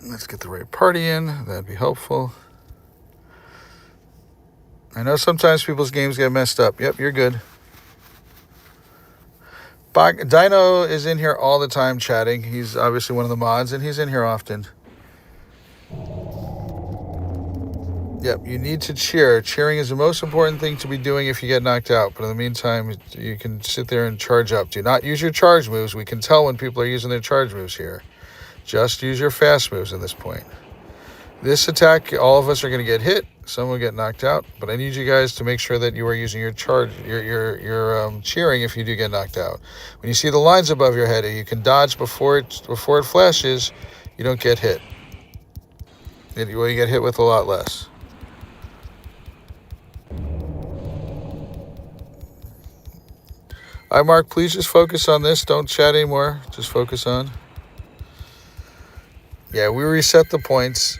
Let's get the right party in. That'd be helpful. I know sometimes people's games get messed up. Yep, you're good. Dino is in here all the time chatting. He's obviously one of the mods, and he's in here often. Yep, you need to cheer. Cheering is the most important thing to be doing if you get knocked out. But in the meantime, you can sit there and charge up. Do not use your charge moves. We can tell when people are using their charge moves here. Just use your fast moves at this point. This attack, all of us are going to get hit. Some will get knocked out, but I need you guys to make sure that you are using your charge, your cheering if you do get knocked out. When you see the lines above your head, you can dodge before it flashes. You don't get hit. Well, you get hit with a lot less. All right, Mark, please just focus on this. Don't chat anymore. Just focus on. Yeah, we reset the points.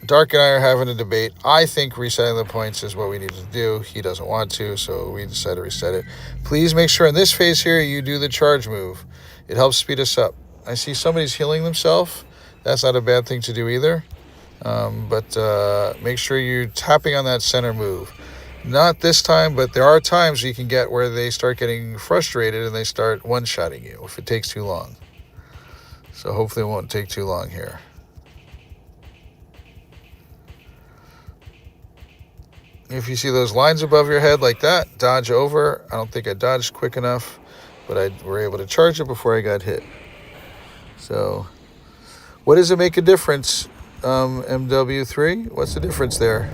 Dark and I are having a debate. I think resetting the points is what we need to do. He doesn't want to, so we decided to reset it. Please make sure in this phase here you do the charge move. It helps speed us up. I see somebody's healing themselves. That's not a bad thing to do either. But make sure you're tapping on that center move. Not this time, but there are times you can get where they start getting frustrated and they start one-shotting you if it takes too long. So hopefully it won't take too long here. If you see those lines above your head like that, dodge over. I don't think I dodged quick enough, but I were able to charge it before I got hit. So what does it make a difference, MW3? What's the difference there?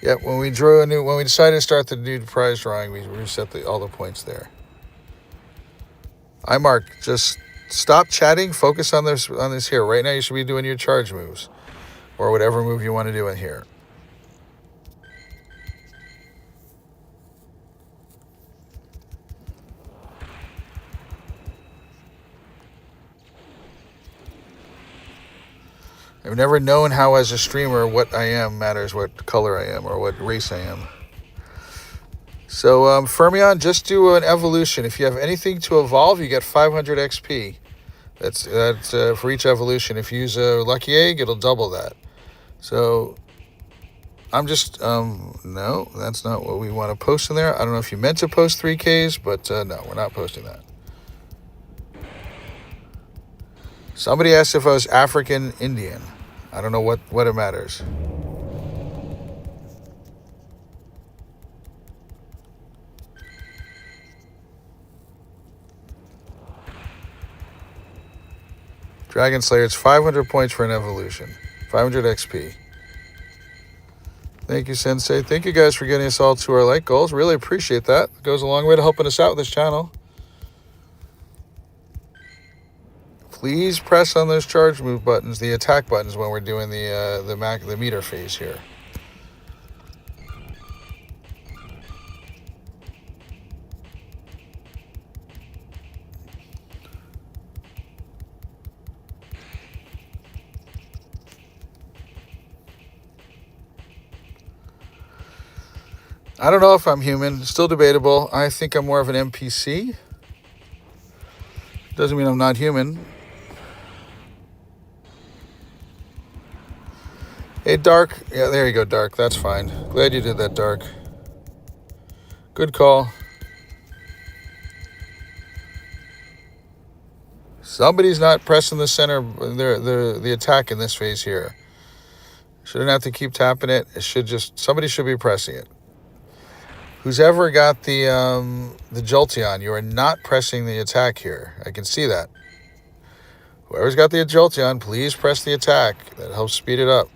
Yep, when we decided to start the new prize drawing, we reset all the points there. Mark, just stop chatting, focus on this here. Right now you should be doing your charge moves or whatever move you want to do in here. I've never known how as a streamer what I am matters, what color I am or what race I am. So Fermion, just do an evolution. If you have anything to evolve, you get 500 XP. That's for each evolution. If you use a lucky egg, it'll double that. So I'm just, no, that's not what we want to post in there. I don't know if you meant to post 3Ks, but no, we're not posting that. Somebody asked if I was African Indian. I don't know what it matters. Dragon Slayer, it's 500 points for an evolution. 500 XP. Thank you, Sensei. Thank you guys for getting us all to our like goals. Really appreciate that. It goes a long way to helping us out with this channel. Please press on those charge move buttons, the attack buttons, when we're doing the meter phase here. I don't know if I'm human. Still debatable. I think I'm more of an NPC. Doesn't mean I'm not human. Hey, Dark. Yeah, there you go, Dark. That's fine. Glad you did that, Dark. Good call. Somebody's not pressing the center, the attack in this phase here. Shouldn't have to keep tapping it. Somebody should be pressing it. Who's ever got the Jolteon, you are not pressing the attack here. I can see that. Whoever's got the Jolteon, please press the attack. That helps speed it up.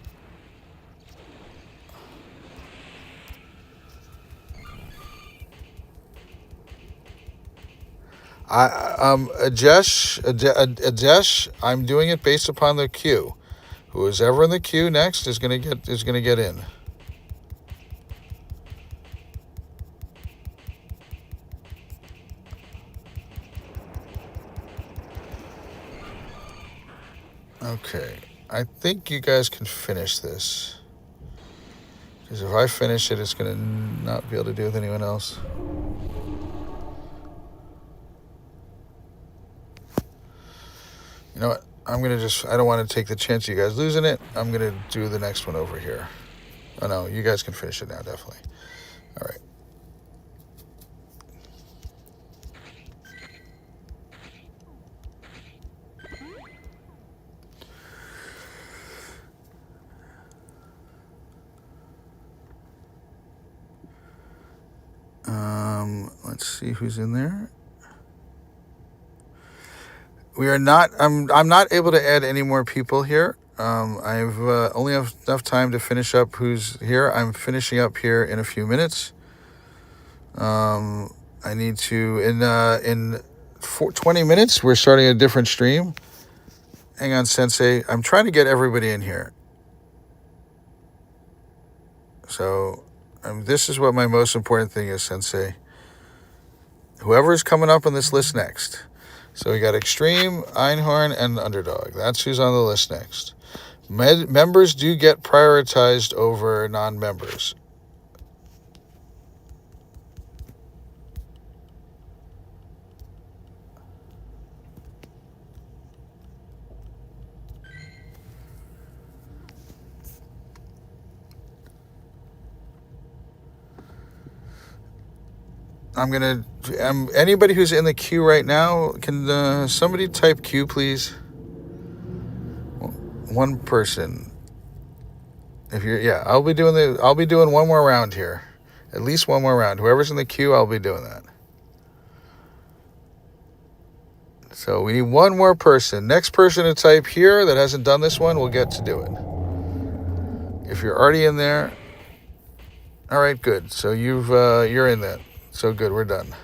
Ajesh, I'm doing it based upon the queue. Who's ever in the queue next is gonna get in. Okay, I think you guys can finish this. Because if I finish it, it's gonna not be able to do with anyone else. You know what? I don't want to take the chance of you guys losing it. I'm going to do the next one over here. Oh, no, you guys can finish it now, definitely. All right. Let's see who's in there. We are not. I'm not able to add any more people here. I've only have enough time to finish up who's here. I'm finishing up here in a few minutes. I need to in 20 minutes. We're starting a different stream. Hang on, Sensei. I'm trying to get everybody in here. So this is what my most important thing is, Sensei. Whoever's coming up on this list next. So we got Extreme, Einhorn, and Underdog. That's who's on the list next. Members do get prioritized over non-members. Anybody who's in the queue right now, can somebody type queue, please? One person. I'll be doing one more round here. At least one more round. Whoever's in the queue, I'll be doing that. So we need one more person. Next person to type here that hasn't done this one will get to do it. If you're already in there, all right, good. So you're in that. So good, we're done.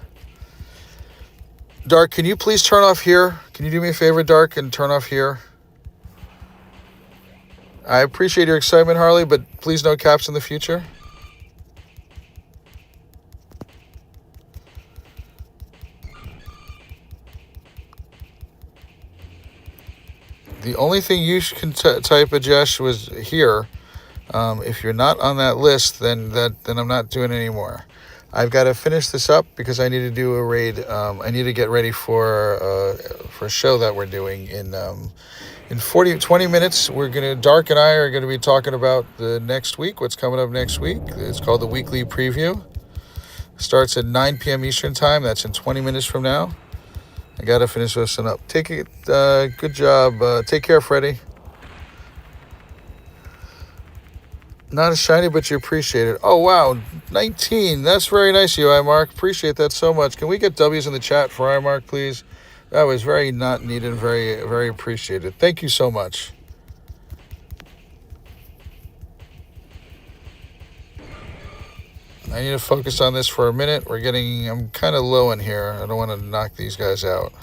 Dark, can you please turn off here? Can you do me a favor, Dark, and turn off here? I appreciate your excitement, Harley, but please no caps in the future. The only thing you can type, Ajesh, was here. If you're not on that list, then I'm not doing any more. I've got to finish this up because I need to do a raid. I need to get ready for a show that we're doing in 20 minutes. Dark and I are going to be talking about the next week, what's coming up next week. It's called the Weekly Preview. Starts at 9 p.m. Eastern Time. That's in 20 minutes from now. I got to finish this one up. Good job. Take care, Freddie. Not as shiny, but you appreciate it. Oh, wow. 19. That's very nice of you, iMark. Appreciate that so much. Can we get W's in the chat for iMark, please? That was very not needed, very, very appreciated. Thank you so much. I need to focus on this for a minute. I'm kind of low in here. I don't want to knock these guys out.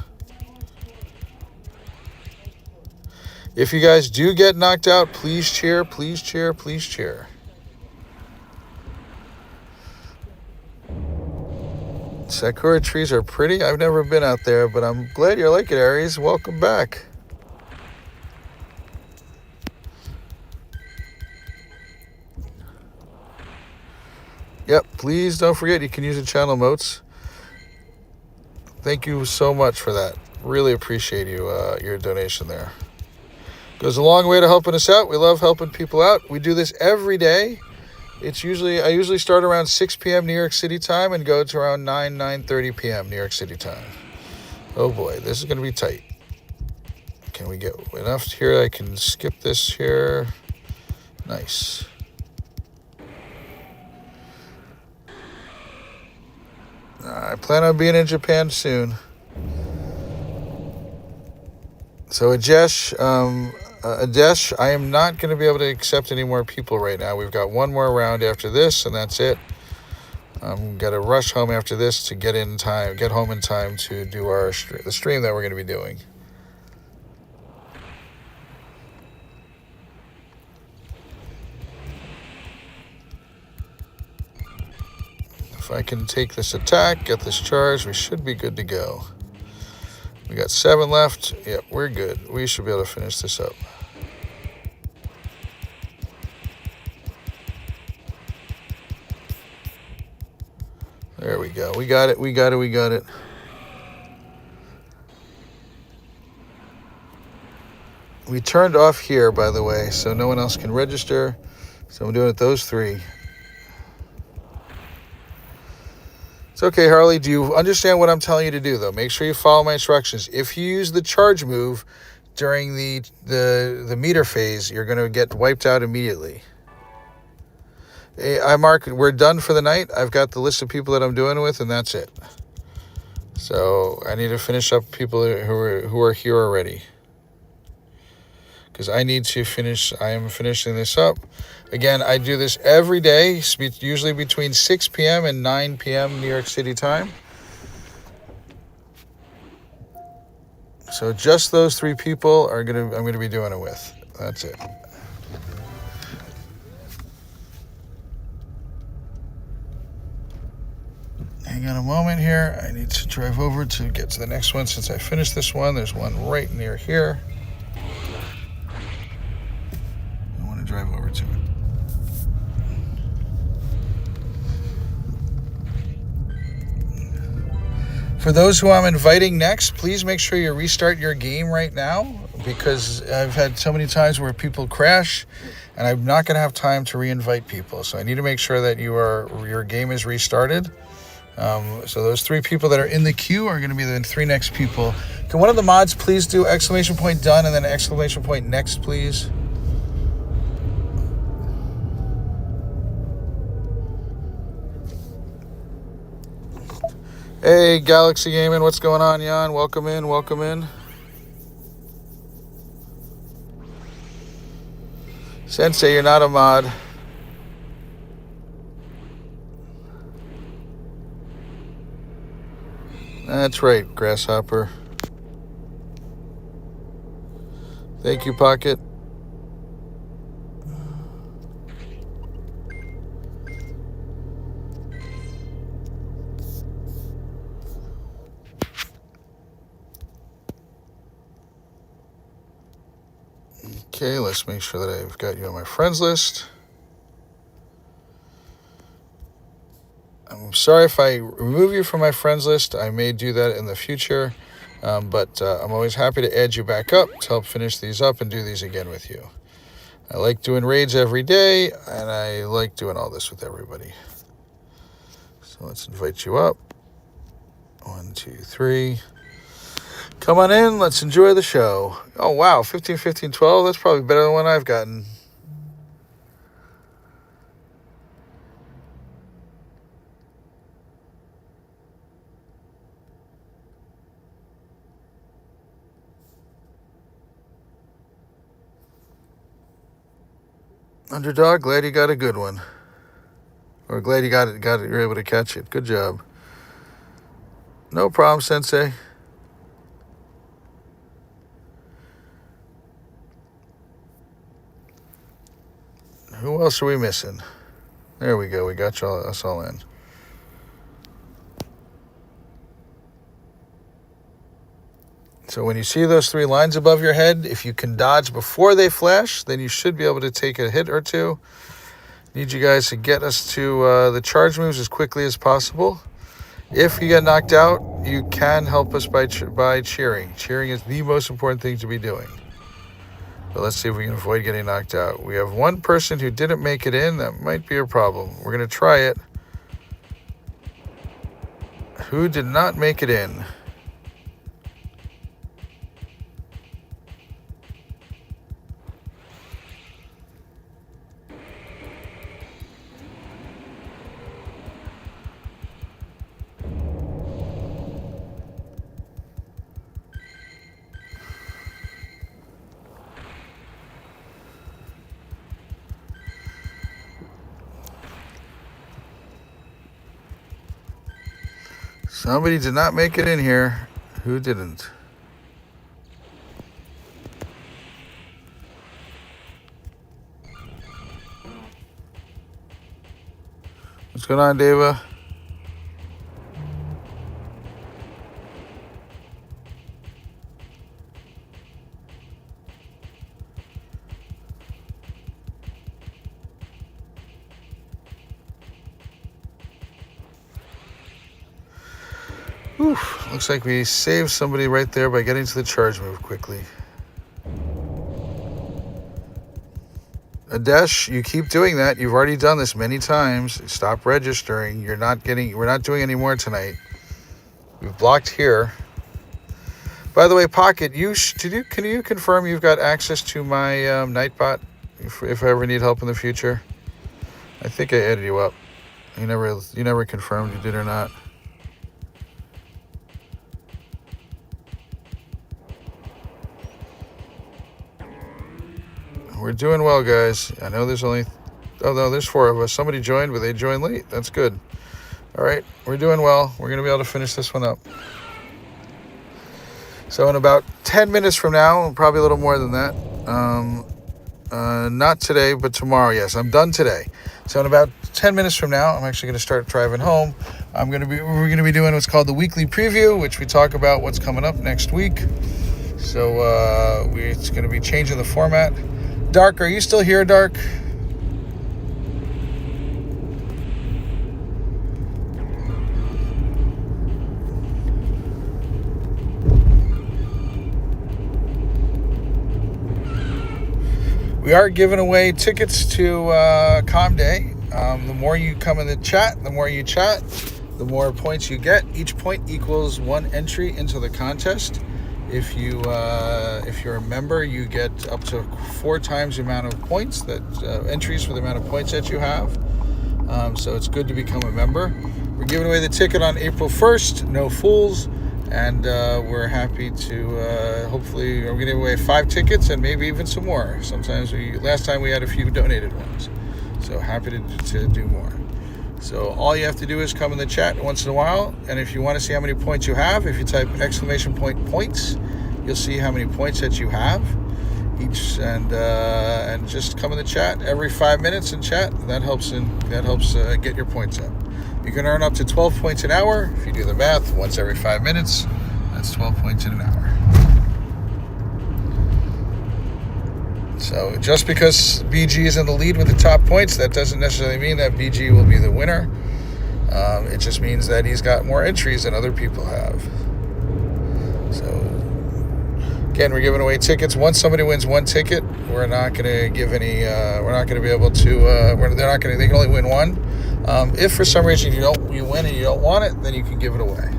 If you guys do get knocked out, please cheer, please cheer, please cheer. Sakura trees are pretty. I've never been out there, but I'm glad you like it, Aries. Welcome back. Yep, please don't forget you can use the channel emotes. Thank you so much for that. Really appreciate your donation there. Goes a long way to helping us out. We love helping people out. We do this every day. I usually start around 6 p.m. New York City time and go to around 9:30 p.m. New York City time. Oh boy, this is going to be tight. Can we get enough here? I can skip this here. Nice. I plan on being in Japan soon. So Adesh, I am not going to be able to accept any more people right now. We've got one more round after this, and that's it. I'm going to rush home after this to get home in time to do the stream that we're going to be doing. If I can take this attack, get this charge, we should be good to go. We got 7 left. Yep, we're good. We should be able to finish this up. There we go. We got it. We got it. We turned off here, by the way, so no one else can register. So I'm doing it those 3. It's okay, Harley. Do you understand what I'm telling you to do, though? Make sure you follow my instructions. If you use the charge move during the meter phase, you're going to get wiped out immediately. Hey, Mark, we're done for the night. I've got the list of people that I'm doing with, and that's it. So I need to finish up people who are here already. Because I need to finish, I am finishing this up. Again, I do this every day, usually between 6 p.m. and 9 p.m. New York City time. So just those 3 people I'm gonna be doing it with. That's it. Hang on a moment here. I need to drive over to get to the next one since I finished this one. There's one right near here. I want to drive over to it. For those who I'm inviting next, please make sure you restart your game right now, because I've had so many times where people crash and I'm not going to have time to re-invite people. So I need to make sure that your game is restarted. So those 3 people that are in the queue are going to be the 3 next people. Can one of the mods please do ! Done and then ! Next, please? Hey, Galaxy Gaming, what's going on, Jan? Welcome in, welcome in. Sensei, you're not a mod. That's right, Grasshopper. Thank you, Pocket. Okay, let's make sure that I've got you on my friends list. I'm sorry if I remove you from my friends list. I may do that in the future, but I'm always happy to add you back up to help finish these up and do these again with you. I like doing raids every day, and I like doing all this with everybody. So let's invite you up. 1, 2, 3. Come on in. Let's enjoy the show. Oh, wow. 15, 15, 12. That's probably better than one I've gotten. Underdog, glad you got a good one. Or glad you got it, you're able to catch it. Good job. No problem, Sensei. Who else are we missing? There we go. We got us all in. So when you see those 3 lines above your head, if you can dodge before they flash, then you should be able to take a hit or 2. Need you guys to get us to the charge moves as quickly as possible. If you get knocked out, you can help us by cheering. Cheering is the most important thing to be doing. But let's see if we can avoid getting knocked out. We have 1 person who didn't make it in. That might be a problem. We're going to try it. Who did not make it in? Somebody did not make it in here. Who didn't? What's going on, Deva? Oof, looks like we saved somebody right there by getting to the charge move quickly. Adesh, you keep doing that. You've already done this many times. Stop registering. We're not doing any more tonight. We've blocked here. By the way, Pocket, can you confirm you've got access to my Nightbot if I ever need help in the future? I think I added you up. You never confirmed you did or not. We're doing well, guys. I know there's only... Oh, no, there's 4 of us. Somebody joined, but they joined late. That's good. All right, we're doing well. We're going to be able to finish this one up. So in about 10 minutes from now, probably a little more than that, not today, but tomorrow, yes, I'm done today. So in about 10 minutes from now, I'm actually going to start driving home. We're going to be doing what's called the weekly preview, which we talk about what's coming up next week. So it's going to be changing the format. Dark, are you still here, Dark? We are giving away tickets to Com Day. The more you come in the chat, the more you chat, the more points you get. Each point equals 1 entry into the contest. If you're a member, you get up to 4 times the amount of points entries for the amount of points that you have. So it's good to become a member. We're giving away the ticket on April 1st. No fools. And we're happy to hopefully we're going to give away 5 tickets and maybe even some more. Last time we had a few donated ones, so happy to do more. So all you have to do is come in the chat once in a while, and if you want to see how many points you have, if you type !points, you'll see how many points that you have each, and just come in the chat every 5 minutes and chat. That helps get your points up. You can earn up to 12 points an hour. If you do the math, once every 5 minutes, that's 12 points in an hour. So just because BG is in the lead with the top points, that doesn't necessarily mean that BG will be the winner. It just means that he's got more entries than other people have. So again, we're giving away tickets. Once somebody wins 1 ticket, we're not going to give any. We're not going to be able to. They can only win 1. If for some reason you win and you don't want it, then you can give it away.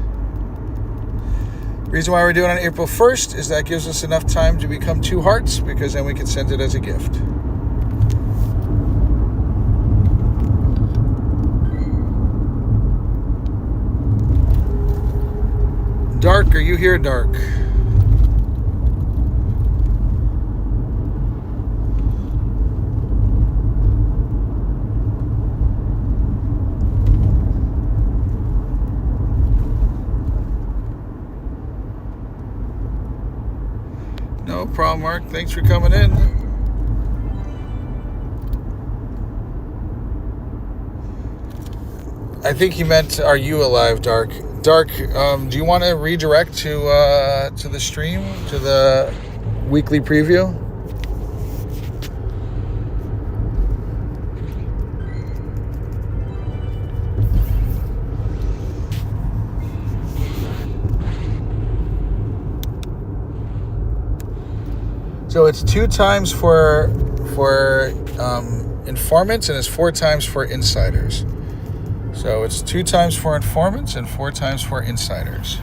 Reason why we're doing it on April 1st is that gives us enough time to become 2 hearts, because then we can send it as a gift. Dark, are you here, Dark? No problem, Mark. Thanks for coming in. I think he meant, are you alive, Dark? Dark, do you want to redirect to the stream, to the weekly preview? So it's 2 times for informants, and it's 4 times for insiders. So it's 2 times for informants and 4 times for insiders.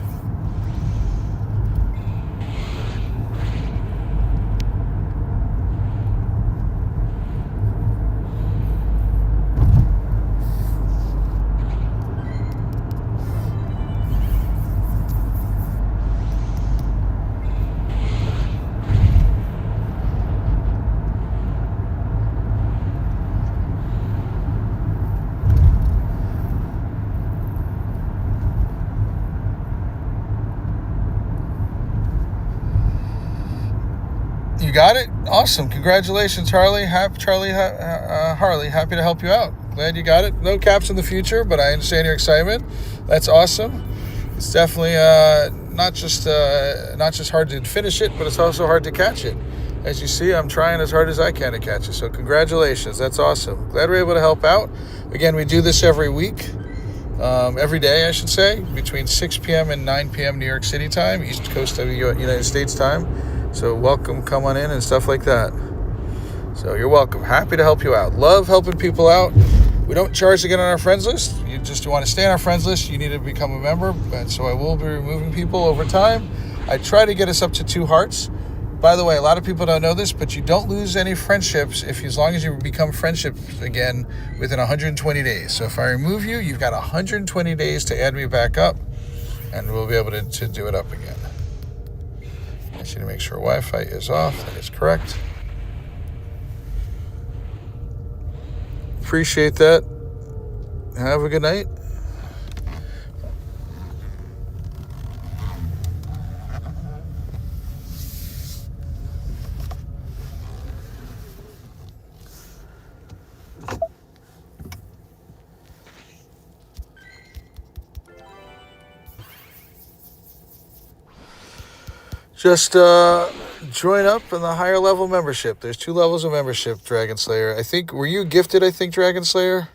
You got it? Awesome. Congratulations, Harley. Harley, happy to help you out. Glad you got it. No caps in the future, but I understand your excitement. That's awesome. It's definitely not just hard to finish it, but it's also hard to catch it. As you see, I'm trying as hard as I can to catch it. So congratulations. That's awesome. Glad we're able to help out. Again, we do this every week. Every day, I should say, between 6 p.m. and 9 p.m. New York City time, East Coast of the United States time. So welcome, come on in and stuff like that. So you're welcome. Happy to help you out. Love helping people out. We don't charge to get on our friends list. You want to stay on our friends list, you need to become a member. And so I will be removing people over time. I try to get us up to 2 hearts. By the way, a lot of people don't know this, but you don't lose any friendships as long as you become friendships again within 120 days. So if I remove you, you've got 120 days to add me back up, and we'll be able to do it up again. I just need to make sure Wi-Fi is off. That is correct. appreciate that. Have a good night. Just join up in the higher level membership. There's 2 levels of membership, Dragon Slayer. I think, were you gifted, Dragon Slayer?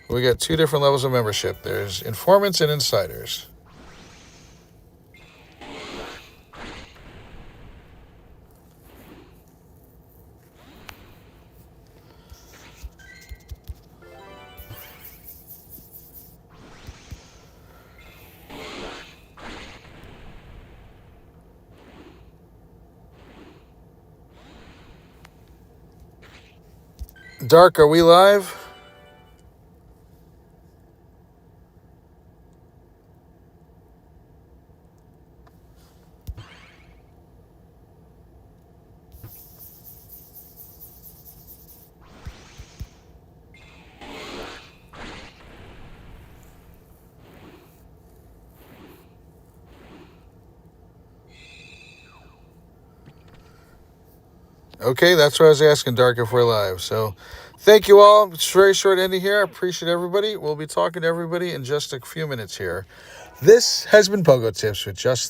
We got 2 different levels of membership. There's informants and insiders. Dark, are we live? Okay, that's what I was asking, Dark, if we're live. So, thank you all. It's very short ending here. I appreciate everybody. We'll be talking to everybody in just a few minutes here. This has been Pogo Tips with just